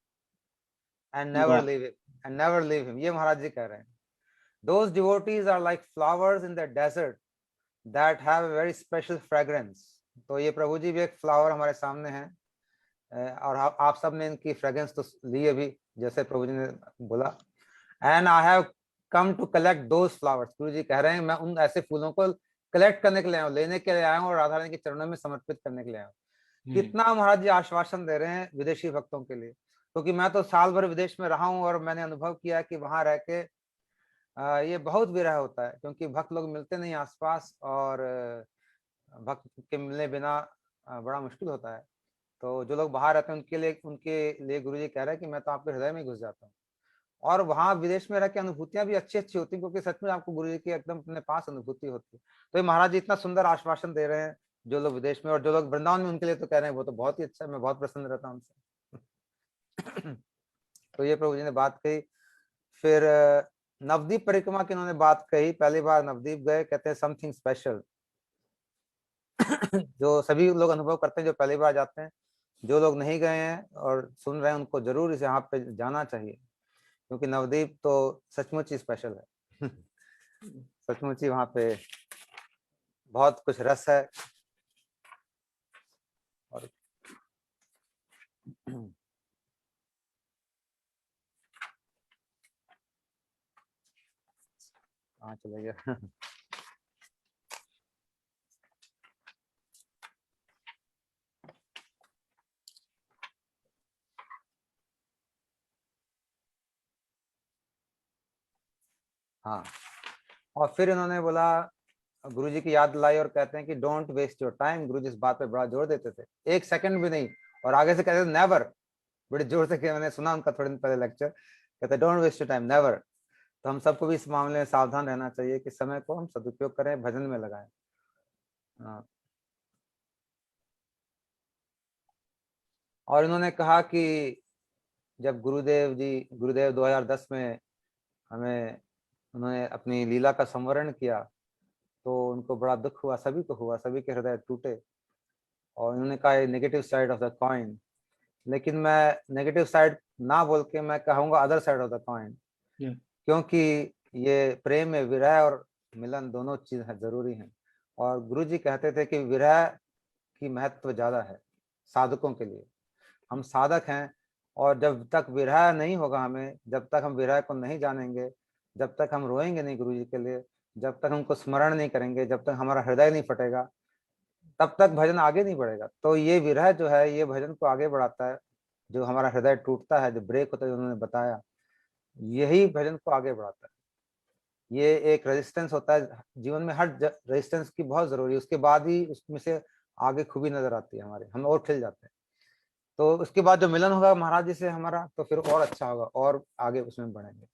and never leave him. ये महाराज जी कह रहे हैं. Those devotees are like flowers in the desert that have a very special fragrance. तो ये प्रभु जी भी एक flower हमारे सामने हैं, और आप सब ने इनकी फ्रेग्रेंस तो ली अभी, जैसे प्रभु जी ने बोला. And I have come to collect those flowers. Guru ji कह रहे हैं मैं उन ऐसे फूलों को कलेक्ट करने के लिए आया हूँ, लेने के लिए आया हूँ, और राधा रानी के चरणों में समर्पित करने के लिए आया हूँ. कितना महाराज जी आश्वासन दे रहे हैं विदेशी भक्तों के लिए, क्योंकि मैं तो साल भर विदेश में रहा हूँ और मैंने अनुभव किया कि वहां रह के ये बहुत विरह होता है, क्योंकि भक्त लोग मिलते नहीं आसपास, और भक्त के मिलने बिना बड़ा मुश्किल होता है। तो जो लोग बाहर रहते हैं उनके लिए गुरुजी कह रहे हैं कि मैं तो आपके हृदय में घुस जाता हूँ। और वहां विदेश में रह के अनुभूतियां भी अच्छी अच्छी होती हैं, क्योंकि सच में आपको गुरुजी की एकदम अपने पास अनुभूति होती है। तो ये महाराज जी इतना सुंदर आश्वासन दे रहे हैं जो लोग विदेश में, और जो लोग वृंदावन में, उनके लिए तो कह रहे हैं वो तो बहुत ही अच्छा है, मैं बहुत प्रसन्न रहता हूँ उनसे। तो ये प्रभु जी ने बात कही। फिर नवदीप परिक्रमा की उन्होंने बात कही। पहली बार नवदीप गए, कहते हैं समथिंग स्पेशल जो सभी लोग अनुभव करते हैं जो पहली बार जाते हैं। जो लोग नहीं गए हैं और सुन रहे हैं उनको जरूर इस यहाँ पे जाना चाहिए, क्योंकि नवदीप तो सचमुच ही स्पेशल है। सचमुच ही वहाँ पे बहुत कुछ रस है। और कहाँ चले गया? हाँ, और फिर इन्होंने बोला, गुरुजी की याद लाई और कहते हैं कि डोंट वेस्ट योर टाइम। गुरुजी इस बात पे बड़ा जोर देते थे, एक सेकंड भी नहीं। और आगे से कहते थे नेवर, बड़े जोर से। मैंने सुना उनका थोड़े दिन पहले लेक्चर, कहते don't waste your time, never. तो हम सबको भी इस मामले में सावधान रहना चाहिए कि समय को हम सदुपयोग करें, भजन में लगाएं। हाँ। और इन्होंने कहा कि जब गुरुदेव 2010 में हमें, उन्होंने अपनी लीला का संवरण किया, तो उनको बड़ा दुख हुआ, सभी को हुआ, सभी के हृदय टूटे। और उन्होंने कहा negative side of the coin, लेकिन मैं नेगेटिव साइड ना बोल के मैं कहूँगा other side of the coin, क्योंकि ये प्रेम में विरह और मिलन दोनों चीज है, जरूरी है। और गुरुजी कहते थे कि विरह की महत्व ज्यादा है साधकों के लिए। हम साधक हैं, और जब तक विरह नहीं होगा हमें, जब तक हम विरह को नहीं जानेंगे, जब तक हम रोएंगे नहीं गुरुजी के लिए, जब तक हमको स्मरण नहीं करेंगे, जब तक हमारा हृदय नहीं फटेगा, तब तक भजन आगे नहीं बढ़ेगा। तो ये विरह जो है ये भजन को आगे बढ़ाता है। जो हमारा हृदय टूटता है, जो ब्रेक होता है, उन्होंने बताया, यही भजन को आगे बढ़ाता है। ये एक रेजिस्टेंस होता है जीवन में, हर रेजिस्टेंस की बहुत जरूरी है, उसके बाद ही उसमें से आगे खूबी नजर आती है हमारे, हम और खिल जाते हैं। तो उसके बाद जो मिलन होगा महाराज जी से हमारा, तो फिर और अच्छा होगा, और आगे उसमें बढ़ेंगे।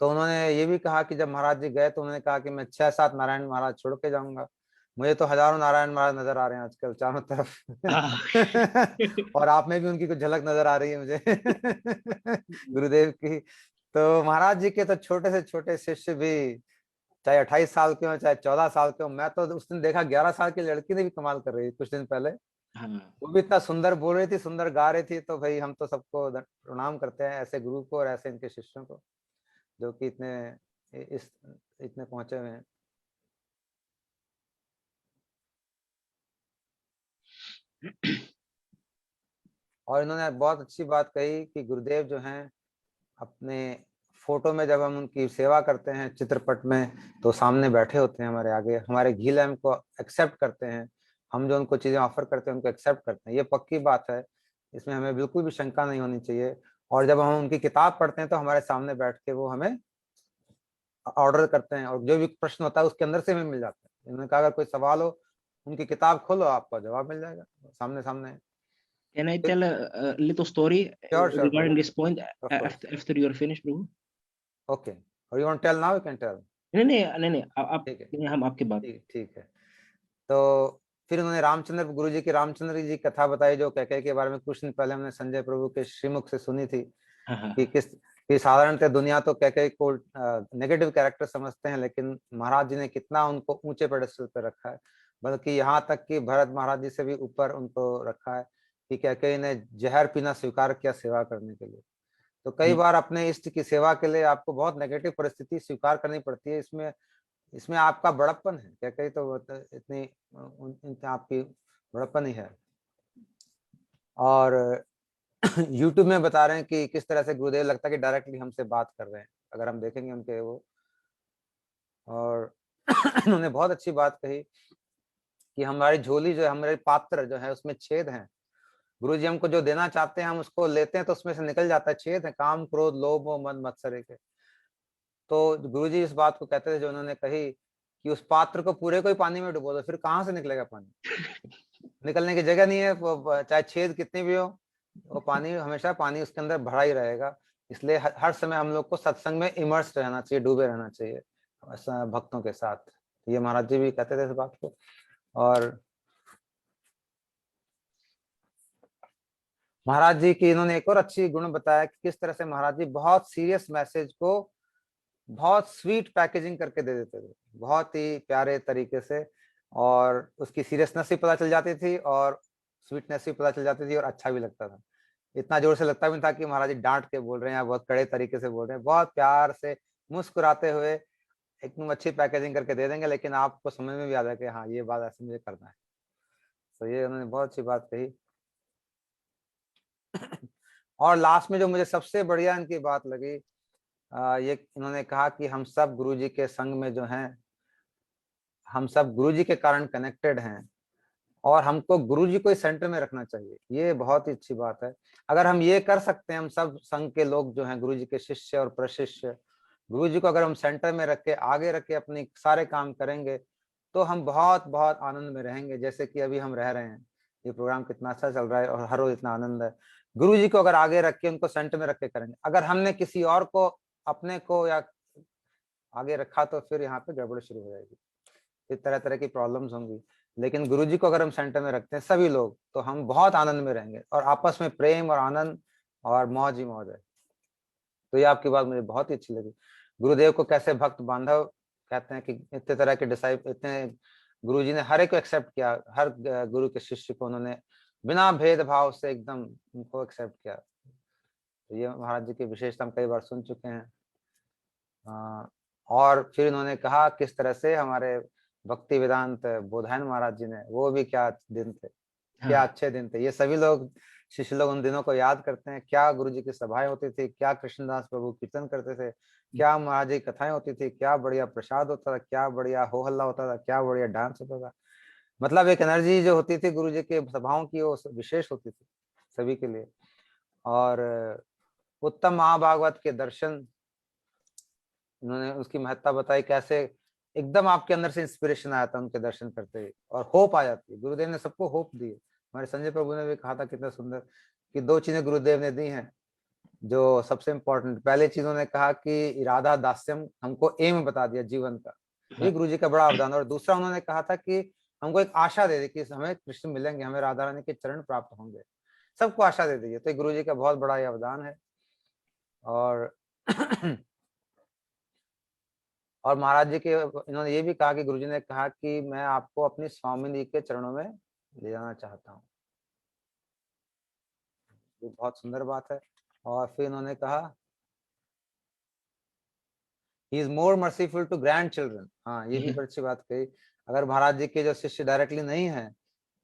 तो उन्होंने ये भी कहा कि जब महाराज जी गए तो उन्होंने कहा कि मैं 6-7 नारायण महाराज छोड़ के जाऊंगा। मुझे तो हजारों नारायण महाराज नजर आ रहे हैं आजकल चारों तरफ। और आप में भी उनकी कुछ झलक नजर आ रही है मुझे। गुरुदेव की। तो महाराज जी के तो छोटे से छोटे शिष्य भी, चाहे 28 साल के हो, चाहे 14 साल के हो। मैं तो उस दिन देखा 11 साल की लड़की ने भी कमाल कर रही थी कुछ दिन पहले। वो भी इतना सुंदर बोल रही थी, सुंदर गा रही थी। तो भाई हम तो सबको प्रणाम करते हैं ऐसे गुरु को और ऐसे इनके शिष्यों को, जो कि इतने पहुंचे हुए हैं। और इन्होंने बहुत अच्छी बात कही कि गुरुदेव जो हैं, अपने फोटो में जब हम उनकी सेवा करते हैं चित्रपट में, तो सामने बैठे होते हैं हमारे आगे, हमारे घी लैम्प को एक्सेप्ट करते हैं। हम जो उनको चीजें ऑफर करते हैं उनको एक्सेप्ट करते हैं, ये पक्की बात है, इसमें हमें बिल्कुल भी शंका नहीं होनी चाहिए। और जब हम उनकी किताब पढ़ते हैं तो हमारे सामने बैठ के वो हमें ऑर्डर करते हैं, और जो भी प्रश्न होता है उसके अंदर से हमें मिल जाता है। उन्होंने कहा अगर कोई सवाल हो, उनकी किताब खोलो, आपको जवाब मिल जाएगा सामने सामने। Can I tell a little story Sure, regarding Prabhu. this point Of course. after you are finished, Prabhu? Okay. Or you want to tell now? You can tell. नहीं आप ठीक है, हम आपके बात। ठीक है। तो फिर उन्होंने रामचंद्र गुरु जी की रामचंद्र जी कथा बताई, जो कैके के बारे में कुछ दिन पहले हमने संजय प्रभु के श्रीमुख से सुनी थी। कि साधारणतः दुनिया तो कैके को नेगेटिव कैरेक्टर समझते हैं, लेकिन महाराज जी ने कितना उनको ऊंचे पेडेस्टल पर रखा है, बल्कि यहाँ तक कि भरत महाराज जी से भी ऊपर उनको रखा है, कि कैके ने जहर पीना स्वीकार किया सेवा करने के लिए। तो कई बार अपने इष्ट की सेवा के लिए आपको बहुत नेगेटिव परिस्थिति स्वीकार करनी पड़ती है। इसमें आपका बड़प्पन है, क्या कही तो इतनी आपकी बड़प्पन ही है। और YouTube में बता रहे हैं कि किस तरह से गुरुदेव लगता है कि डायरेक्टली हमसे बात कर रहे हैं, अगर हम देखेंगे उनके वो। और उन्होंने बहुत अच्छी बात कही कि हमारी झोली जो है, हमारे पात्र जो है उसमें छेद हैं, गुरु जी हमको जो देना चाहते हैं हम उसको लेते हैं तो उसमें से निकल जाता है, छेद है, काम क्रोध लोभ मोह मद मत्सर के। तो गुरु जी इस बात को कहते थे जो उन्होंने कही कि उस पात्र को पूरे को ही पानी में डुबो दो, फिर कहाँ से निकलेगा पानी? निकलने की जगह नहीं है, चाहे छेद कितनी भी हो, वो पानी हमेशा पानी उसके अंदर भरा ही रहेगा। इसलिए हर समय हम लोग को सत्संग में इमर्स रहना चाहिए, डूबे रहना चाहिए भक्तों के साथ। ये महाराज जी भी कहते थे इस बात को। और महाराज जी की इन्होंने एक और अच्छी गुण बताया कि किस तरह से महाराज जी बहुत सीरियस मैसेज को बहुत स्वीट पैकेजिंग करके दे देते थे, बहुत ही प्यारे तरीके से, और उसकी सीरियसनेस भी पता चल जाती थी और स्वीटनेस भी पता चल जाती थी और अच्छा भी लगता था। इतना जोर से लगता भी था कि महाराज जी डांट के बोल रहे हैं या बहुत कड़े तरीके से बोल रहे हैं, बहुत प्यार से मुस्कुराते हुए एकदम अच्छी पैकेजिंग करके दे देंगे, लेकिन आपको समझ में भी आ जाए कि हाँ ये बात ऐसे मुझे करना है। तो ये उन्होंने बहुत अच्छी बात कही। और लास्ट में जो मुझे सबसे बढ़िया इनकी बात लगी, ये इन्होंने कहा कि हम सब गुरुजी के संग में जो हैं, हम सब गुरुजी के कारण कनेक्टेड हैं और हमको गुरुजी को ही सेंटर में रखना चाहिए। ये बहुत ही अच्छी बात है। अगर हम ये कर सकते हैं, हम सब संघ के लोग जो हैं गुरुजी के शिष्य और प्रशिष्य, गुरुजी को अगर हम सेंटर में रख के आगे रख के अपने सारे काम करेंगे तो हम बहुत बहुत आनंद में रहेंगे, जैसे कि अभी हम रह रहे हैं। ये प्रोग्राम कितना अच्छा चल रहा है और हर रोज इतना आनंद है। गुरुजी को अगर आगे रख के उनको सेंटर में रख के करेंगे, अगर हमने किसी और को अपने को या आगे रखा तो फिर यहाँ पे गड़बड़ शुरू हो जाएगी, फिर तरह तरह की प्रॉब्लम्स होंगी। लेकिन गुरुजी को अगर हम सेंटर में रखते हैं सभी लोग, तो हम बहुत आनंद में रहेंगे और आपस में प्रेम और आनंद और मौज ही मौज है। तो ये आपकी बात मुझे बहुत ही अच्छी लगी। गुरुदेव को कैसे भक्त बांधव कहते हैं कि इतने तरह के डिसाइपल, इतने गुरुजी ने हर एक को एक्सेप्ट किया, हर गुरु के शिष्य को उन्होंने बिना भेदभाव से एकदम उनको एक्सेप्ट किया। तो ये महाराज जी की विशेषता हम कई बार सुन चुके हैं। और फिर इन्होंने कहा किस तरह से हमारे भक्ति वेदांत बोधायन महाराज जी ने, वो भी क्या दिन थे, क्या अच्छे दिन थे। ये सभी लोग शिष्य लोग उन दिनों को याद करते हैं, क्या गुरु जी की सभाएं होती थी, क्या कृष्णदास प्रभु कीर्तन करते थे, क्या महाराज जी कथाएं होती थी, क्या बढ़िया प्रसाद होता था, क्या बढ़िया हो हल्ला होता था, क्या बढ़िया डांस होता था। मतलब एक एनर्जी जो होती थी गुरु जी के सभाओं की, वो विशेष होती थी सभी के लिए। और उत्तम महाभागवत के दर्शन, उन्होंने उसकी महत्ता बताई, कैसे एकदम आपके अंदर से इंस्पिरेशन आया था उनके दर्शन करते ही और होप आ जाती है। गुरुदेव ने सबको होप दी। हमारे संजय प्रभु ने भी कहा था कितना सुंदर कि 2 चीजें गुरुदेव ने दी हैं जो सबसे इम्पोर्टेंट। पहले चीज उन्होंने कहा कि इरादा दास्यम, हमको एम बता दिया जीवन का, ये गुरु जी का बड़ा अवदान। और दूसरा उन्होंने कहा था कि हमको एक आशा दे दी कि हमें कृष्ण मिलेंगे, हमें राधा रानी के चरण प्राप्त होंगे, सबको आशा दे दी है। तो गुरु जी का बहुत बड़ा ये अवदान है। और और महाराज जी के इन्होंने ये भी कहा कि गुरुजी ने कहा कि मैं आपको अपनी स्वामी जी के चरणों में ले जाना चाहता हूँ। ये बहुत सुंदर बात है। और फिर इन्होंने कहा he is more merciful to grandchildren. हाँ, ये भी बड़ी अच्छी बात कही। अगर महाराज जी के जो शिष्य डायरेक्टली नहीं है,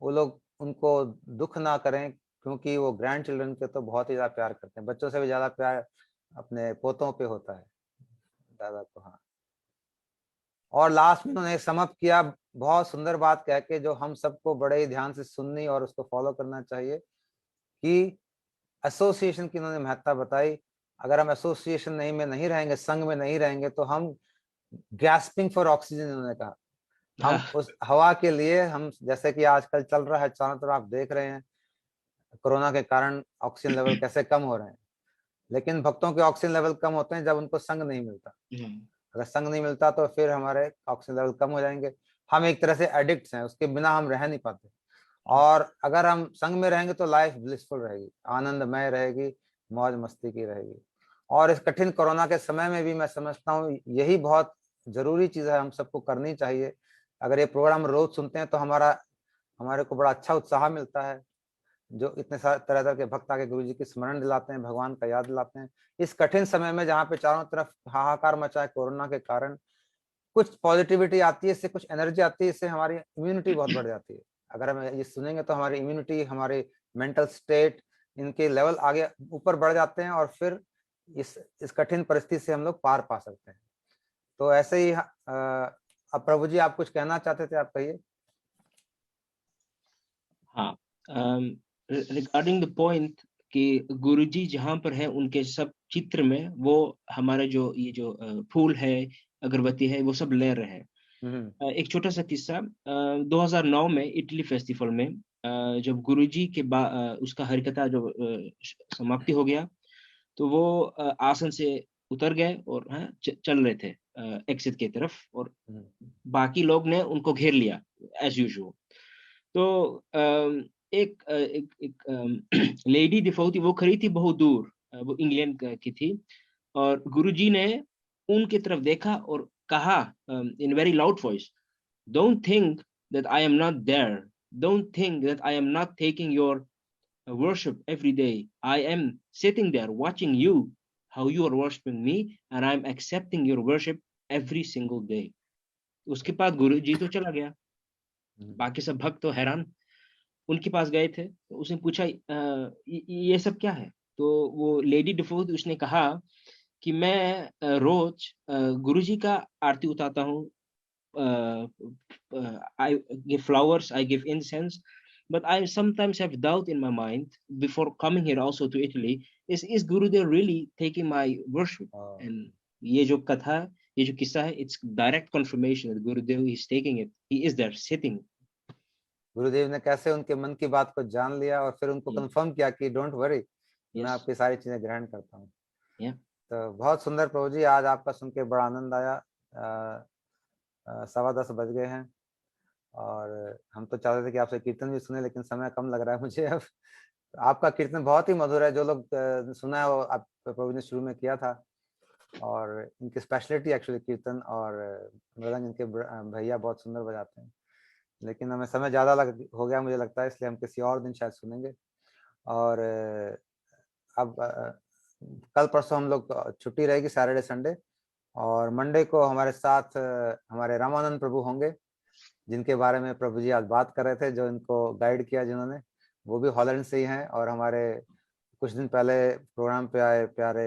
वो लोग उनको दुख ना करें, क्योंकि वो ग्रैंड चिल्ड्रन के तो बहुत ही ज्यादा प्यार करते हैं। बच्चों से भी ज्यादा प्यार अपने पोतों पे होता है दादा को। हाँ, और लास्ट में उन्होंने समअप किया बहुत सुंदर बात कह के, जो हम सबको बड़े ही ध्यान से सुननी और उसको फॉलो करना चाहिए, कि एसोसिएशन की उन्होंने महत्ता बताई। अगर हम एसोसिएशन में नहीं रहेंगे, संघ में नहीं रहेंगे, तो हम गैस्पिंग फॉर ऑक्सीजन, उन्होंने कहा, हम उस हवा के लिए, हम जैसे कि आजकल चल रहा है चारों तरफ आप देख रहे हैं, कोरोना के कारण ऑक्सीजन लेवल कैसे कम हो रहे हैं। लेकिन भक्तों के ऑक्सीजन लेवल कम होते हैं जब उनको संग नहीं मिलता। अगर संग नहीं मिलता तो फिर हमारे ऑक्सीजन लेवल कम हो जाएंगे। हम एक तरह से एडिक्ट्स हैं, उसके बिना हम रह नहीं पाते। और अगर हम संग में रहेंगे तो लाइफ ब्लिसफुल रहेगी, आनंदमय रहेगी, मौज मस्ती की रहेगी। और इस कठिन कोरोना के समय में भी मैं समझता हूँ यही बहुत जरूरी चीज है, हम सबको करनी चाहिए। अगर ये प्रोग्राम रोज सुनते हैं तो हमारे को बड़ा अच्छा उत्साह मिलता है, जो इतने सारे तरह तरह के भक्त आके गुरु जी की स्मरण दिलाते हैं, भगवान का याद दिलाते हैं। इस कठिन समय में जहाँ पे चारों तरफ हाहाकार मचा है कोरोना के कारण, कुछ पॉजिटिविटी आती है, इससे कुछ एनर्जी आती है, इससे हमारी इम्यूनिटी बहुत बढ़ जाती है। अगर हम ये सुनेंगे तो हमारी इम्यूनिटी, हमारी मेंटल स्टेट, इनके लेवल आगे ऊपर बढ़ जाते हैं और फिर इस कठिन परिस्थिति से हम लोग पार पा सकते हैं। तो ऐसे ही अब प्रभु जी आप कुछ कहना चाहते थे, आप कहिए। हाँ, रिगार्डिंग द पॉइंट कि गुरुजी जहाँ पर है उनके सब चित्र में वो हमारे जो ये जो फूल है, अगरबत्ती है, वो सब ले रहे हैं। एक छोटा सा किस्सा, 2009 में इटली फेस्टिवल में जब गुरुजी के उसका हरिकथा जो समाप्ति हो गया, तो वो आसन से उतर गए और चल रहे थे एग्जिट की तरफ, और बाकी लोग ने उनको घेर लिया एज यूजुअल। तो एक लेडी डिफोटी वो खड़ी थी बहुत दूर, वो इंग्लैंड की थी, और गुरुजी ने उनकी तरफ देखा और कहा in very loud voice, don't think that I am not there, don't think that I am not taking your worship every day. I am sitting there watching you, how you are worshiping me, and I am accepting your worship every single day. उसके बाद गुरु जी तो चला गया, बाकी सब भक्त तो हैरान उनके पास गए थे। उसने पूछा ये सब क्या है? तो वो लेडी डिफोट उसने कहा कि मैं रोज गुरु जी का आरती उतारता हूँ, I give flowers, I give incense, but I sometimes have doubt in my mind before coming here also to Italy, is Gurudev really taking my worship? And ये जो कथा, ये जो किस्सा है, it's direct confirmation that Gurudev is taking it. He is there sitting. गुरुदेव ने कैसे उनके मन की बात को जान लिया और फिर उनको कंफर्म किया कि डोंट वरी, मैं आपकी सारी चीजें ग्रहण करता हूँ। तो बहुत सुंदर प्रभु जी, आज आपका सुन के बड़ा आनंद आया। 10:15 बज गए हैं और हम तो चाहते थे कि आपसे कीर्तन भी सुने, लेकिन समय कम लग रहा है मुझे अब। आपका कीर्तन बहुत ही मधुर है, जो लोग सुना है वो आप प्रभु ने शुरू में किया था, और इनकी स्पेशलिटी एक्चुअली कीर्तन और मृदंग इनके भैया बहुत सुंदर बजाते हैं, लेकिन हमें समय ज़्यादा हो गया मुझे लगता है, इसलिए हम किसी और दिन शायद सुनेंगे। और अब कल परसों हम लोग छुट्टी रहेगी, सैटरडे संडे, और मंडे को हमारे साथ हमारे रामानंद प्रभु होंगे, जिनके बारे में प्रभु जी आज बात कर रहे थे, जो इनको गाइड किया जिन्होंने, वो भी हॉलैंड से ही हैं, और हमारे कुछ दिन पहले प्रोग्राम पे आए प्यारे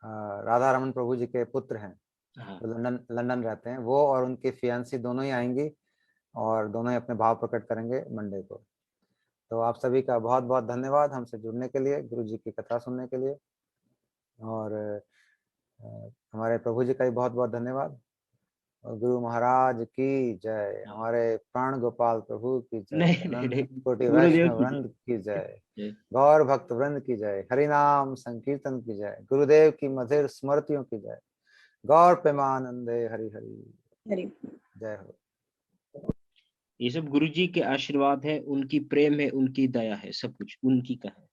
राधा रमन प्रभु जी के पुत्र हैं, तो लंदन रहते हैं वो, और उनकी फियांसी दोनों ही आएंगी और दोनों ही अपने भाव प्रकट करेंगे मंडे को। तो आप सभी का बहुत बहुत धन्यवाद हमसे जुड़ने के लिए, गुरु जी की कथा सुनने के लिए, और हमारे प्रभु जी का भी बहुत बहुत धन्यवाद। और गुरु महाराज की जय, हमारे प्राण गोपाल प्रभु की जय, कोटि वैष्णव वृंद की जय, गौर भक्त वृंद की जय, हरिनाम संकीर्तन की जय, गुरुदेव की मधुर स्मृतियों की जय, गौर प्रेमानंदे हरि हरि जय हो। ये सब गुरु जी के आशीर्वाद है, उनकी प्रेम है, उनकी दया है, सब कुछ उनकी का है।